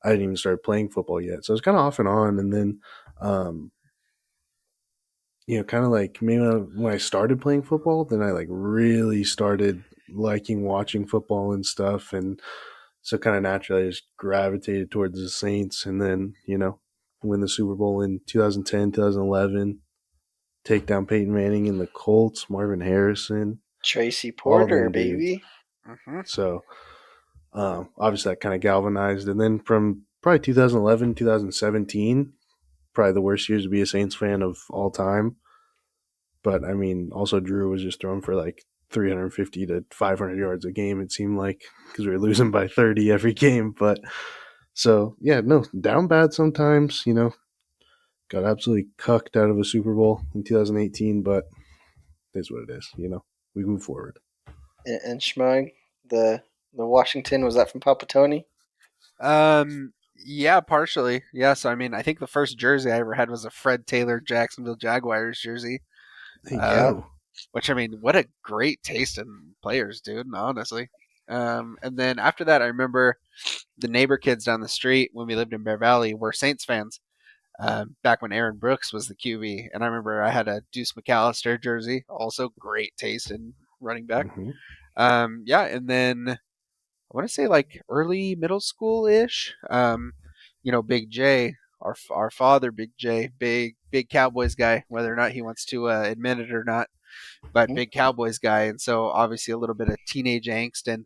I didn't even start playing football yet, so it was kind of off and on. And then, um, kind of like maybe when I started playing football, then I like really started liking watching football and stuff, and so kind of naturally I just gravitated towards the Saints, and then win the Super Bowl in 2010, 2011, take down Peyton Manning and the Colts, Marvin Harrison. Tracy all Porter, them dudes. baby. Mm-hmm. So obviously that kind of galvanized. And then from probably 2011, 2017, probably the worst years to be a Saints fan of all time. But I mean, also Drew was just throwing for like 350 to 500 yards a game, it seemed like, because we were losing by 30 every game. But so, yeah, no, down bad sometimes, got absolutely cucked out of a Super Bowl in 2018, but it is what it is, we move forward. And Schmug, the Washington, was that from Papa Tony? Yeah, partially. Yes, I mean, I think the first jersey I ever had was a Fred Taylor Jacksonville Jaguars jersey. There you Yeah. go. Which, I mean, what a great taste in players, dude. Honestly. And then after that, I remember the neighbor kids down the street when we lived in Bear Valley were Saints fans. Back when Aaron Brooks was the QB, and I remember I had a Deuce McAllister jersey, also great taste in running back. Hmm. Yeah, and then I want to say like early middle school ish. Big J, our father, Big J, big Cowboys guy, whether or not he wants to admit it or not, but Mhm. big Cowboys guy, and so obviously a little bit of teenage angst, and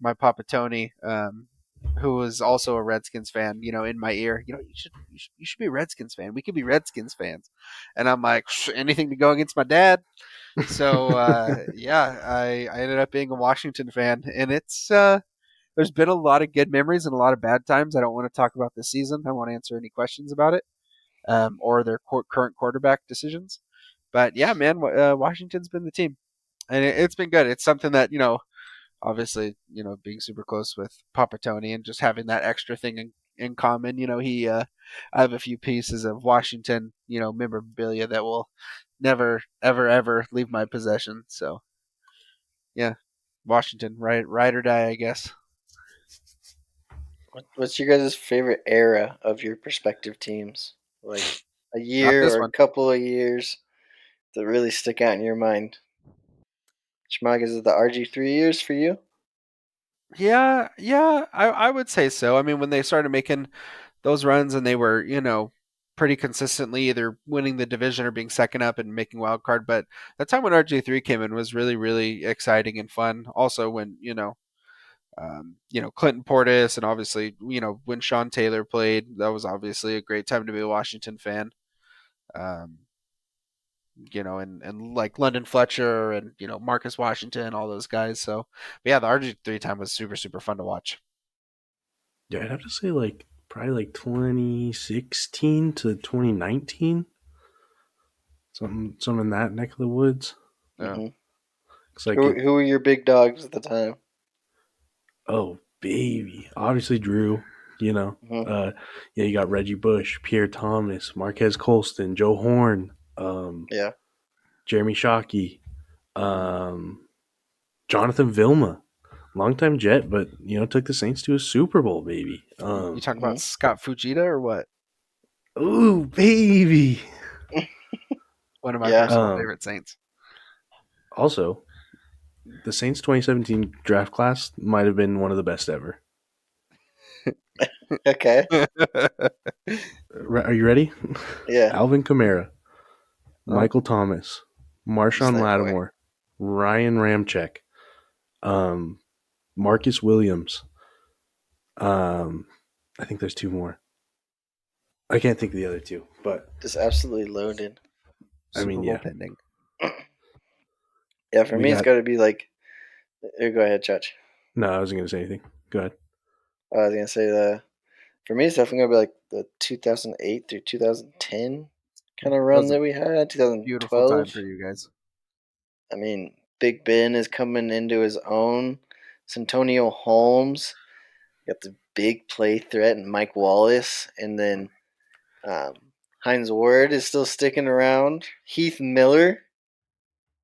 my Papa Tony, who was also a Redskins fan, in my ear, you should be a Redskins fan. We could be Redskins fans, and I'm like, anything to go against my dad. So yeah, I ended up being a Washington fan, and it's there's been a lot of good memories and a lot of bad times. I don't want to talk about this season. I want to answer any questions about it, or their current quarterback decisions. But yeah, man, Washington's been the team, and it's been good. It's something that obviously, being super close with Papa Tony and just having that extra thing in common. I have a few pieces of Washington, memorabilia that will never, ever, ever leave my possession. So yeah, Washington, ride or die, I guess. What's your guys' favorite era of your respective teams? Like a Not year this or a one. couple of years that really stick out in your mind? Schmug, is it the RG3 years for you? Yeah, yeah, I would say so. I mean, when they started making those runs and they were, pretty consistently either winning the division or being second up and making wild card. But that time when RG3 came in was really, really exciting and fun. Also, when Clinton Portis and obviously when Sean Taylor played, that was obviously a great time to be a Washington fan. Um, and like London Fletcher and Marcus Washington, all those guys. So, but yeah, the RG3 time was super, super fun to watch. Yeah, I'd have to say like probably like 2016 to 2019, something in that neck of the woods. Yeah. Mm-hmm. It's like it. Who were your big dogs at the time? Oh baby, obviously Drew. You know, Mm-hmm. uh, yeah, you got Reggie Bush, Pierre Thomas, Marquez Colston, Joe Horn, Yeah. Jeremy Shockey, um, Jonathan Vilma, longtime Jet, but took the Saints to a Super Bowl, baby. You talk Mm-hmm. about Scott Fujita or what? Ooh, baby. One of my Yeah. personal Um, favorite Saints. Also, the Saints 2017 draft class might have been one of the best ever. Okay. Are you ready? Yeah. Alvin Kamara, Oh, Michael Thomas, He's Marshawn that boy. Lattimore, Ryan Ramczyk, um, Marcus Williams. Um, I think there's two more. I can't think of the other two, but Just absolutely loaded. I Super mean, Bowl yeah, pending. Yeah, for we me, it's got. got to be like. Go ahead, Church. No, I wasn't going to say anything. Go ahead. I was gonna say the. For me, it's definitely gonna be like the 2008 through 2010 kind of That run was a that we had. beautiful time 2012. for you guys. I mean, Big Ben is coming into his own. Santonio Holmes got the big play threat, and Mike Wallace, and then um, Heinz Ward is still sticking around. Heath Miller,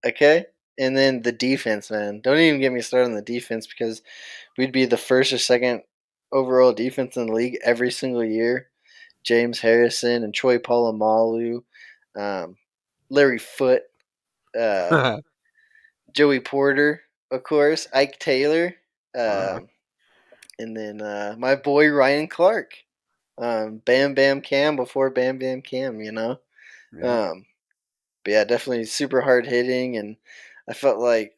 okay, and then the defense, man. Don't even get me started on the defense because we'd be the first or second overall defense in the league every single year. James Harrison and Troy Polamalu, um, Larry Foote, uh, Joey Porter, of course, Ike Taylor, Fuck. um, and then my boy Ryan Clark, Bam Bam Cam before Bam Bam Cam, Yeah. Um, but yeah, definitely super hard hitting, and I felt like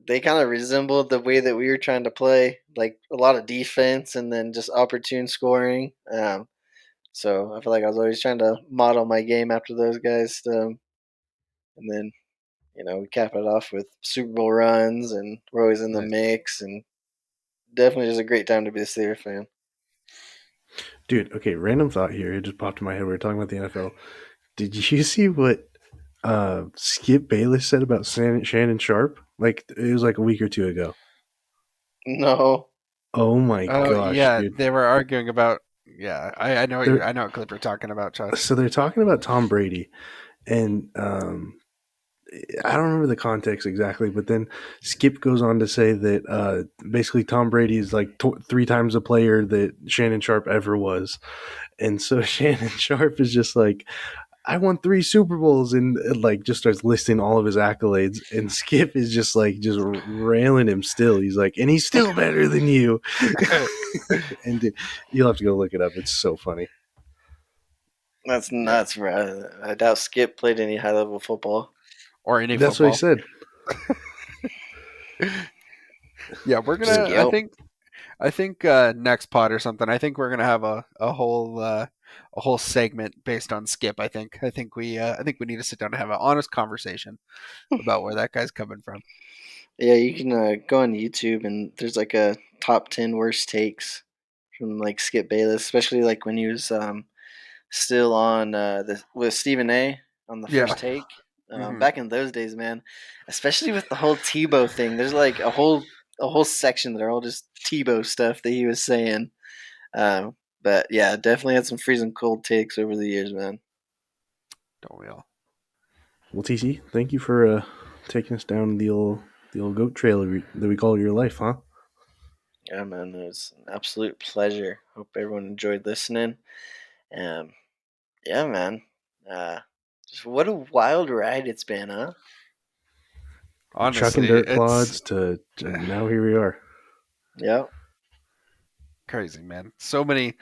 they kind of resembled the way that we were trying to play, like a lot of defense and then just opportune scoring. So I feel like I was always trying to model my game after those guys, and then we cap it off with Super Bowl runs, and we're always in the Nice. mix, and definitely just a great time to be a Steelers fan. Dude, okay, random thought here. It just popped in my head. We were talking about the NFL. Did you see what Skip Bayless said about Shannon Sharp? Like, it was like a week or two ago. No, Oh my Oh gosh, yeah, dude. they were arguing about. Yeah, I know They're, I know what clip you're talking about, Josh. so they're talking about Tom Brady, and I don't remember the context exactly, but then Skip goes on to say that basically Tom Brady is like three times the player that Shannon Sharp ever was. And so Shannon Sharp is just like, I won three Super Bowls, and like just starts listing all of his accolades. And Skip is just like just railing him still. He's like, and he's still better than you. And dude, you'll have to go look it up. It's so funny. that's Yeah, nuts, bro. I doubt Skip played any high level football. or any That's what he football. said. Yeah, we're gonna. Dude, Skip. I think next pod or something. I think we're gonna have a whole segment based on Skip. I think we need to sit down and have an honest conversation about where that guy's coming from. Yeah, you can go on YouTube, and there's like a top 10 worst takes from like Skip Bayless, especially like when he was still on with Stephen A on the Yeah. first take. Hmm. Back in those days, man, especially with the whole Tebow thing. There's like a whole section that are all just Tebow stuff that he was saying. But yeah, definitely had some freezing cold takes over the years, man. Don't we all? well, TC, thank you for taking us down the old goat trail that we call your life, huh? Yeah, man, it was an absolute pleasure. Hope everyone enjoyed listening. Um, yeah, man. Uh, just what a wild ride it's been, huh? Chucking Honestly, dirt it's clods to now here we are. Yeah. crazy, man. So many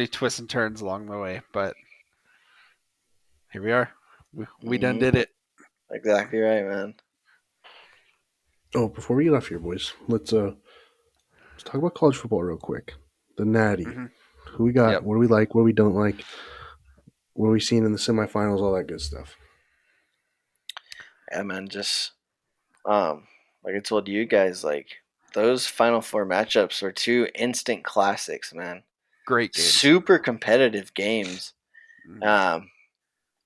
twists and turns along the way, but here we are. We done Hmm. did it. Exactly right, man. Oh, before we get off here, boys, let's talk about college football real quick. The Natty. Hmm. Who we got? Yep. What do we like? What we don't like? What are we seeing in the semifinals? All that good stuff. Yeah, man. Just like I told you guys, like those Final Four matchups were two instant classics, man. Great games. Super competitive games. Hmm. Um,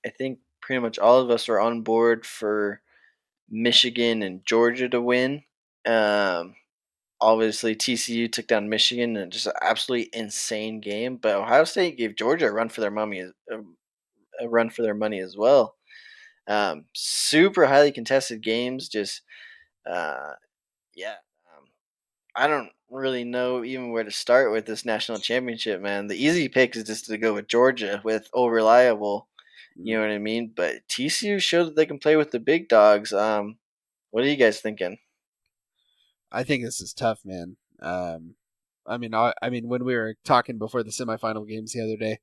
I think pretty much all of us are on board for Michigan and Georgia to win. Um, Obviously TCU took down Michigan in just an absolutely insane game, but Ohio State gave Georgia a run for their money, a run for their money as well. Super highly contested games. Just uh, yeah. Um, I don't really know even where to start with this national championship, man. The easy pick is just to go with Georgia with old reliable. You know what I mean? But TCU showed that they can play with the big dogs. What are you guys thinking? I think this is tough, man. I mean, when we were talking before the semifinal games the other day,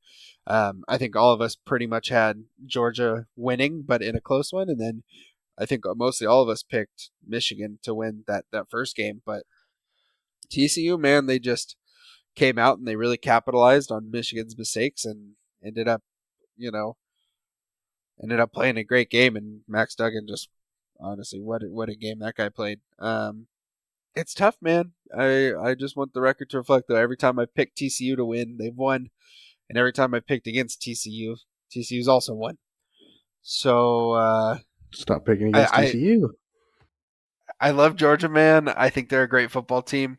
I think all of us pretty much had Georgia winning, but in a close one, and then I think mostly all of us picked Michigan to win that first game. But TCU, man, they just came out and they really capitalized on Michigan's mistakes and ended up, you know, ended up playing a great game. And Max Duggan just honestly, what a game that guy played. It's tough, man. I just want the record to reflect though. Every time I've picked TCU to win, they've won, and every time I've picked against TCU, TCU's also won. So Stop picking I, against I TCU. I love Georgia, man. I think they're a great football team.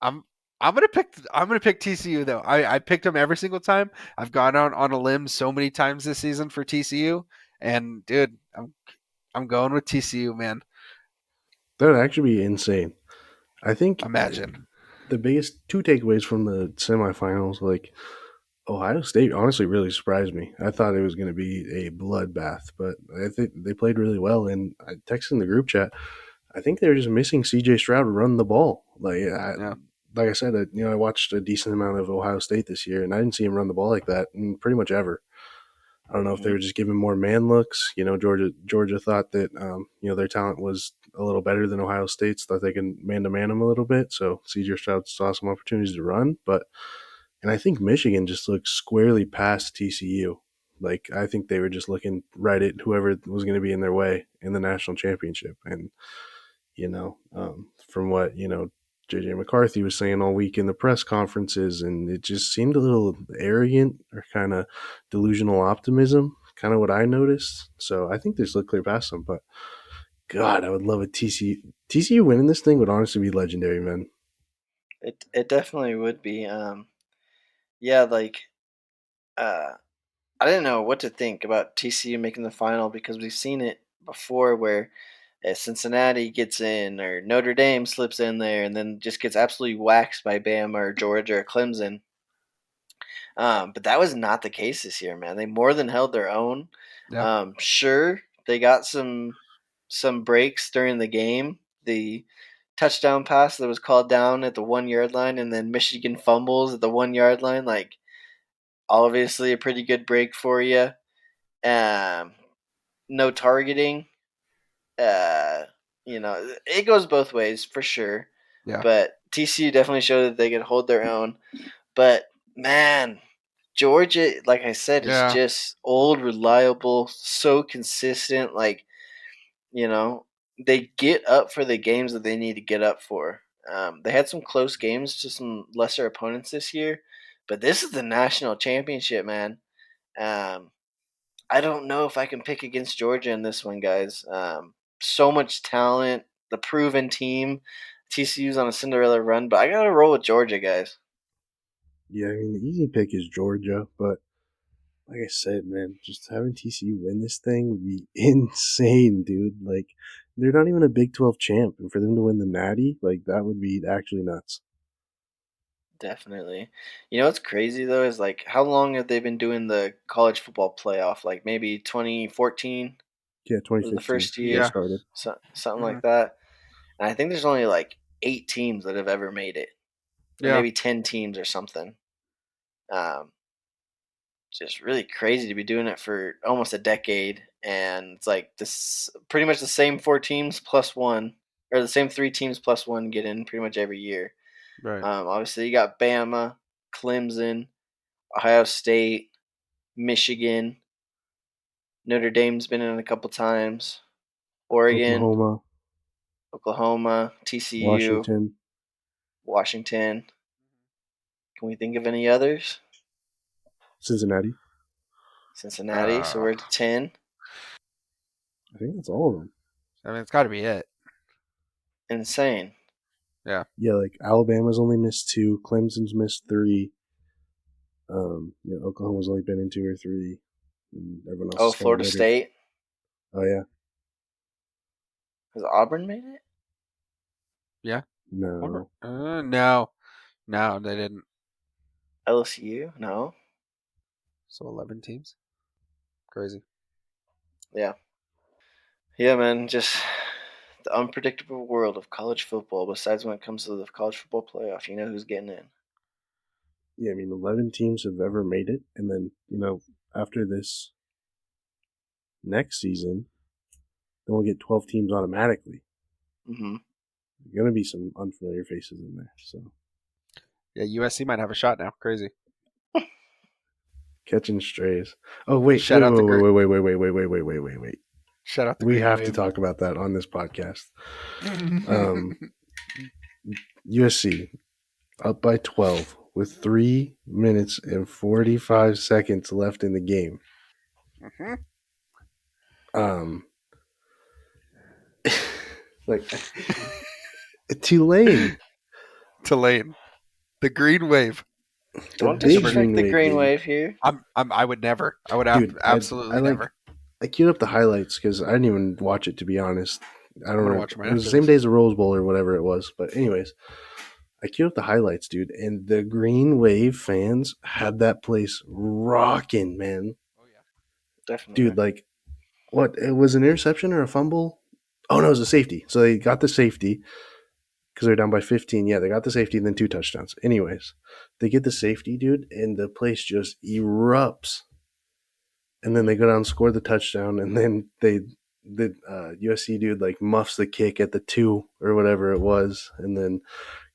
I'm I'm gonna pick TCU though. I picked them every single time. I've gone out on a limb so many times this season for TCU, and dude, I'm going with TCU, man. That would actually be insane. I think Imagine. the biggest two takeaways from the semifinals, like Ohio State, honestly really surprised me. I thought it was going to be a bloodbath, but I think they played really well. And I texted in the group chat. I think they were just missing C.J. Stroud to run the ball. Yeah. Like I said, I watched a decent amount of Ohio State this year, and I didn't see him run the ball like that pretty much ever. I don't know if they Mhm. were just giving more man looks. Georgia thought that their talent was a little better than Ohio State's. Thought they could man to man them a little bit. So CJ Stroud saw some opportunities to run, and I think Michigan just looked squarely past TCU. Like I think they were just looking right at whoever was going to be in their way in the national championship. And from what JJ McCarthy was saying all week in the press conferences, and it just seemed a little arrogant or kind of delusional optimism, kind of what I noticed. So I think they just look clear past them. But God, I would love a TCU winning this thing would honestly be legendary, man. It definitely would be. Yeah, like uh, I didn't know what to think about TCU making the final because we've seen it before where Cincinnati gets in or Notre Dame slips in there and then just gets absolutely waxed by Bama or Georgia or Clemson. But that was not the case this year, man. They more than held their own. Yeah. Sure, they got some breaks during the game. The touchdown pass that was called down at the 1 yard line, and then Michigan fumbles at the 1 yard line. Like obviously a pretty good break for you. Um, no targeting. Uh, it goes both ways for sure. Yeah. But TCU definitely showed that they could hold their own. But man, Georgia, like I said, is Yeah. just old, reliable, so consistent. Like, you know, they get up for the games that they need to get up for. They had some close games to some lesser opponents this year, but this is the national championship, man. Um, I don't know if I can pick against Georgia in this one, guys. So much talent, the proven team. TCU's on a Cinderella run, but I gotta roll with Georgia, guys. Yeah, I mean the easy pick is Georgia, but like I said, man, just having TCU win this thing would be insane, dude. Like, they're not even a Big 12 champ, and for them to win the Natty, like, that would be actually nuts. Definitely. You know what's crazy though is like how long have they been doing the college football playoff? Like maybe 2014 Yeah, was the 2015, first they Yeah. year, started. something Hmm. like that. And I think there's only like 8 teams that have ever made it, or Yeah. maybe 10 teams or something. Um, just really crazy to be doing it for almost a decade, and it's like this pretty much the same 4 teams plus one, or the same 3 teams plus one get in pretty much every year. Right. Obviously, you got Bama, Clemson, Ohio State, Michigan, Notre Dame's been in a couple times, Oregon, Oklahoma, Oklahoma, TCU, Washington, Washington. Can we think of any others? Cincinnati. Cincinnati. So Uh, we're at 10. I think that's all of them. I mean, it's got to be it. Insane. Yeah. Yeah, like Alabama's only missed two, Clemson's missed three. Oklahoma's only been in two or three, and everyone else Oh, is kind of Florida littered. State. Oh yeah, Has Auburn made it? Yeah. no, No. No, they didn't. LSU? No. So 11 teams? Crazy. Yeah. Yeah, man. Just the unpredictable world of college football. Besides when it comes to the college football playoff, you know who's getting in. yeah. I mean, 11 teams have ever made it, and then after this next season, then we'll get 12 teams automatically. Mm-hmm. There's gonna be some unfamiliar faces in there, so Yeah, USC might have a shot now. Crazy. catching strays. Oh wait, Shout wait, out the wait, wait, green. wait, wait, wait, wait, wait, wait, wait, wait, wait. Shout out the We green have to wave. talk about that on this podcast. Um, USC up by 12 with 3 minutes and 45 seconds left in the game. Mm-hmm. Um, like Tulane, Tulane. The green wave. the Don't big disrespect green the wave, green baby. wave here. I would never. I would Dude, I absolutely like never. I queued up the highlights because I didn't even watch it, to be honest. I don't I'm gonna remember. watch them It was after the same this. day as the Rose Bowl or whatever it was. But anyways, I queued up the highlights, dude, and the Green Wave fans had that place rocking, man. Oh yeah. Definitely. Dude, like, what? It was an interception or a fumble? Oh no, it was a safety. So they got the safety because they're down by 15. Yeah, they got the safety and then two touchdowns. Anyways, they get the safety, dude, and the place just erupts. and then they go down and score the touchdown, and then the USC dude like muffs the kick at the 2 or whatever it was, and then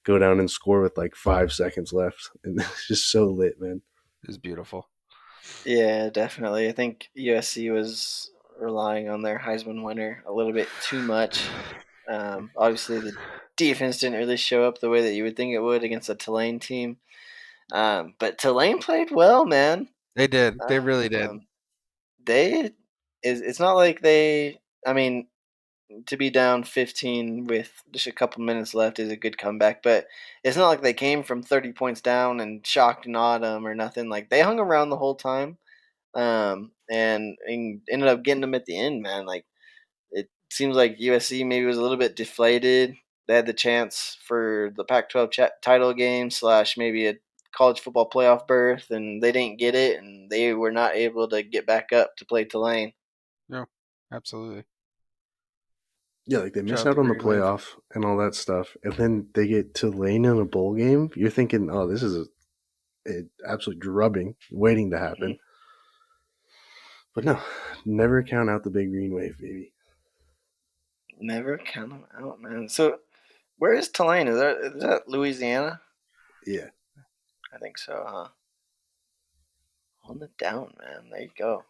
go down and score with like 5 seconds left, and it's just so lit, man. It was beautiful. Yeah, definitely. I think USC was relying on their Heisman winner a little bit too much. Obviously, the defense didn't really show up the way that you would think it would against a Tulane team. But Tulane played well, man. They did. They really did. They it's not like they. I mean, to be down 15 with just a couple minutes left is a good comeback, but it's not like they came from 30 points down and shocked and awed them or nothing. Like they hung around the whole time, and ended up getting them at the end. Man, like it seems like USC maybe was a little bit deflated. They had the chance for the Pac-12 title game / maybe a college football playoff berth, and they didn't get it, and they were not able to get back up to play Tulane. No, absolutely. Yeah, like they miss Shout out out the on the Green Wave. playoff and all that stuff, and then they get Tulane in a bowl game. You're thinking, oh, this is a absolute drubbing waiting to happen. But no, never count out the big green wave, baby. Never count them out, man. So, where is Tulane? Is that Louisiana? Yeah. I think so, huh? Hold it down, man. There you go.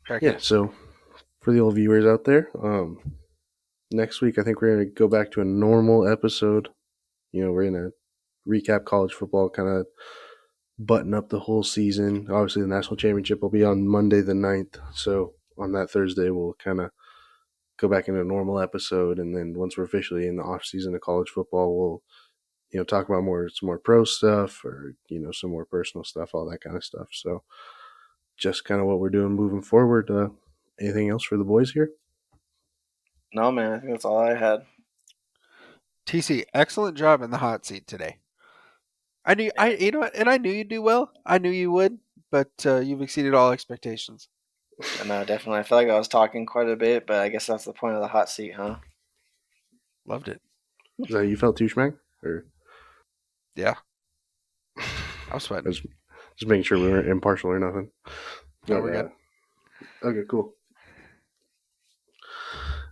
Check Yeah, it. so for the old viewers out there, next week I think we're going to go back to a normal episode. We're going to recap college football, kind of button up the whole season. Obviously, the national championship will be on Monday the 9th. So on that Thursday, we'll kind of go back into a normal episode. And then once we're officially in the off season of college football, we'll talk about some more pro stuff, or some more personal stuff, all that kind of stuff. So just kind of what we're doing moving forward. Anything else for the boys here? No, man. I think that's all I had. TC, excellent job in the hot seat today. You know what, and I knew you'd do well. I knew you would, but you've exceeded all expectations. No, definitely. I feel like I was talking quite a bit, but I guess that's the point of the hot seat, huh? Loved it. Is that how you felt too, Schmack? Or Yeah, I was sweating. just making sure we weren't impartial or nothing. No, we're good. Okay, cool.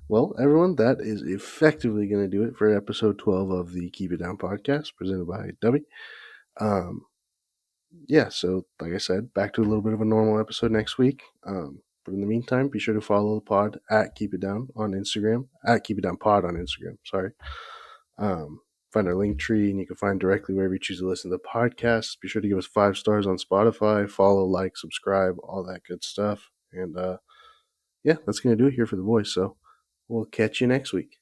Well, everyone, that is effectively going to do it for episode 12 of the Keep It Down podcast presented by W. Yeah, so like I said, back to a little bit of a normal episode next week. But in the meantime, be sure to follow the pod at Keep It Down on Instagram, at Keep It Down Pod on Instagram. Sorry. Find our link tree, and you can find directly wherever you choose to listen to the podcast. Be sure to give us 5 stars on Spotify, follow, like, subscribe, all that good stuff. And yeah, that's going to do it here for the boys. So we'll catch you next week.